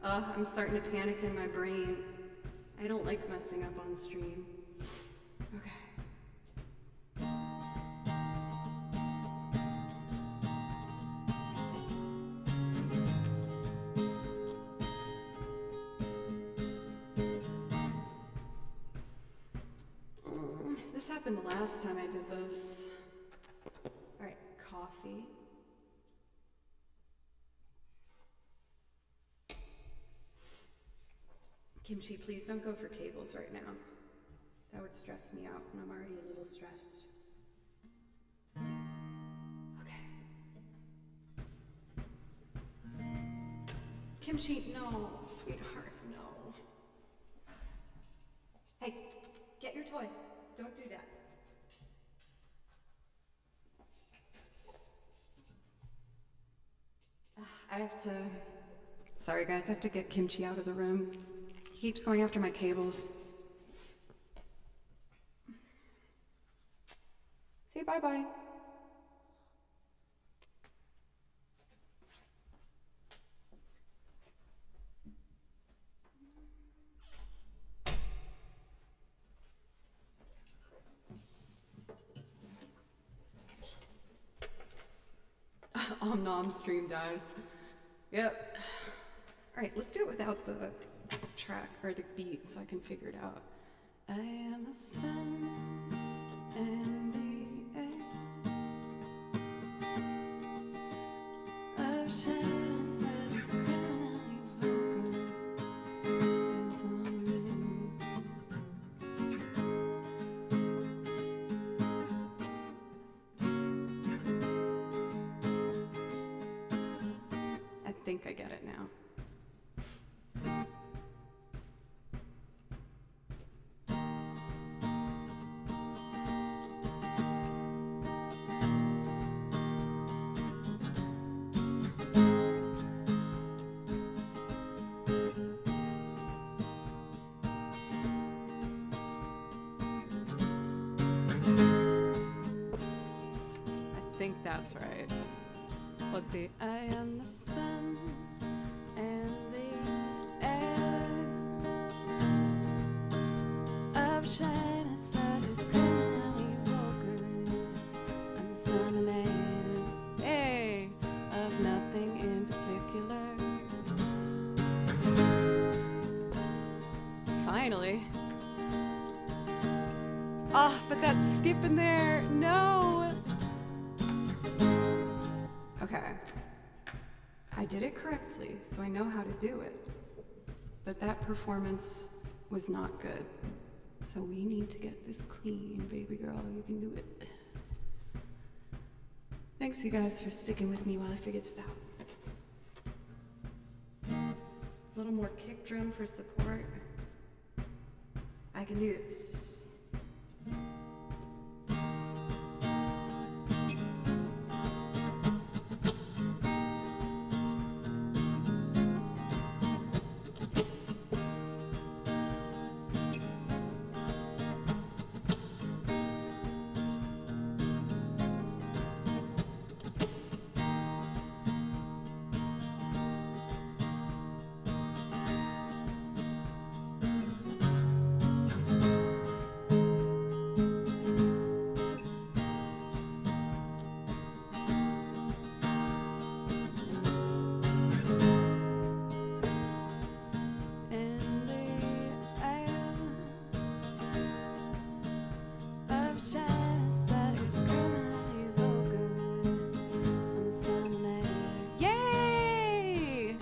I'm starting to panic in my brain. I don't like messing up on stream. Okay. This happened the last time I did this. All right, coffee. Kimchi, please don't go for cables right now. That would stress me out, and I'm already a little stressed. Okay. Kimchi, no, sweetheart, no. Hey, get your toy. Don't do that. I have to... Sorry guys, I have to get Kimchi out of the room. He keeps going after my cables. Say bye-bye. Nom stream dies. Yep. Alright, let's do it without the track or the beat so I can figure it out. I am the sun and the air of shadows that is criminally vulgar and something. I think I get it now. I think that's right. Let's see. I am the sun and the air of shyness that is criminally vulgar. I'm the sun and air, hey, of nothing in particular. Finally. Ah, but that skip in there, no! Okay. I did it correctly, so I know how to do it. But that performance was not good. So we need to get this clean, baby girl. You can do it. Thanks, you guys, for sticking with me while I figure this out. A little more kick drum for support. I can do this.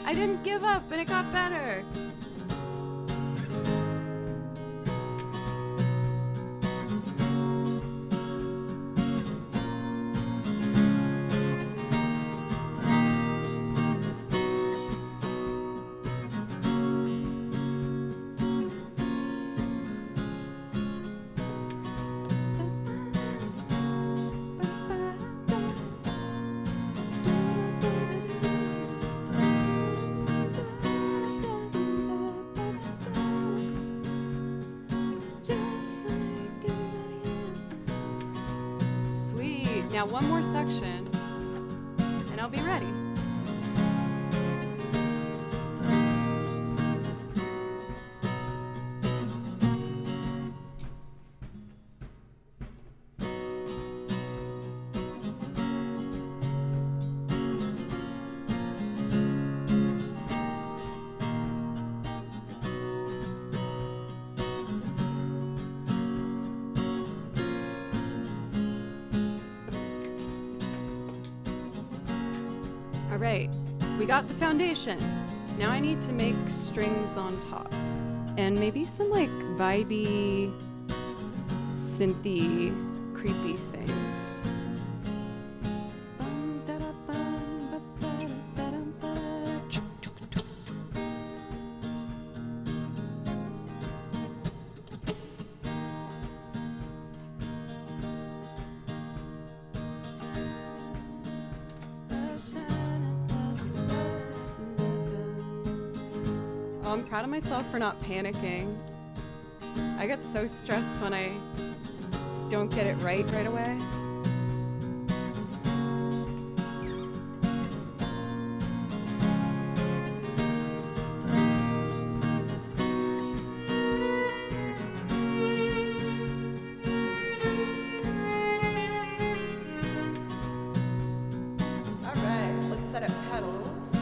I didn't give up, and it got better. Now one more section, and I'll be ready. right, we got the foundation. Now I need to make strings on top. And maybe some like vibey, synthy, creepy things. Oh, I'm proud of myself for not panicking. I get so stressed when I don't get it right away. All right, let's set up petals.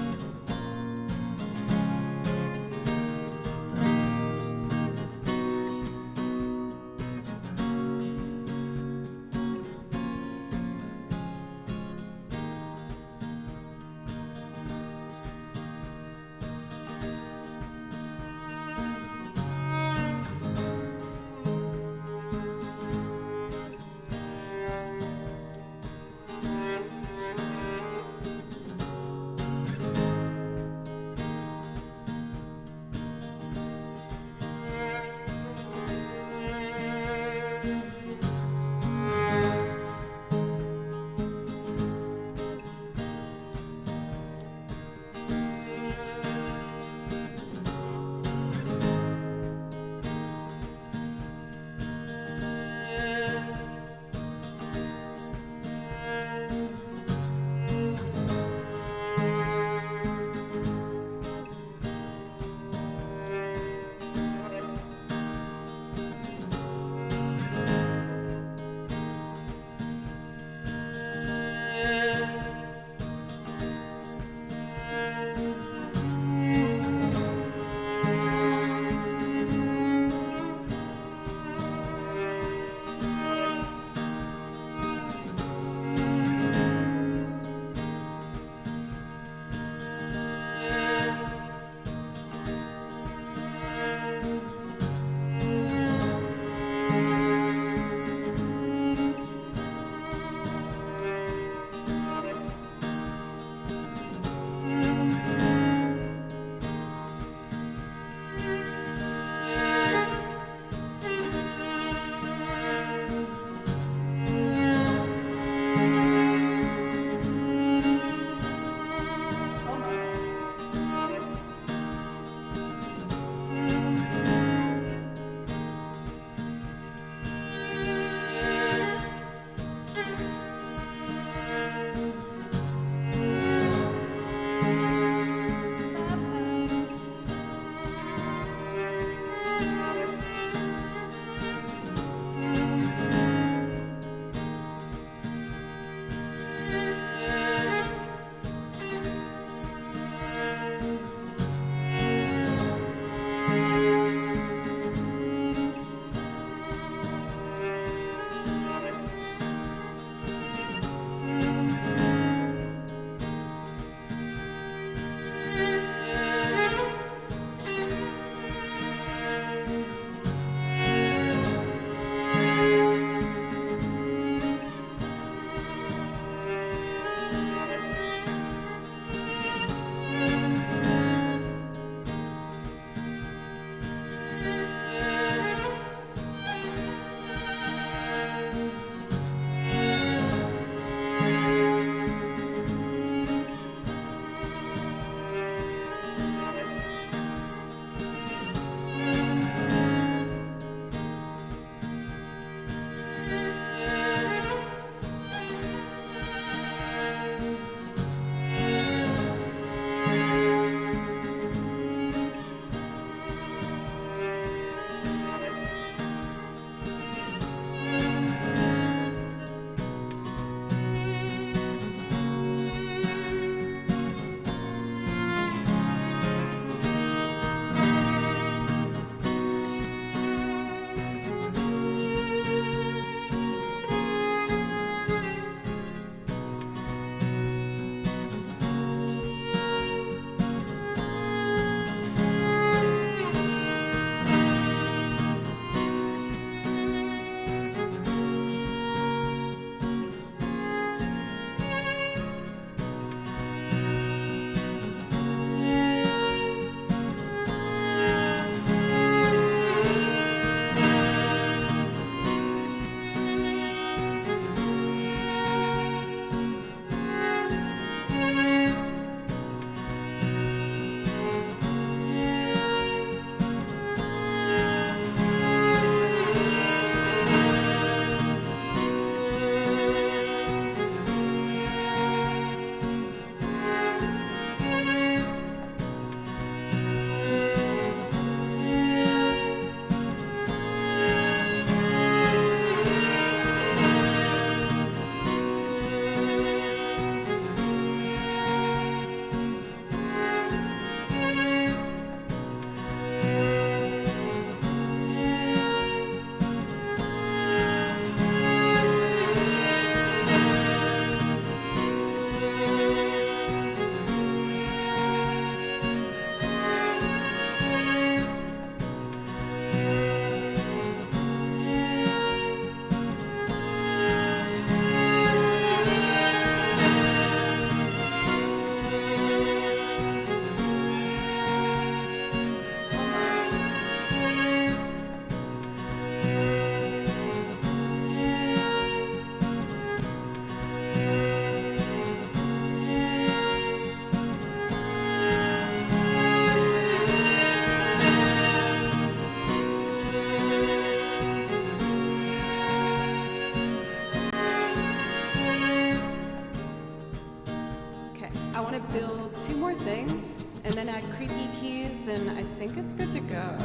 fill 2 more things and then add creaky keys, and I think it's good to go.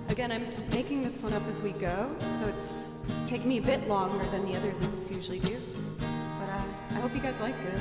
Again, I'm making this one up as we go, so it's taking me a bit longer than the other loops usually do. But I hope you guys like it.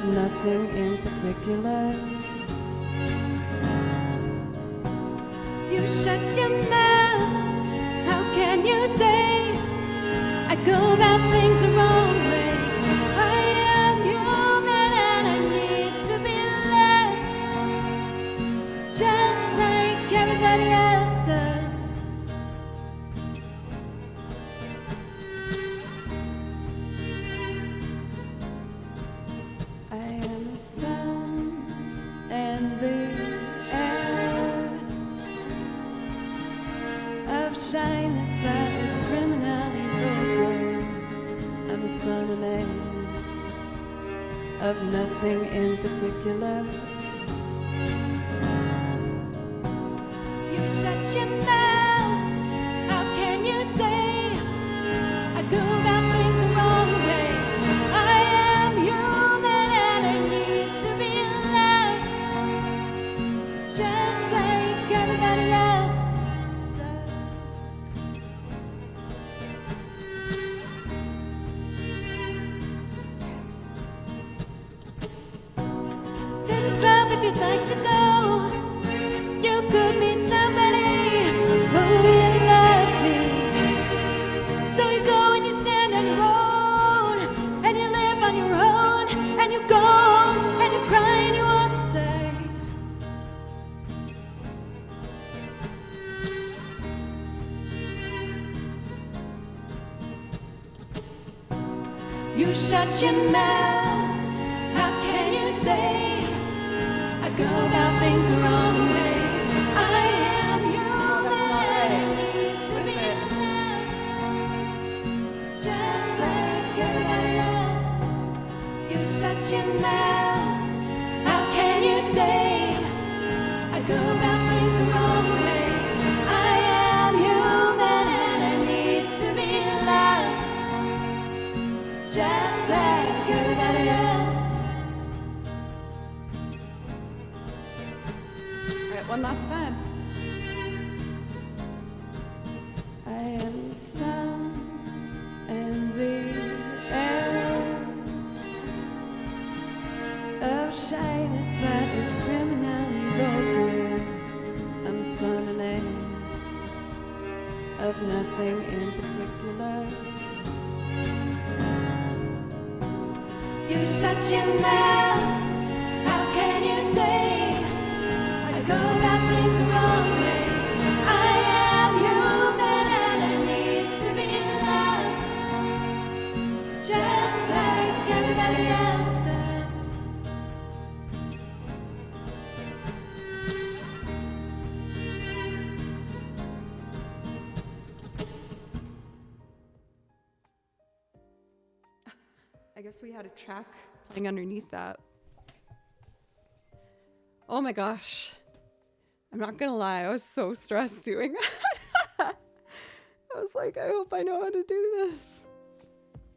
nothing in particular. You shut your mouth. How can you say I go about things the wrong way? I am human and I need to be loved just like everybody else does. I am the sun and the air of shyness that is criminally vulgar. I'm the sun and air of nothing in particular. You shut your mouth. How can you say I go about things the wrong way? I am human and I need to be loved just like everybody else does. There's a club if you'd like to go. You could meet somebody who really loves you. So you go and you stand on your own, and you live on your own, and you go home and you cry and you won't stay. You shut your mouth. How can you say I go about things the wrong way? I am human. that's not right. I need to What be is it? loved just like everybody else. You shut your mouth. How can you say I go about things the wrong way? I am human and I need to be loved just like everybody else. All right, one last time. I am the sun and the air of shyness that is criminally vulgar. I'm the sun and air of nothing in particular. You shut your mouth. How can you say I go about things the wrong way? I am human and I need to be loved just like everybody else does. I guess we had a track playing underneath that. Oh my gosh. I'm not gonna lie, I was so stressed doing that. I was like, I hope I know how to do this.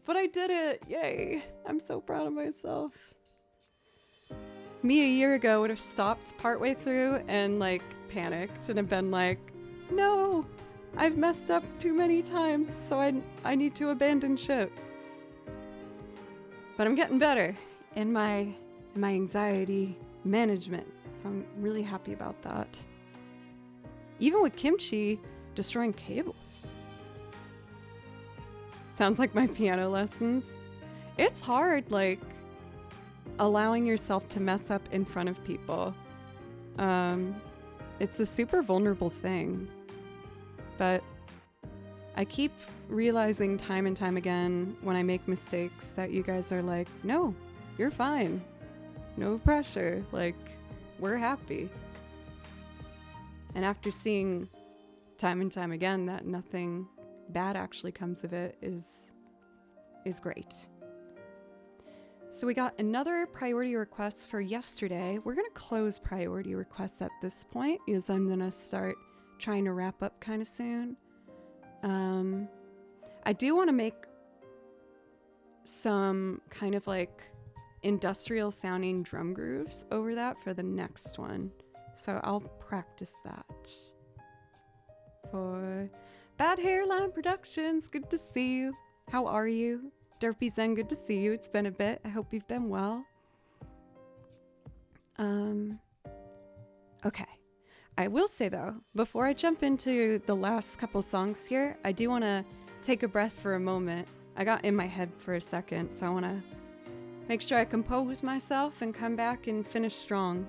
But I did it, yay. I'm so proud of myself. Me a year ago would have stopped partway through and like panicked and have been like, no, I've messed up too many times, so I need to abandon ship. But I'm getting better in my anxiety management, so I'm really happy about that. Even with kimchi destroying cables. Sounds like my piano lessons. It's hard, like, allowing yourself to mess up in front of people. It's a super vulnerable thing. But I keep realizing time and time again when I make mistakes that you guys are like, no, you're fine. No pressure. Like, we're happy. And after seeing time and time again that nothing bad actually comes of it is great. So we got another priority request for yesterday. We're going to close priority requests at this point because I'm going to start trying to wrap up kind of soon. I do want to make some kind of like industrial sounding drum grooves over that for the next one. So I'll practice that. For Bad Hairline Productions, good to see you. How are you? Derpy Zen, good to see you. It's been a bit. I hope you've been well. Okay. I will say though, before I jump into the last couple songs here, I do want to take a breath for a moment. I got in my head for a second, so I want to make sure I compose myself and come back and finish strong.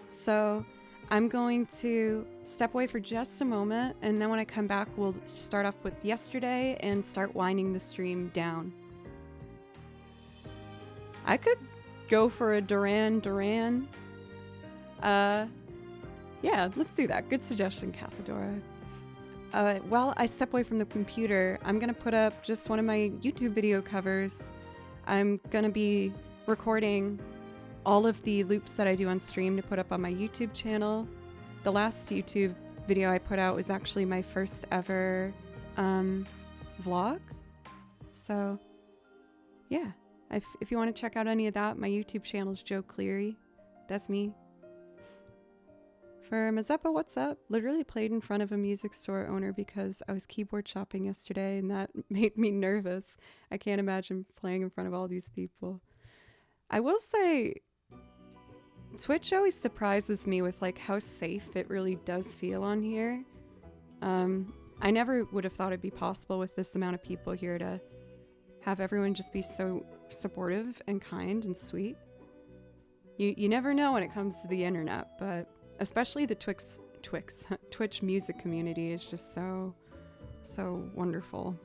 So I'm going to step away for just a moment, and then when I come back, we'll start off with Yesterday and start winding the stream down. I could go for a Duran Duran. Yeah, let's do that. Good suggestion, Cathedora. While I step away from the computer, I'm going to put up just one of my YouTube video covers. I'm going to be recording all of the loops that I do on stream to put up on my YouTube channel. The last YouTube video I put out was actually my first ever vlog. So, yeah. If you want to check out any of that, my YouTube channel is Joe Cleary. That's me. For Mazeppa, what's up? Literally played in front of a music store owner because I was keyboard shopping yesterday and that made me nervous. I can't imagine playing in front of all these people. I will say, Twitch always surprises me with like how safe it really does feel on here. I never would have thought it'd be possible with this amount of people here to have everyone just be so supportive and kind and sweet. You never know when it comes to the internet, but especially the Twitch music community is just so wonderful.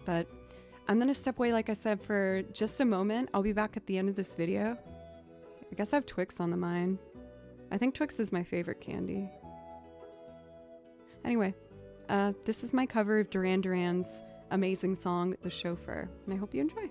But I'm gonna step away, like I said, for just a moment. I'll be back at the end of this video. I guess I have Twix on the mind. I think Twix is my favorite candy. Anyway, this is my cover of Duran Duran's amazing song, The Chauffeur, and I hope you enjoy.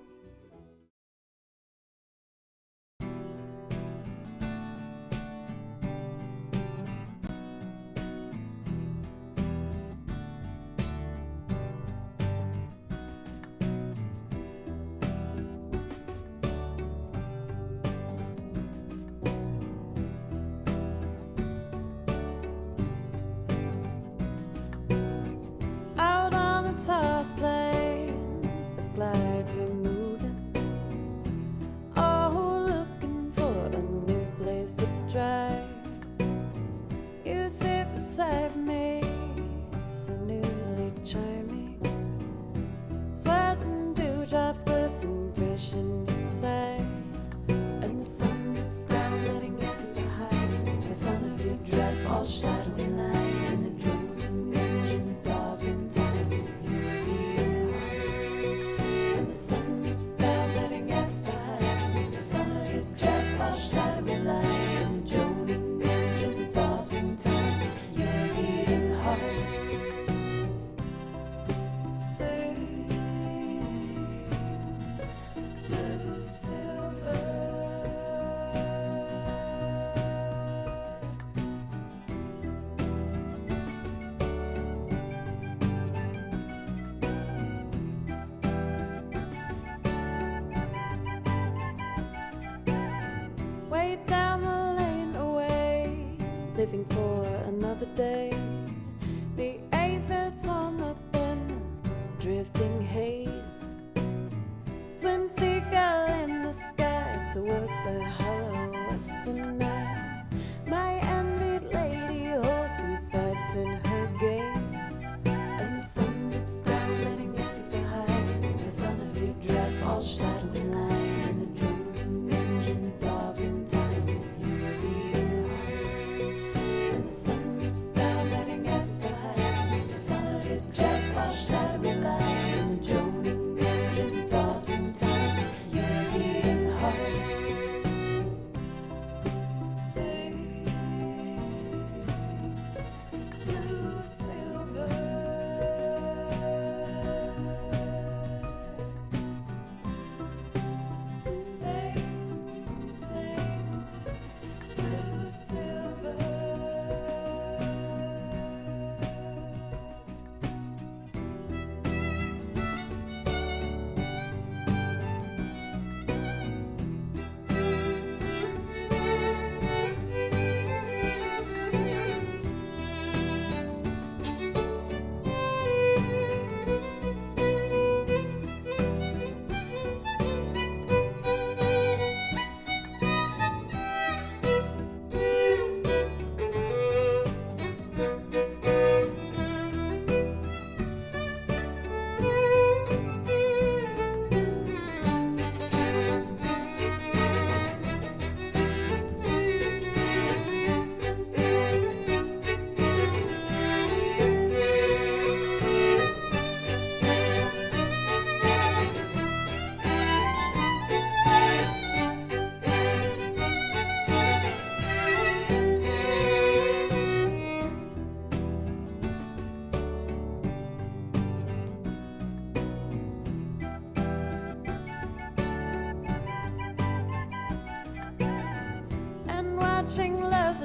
Top planes, the glides are moving. Oh, looking for a new place to drive. You sit beside me, so newly charming. Sweating dewdrops glisten fresh in your sight, and the sun looks down, letting everything behind. It's the front of your dress, all shadowy line, and the droning engine thaws in time. Living for another day. The aphids on the bend, drifting haze. Swim seagull in the sky towards that hollow western night. My envied lady holds you fast in her gaze, and the sun dips down, letting everything behind. It's the front of your dress, all shadowy line, and the droning engine thaws in time with your beating heart. The sun dips down, letting everything behind. It's the front of your dress, all shadowy line, and the droning engine thaws in time with your beating heart.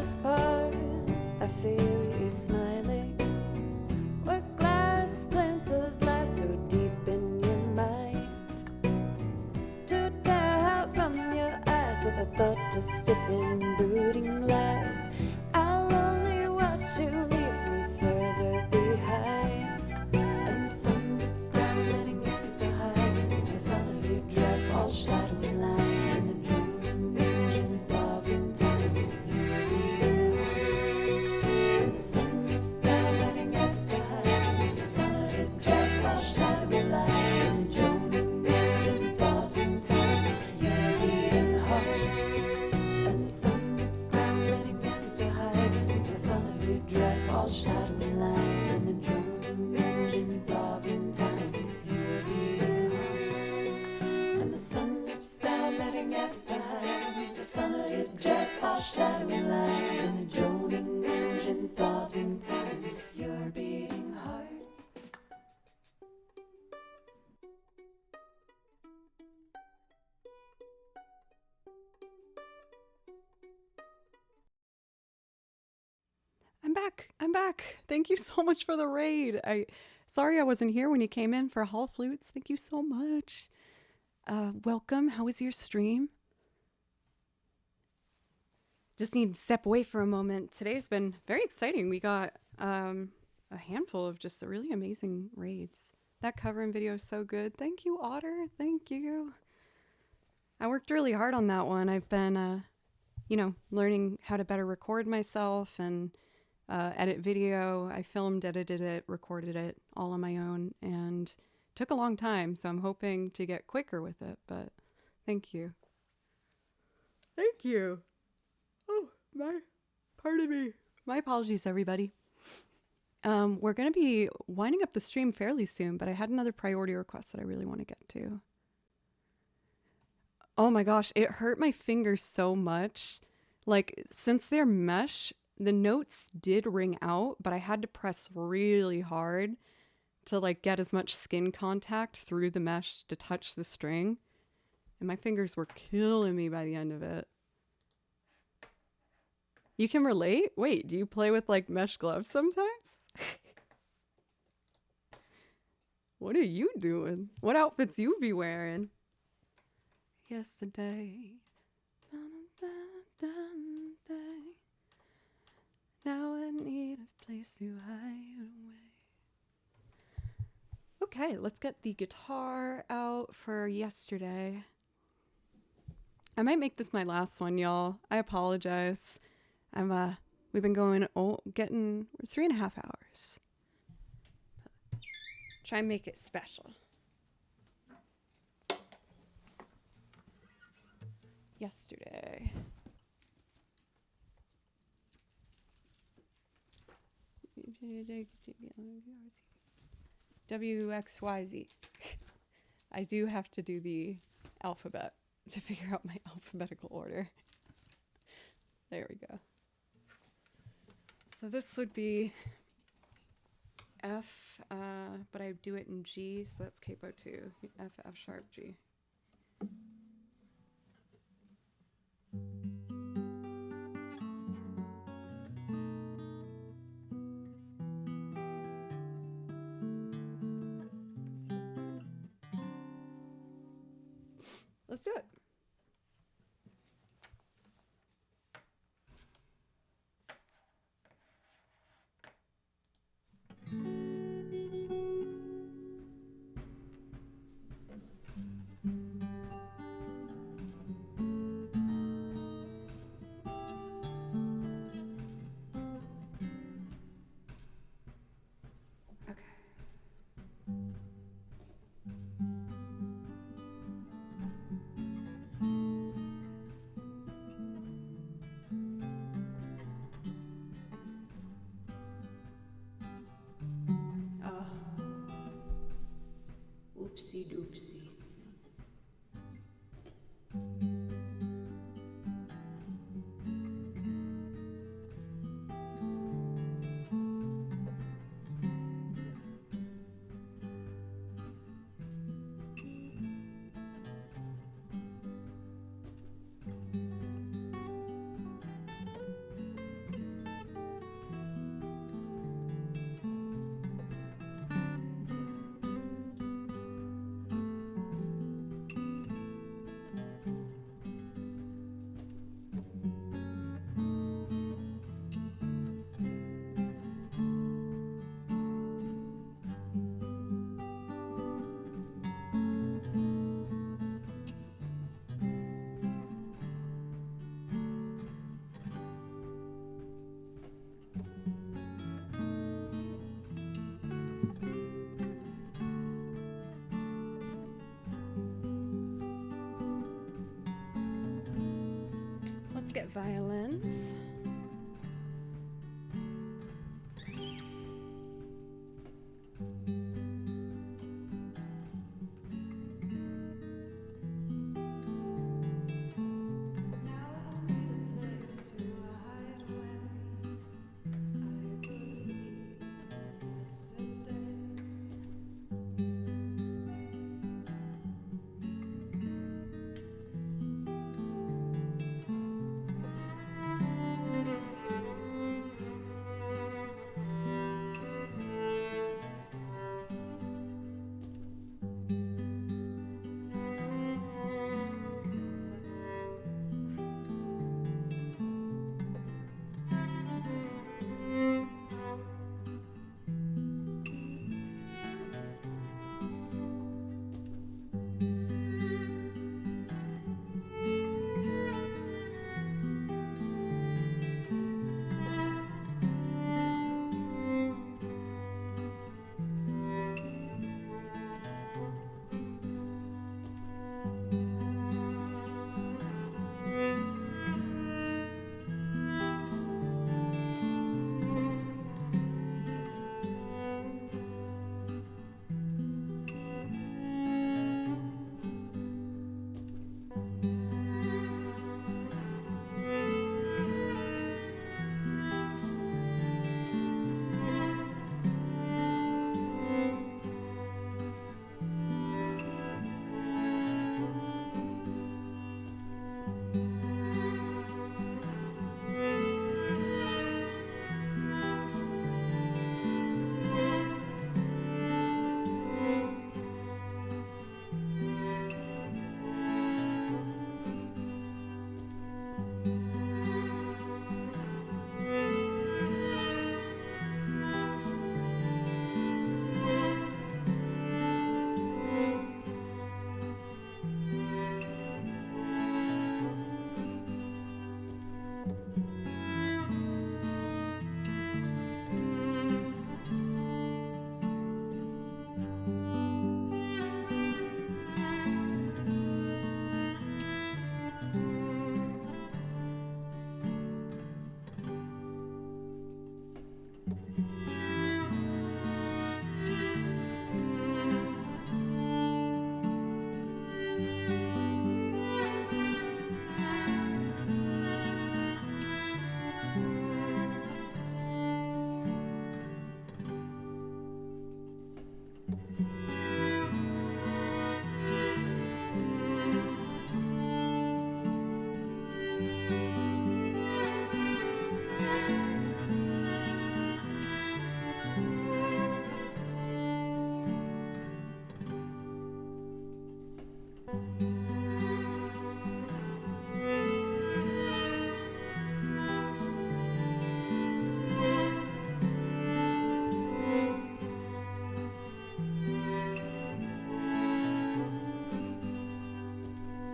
waves part, I feel you smiling. Where glass splinters lie so deep in your mind, to tear out from your eyes with a thought to stiffen brooding lies. I'll only watch you leave me further behind, and the sun dips down, letting it behind. It's the front of your dress, all shadowy line, and the drone engine thaws in time with you being home. And the sun dips down, letting it behind. It's the front of your dress, all shadowy line, and the drone engine thaws in time with you being home. And the sun dips down, letting it behind. It's the front of your dress, all shadowy line, and the drone engine thaws in time with you being home. And the sun dips down, letting it behind. It's the front of your dress, all shadowy line, and the droning engine thaws in time with your beating heart. I'm back. Thank you so much for the raid. Sorry I wasn't here when you came in for Hall Flutes. Thank you so much. Welcome. How was your stream? Just need to step away for a moment. Today's been very exciting. We got a handful of just really amazing raids. That covering video is so good. Thank you, Otter. Thank you. I worked really hard on that one. I've been, learning how to better record myself and edit video. I filmed, edited it, recorded it all on my own, and took a long time. So I'm hoping to get quicker with it, but thank you. Thank you. Oh, pardon me. My apologies, everybody. We're going to be winding up the stream fairly soon, but I had another priority request that I really want to get to. Oh my gosh, it hurt my fingers so much. Like, since they're mesh, the notes did ring out, but I had to press really hard to like get as much skin contact through the mesh to touch the string. And my fingers were killing me by the end of it. You can relate? Wait, do you play with like mesh gloves sometimes? What are you doing? What outfits you be wearing? Yesterday. Now I need a place to hide away. Okay, let's get the guitar out for yesterday. I might make this my last one, y'all. I apologize. We've been going, getting 3.5 hours. Try and make it special. Yesterday. WXYZ. I do have to do the alphabet to figure out my alphabetical order. There we go. So this would be F, but I do it in G, so that's capo 2. F, F sharp, G. Let's do it. Oopsie doopsie. days. Now I need a place to hide away. I believe yesterday.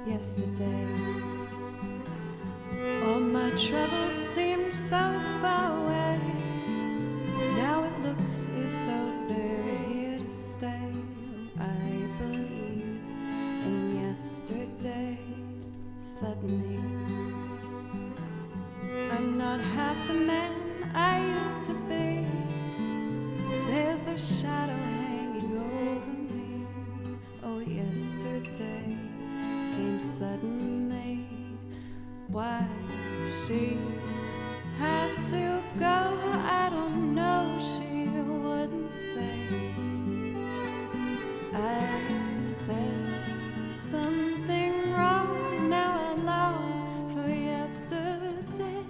Yesterday, all my troubles seemed so far away. Now it looks as though they're here to stay. I believe in yesterday. Suddenly, I'm not half the man I used to be. There's a shadow hanging over me. Oh, yesterday came suddenly. Why she had to go, I don't know, she wouldn't say. I said something wrong, now I long for yesterday.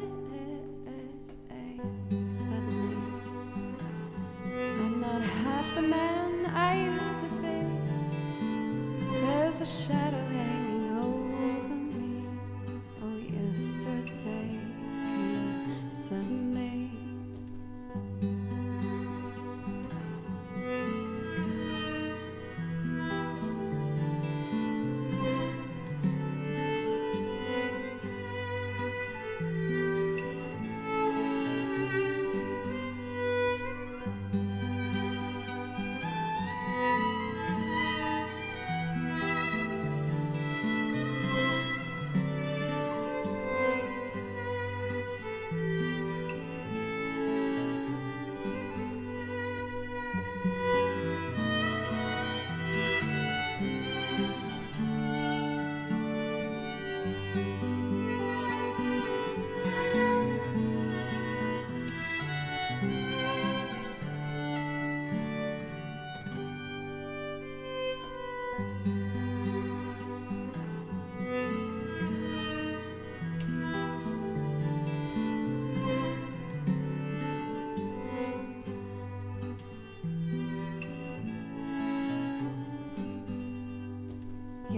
Suddenly, I'm not half the man I used to be. There's a shadow hanging over me. Oh, yesterday came suddenly.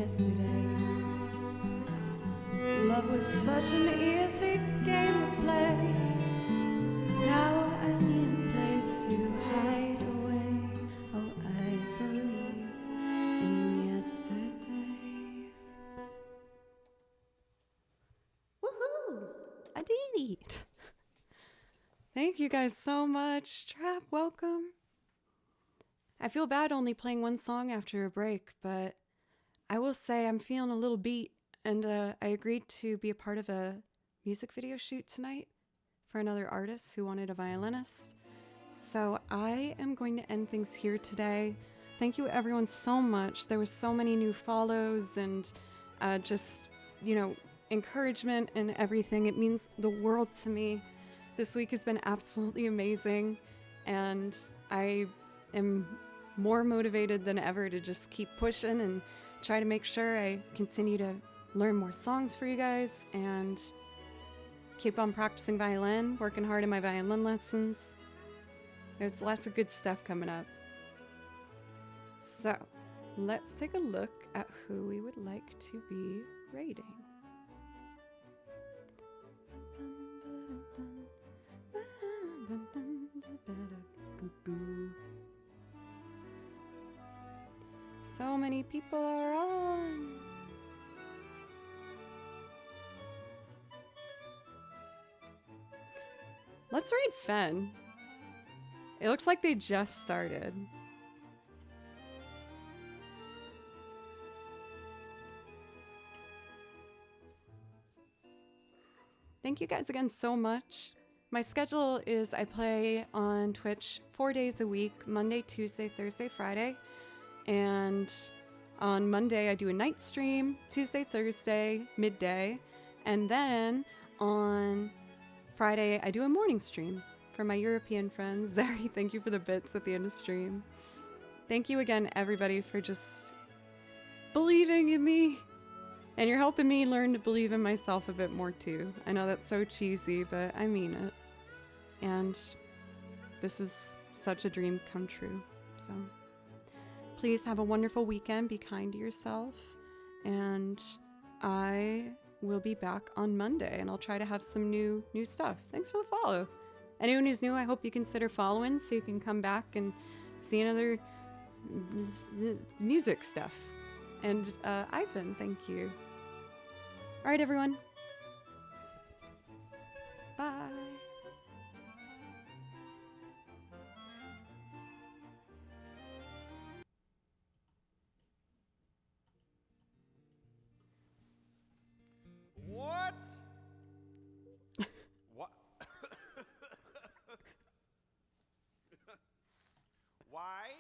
yesterday. Love was such an easy game to play. Now I need a place to hide away. Oh, I believe in yesterday. Woohoo! I did it. Thank you guys so much. Trap, welcome. I feel bad only playing one song after a break, but I will say I'm feeling a little beat, and I agreed to be a part of a music video shoot tonight for another artist who wanted a violinist. So I am going to end things here today. Thank you everyone so much. There was so many new follows and just, encouragement and everything. It means the world to me. This week has been absolutely amazing, and I am more motivated than ever to just keep pushing and try to make sure I continue to learn more songs for you guys and keep on practicing violin, working hard in my violin lessons. There's lots of good stuff coming up. So, let's take a look at who we would like to be rating. So many people are on. Let's rate Fen. It looks like they just started. Thank you guys again so much. My schedule is I play on Twitch 4 days a week, Monday, Tuesday, Thursday, Friday. And on Monday, I do a night stream, Tuesday, Thursday, midday. And then on Friday, I do a morning stream for my European friends. Zari, thank you for the bits at the end of stream. Thank you again, everybody, for just believing in me. And you're helping me learn to believe in myself a bit more, too. I know that's so cheesy, but I mean it. And this is such a dream come true, so... Please have a wonderful weekend. Be kind to yourself. And I will be back on Monday, and I'll try to have some new stuff. Thanks for the follow. Anyone who's new, I hope you consider following so you can come back and see another music stuff. And Ivan, thank you. All right, everyone. Bye. What? What? Why?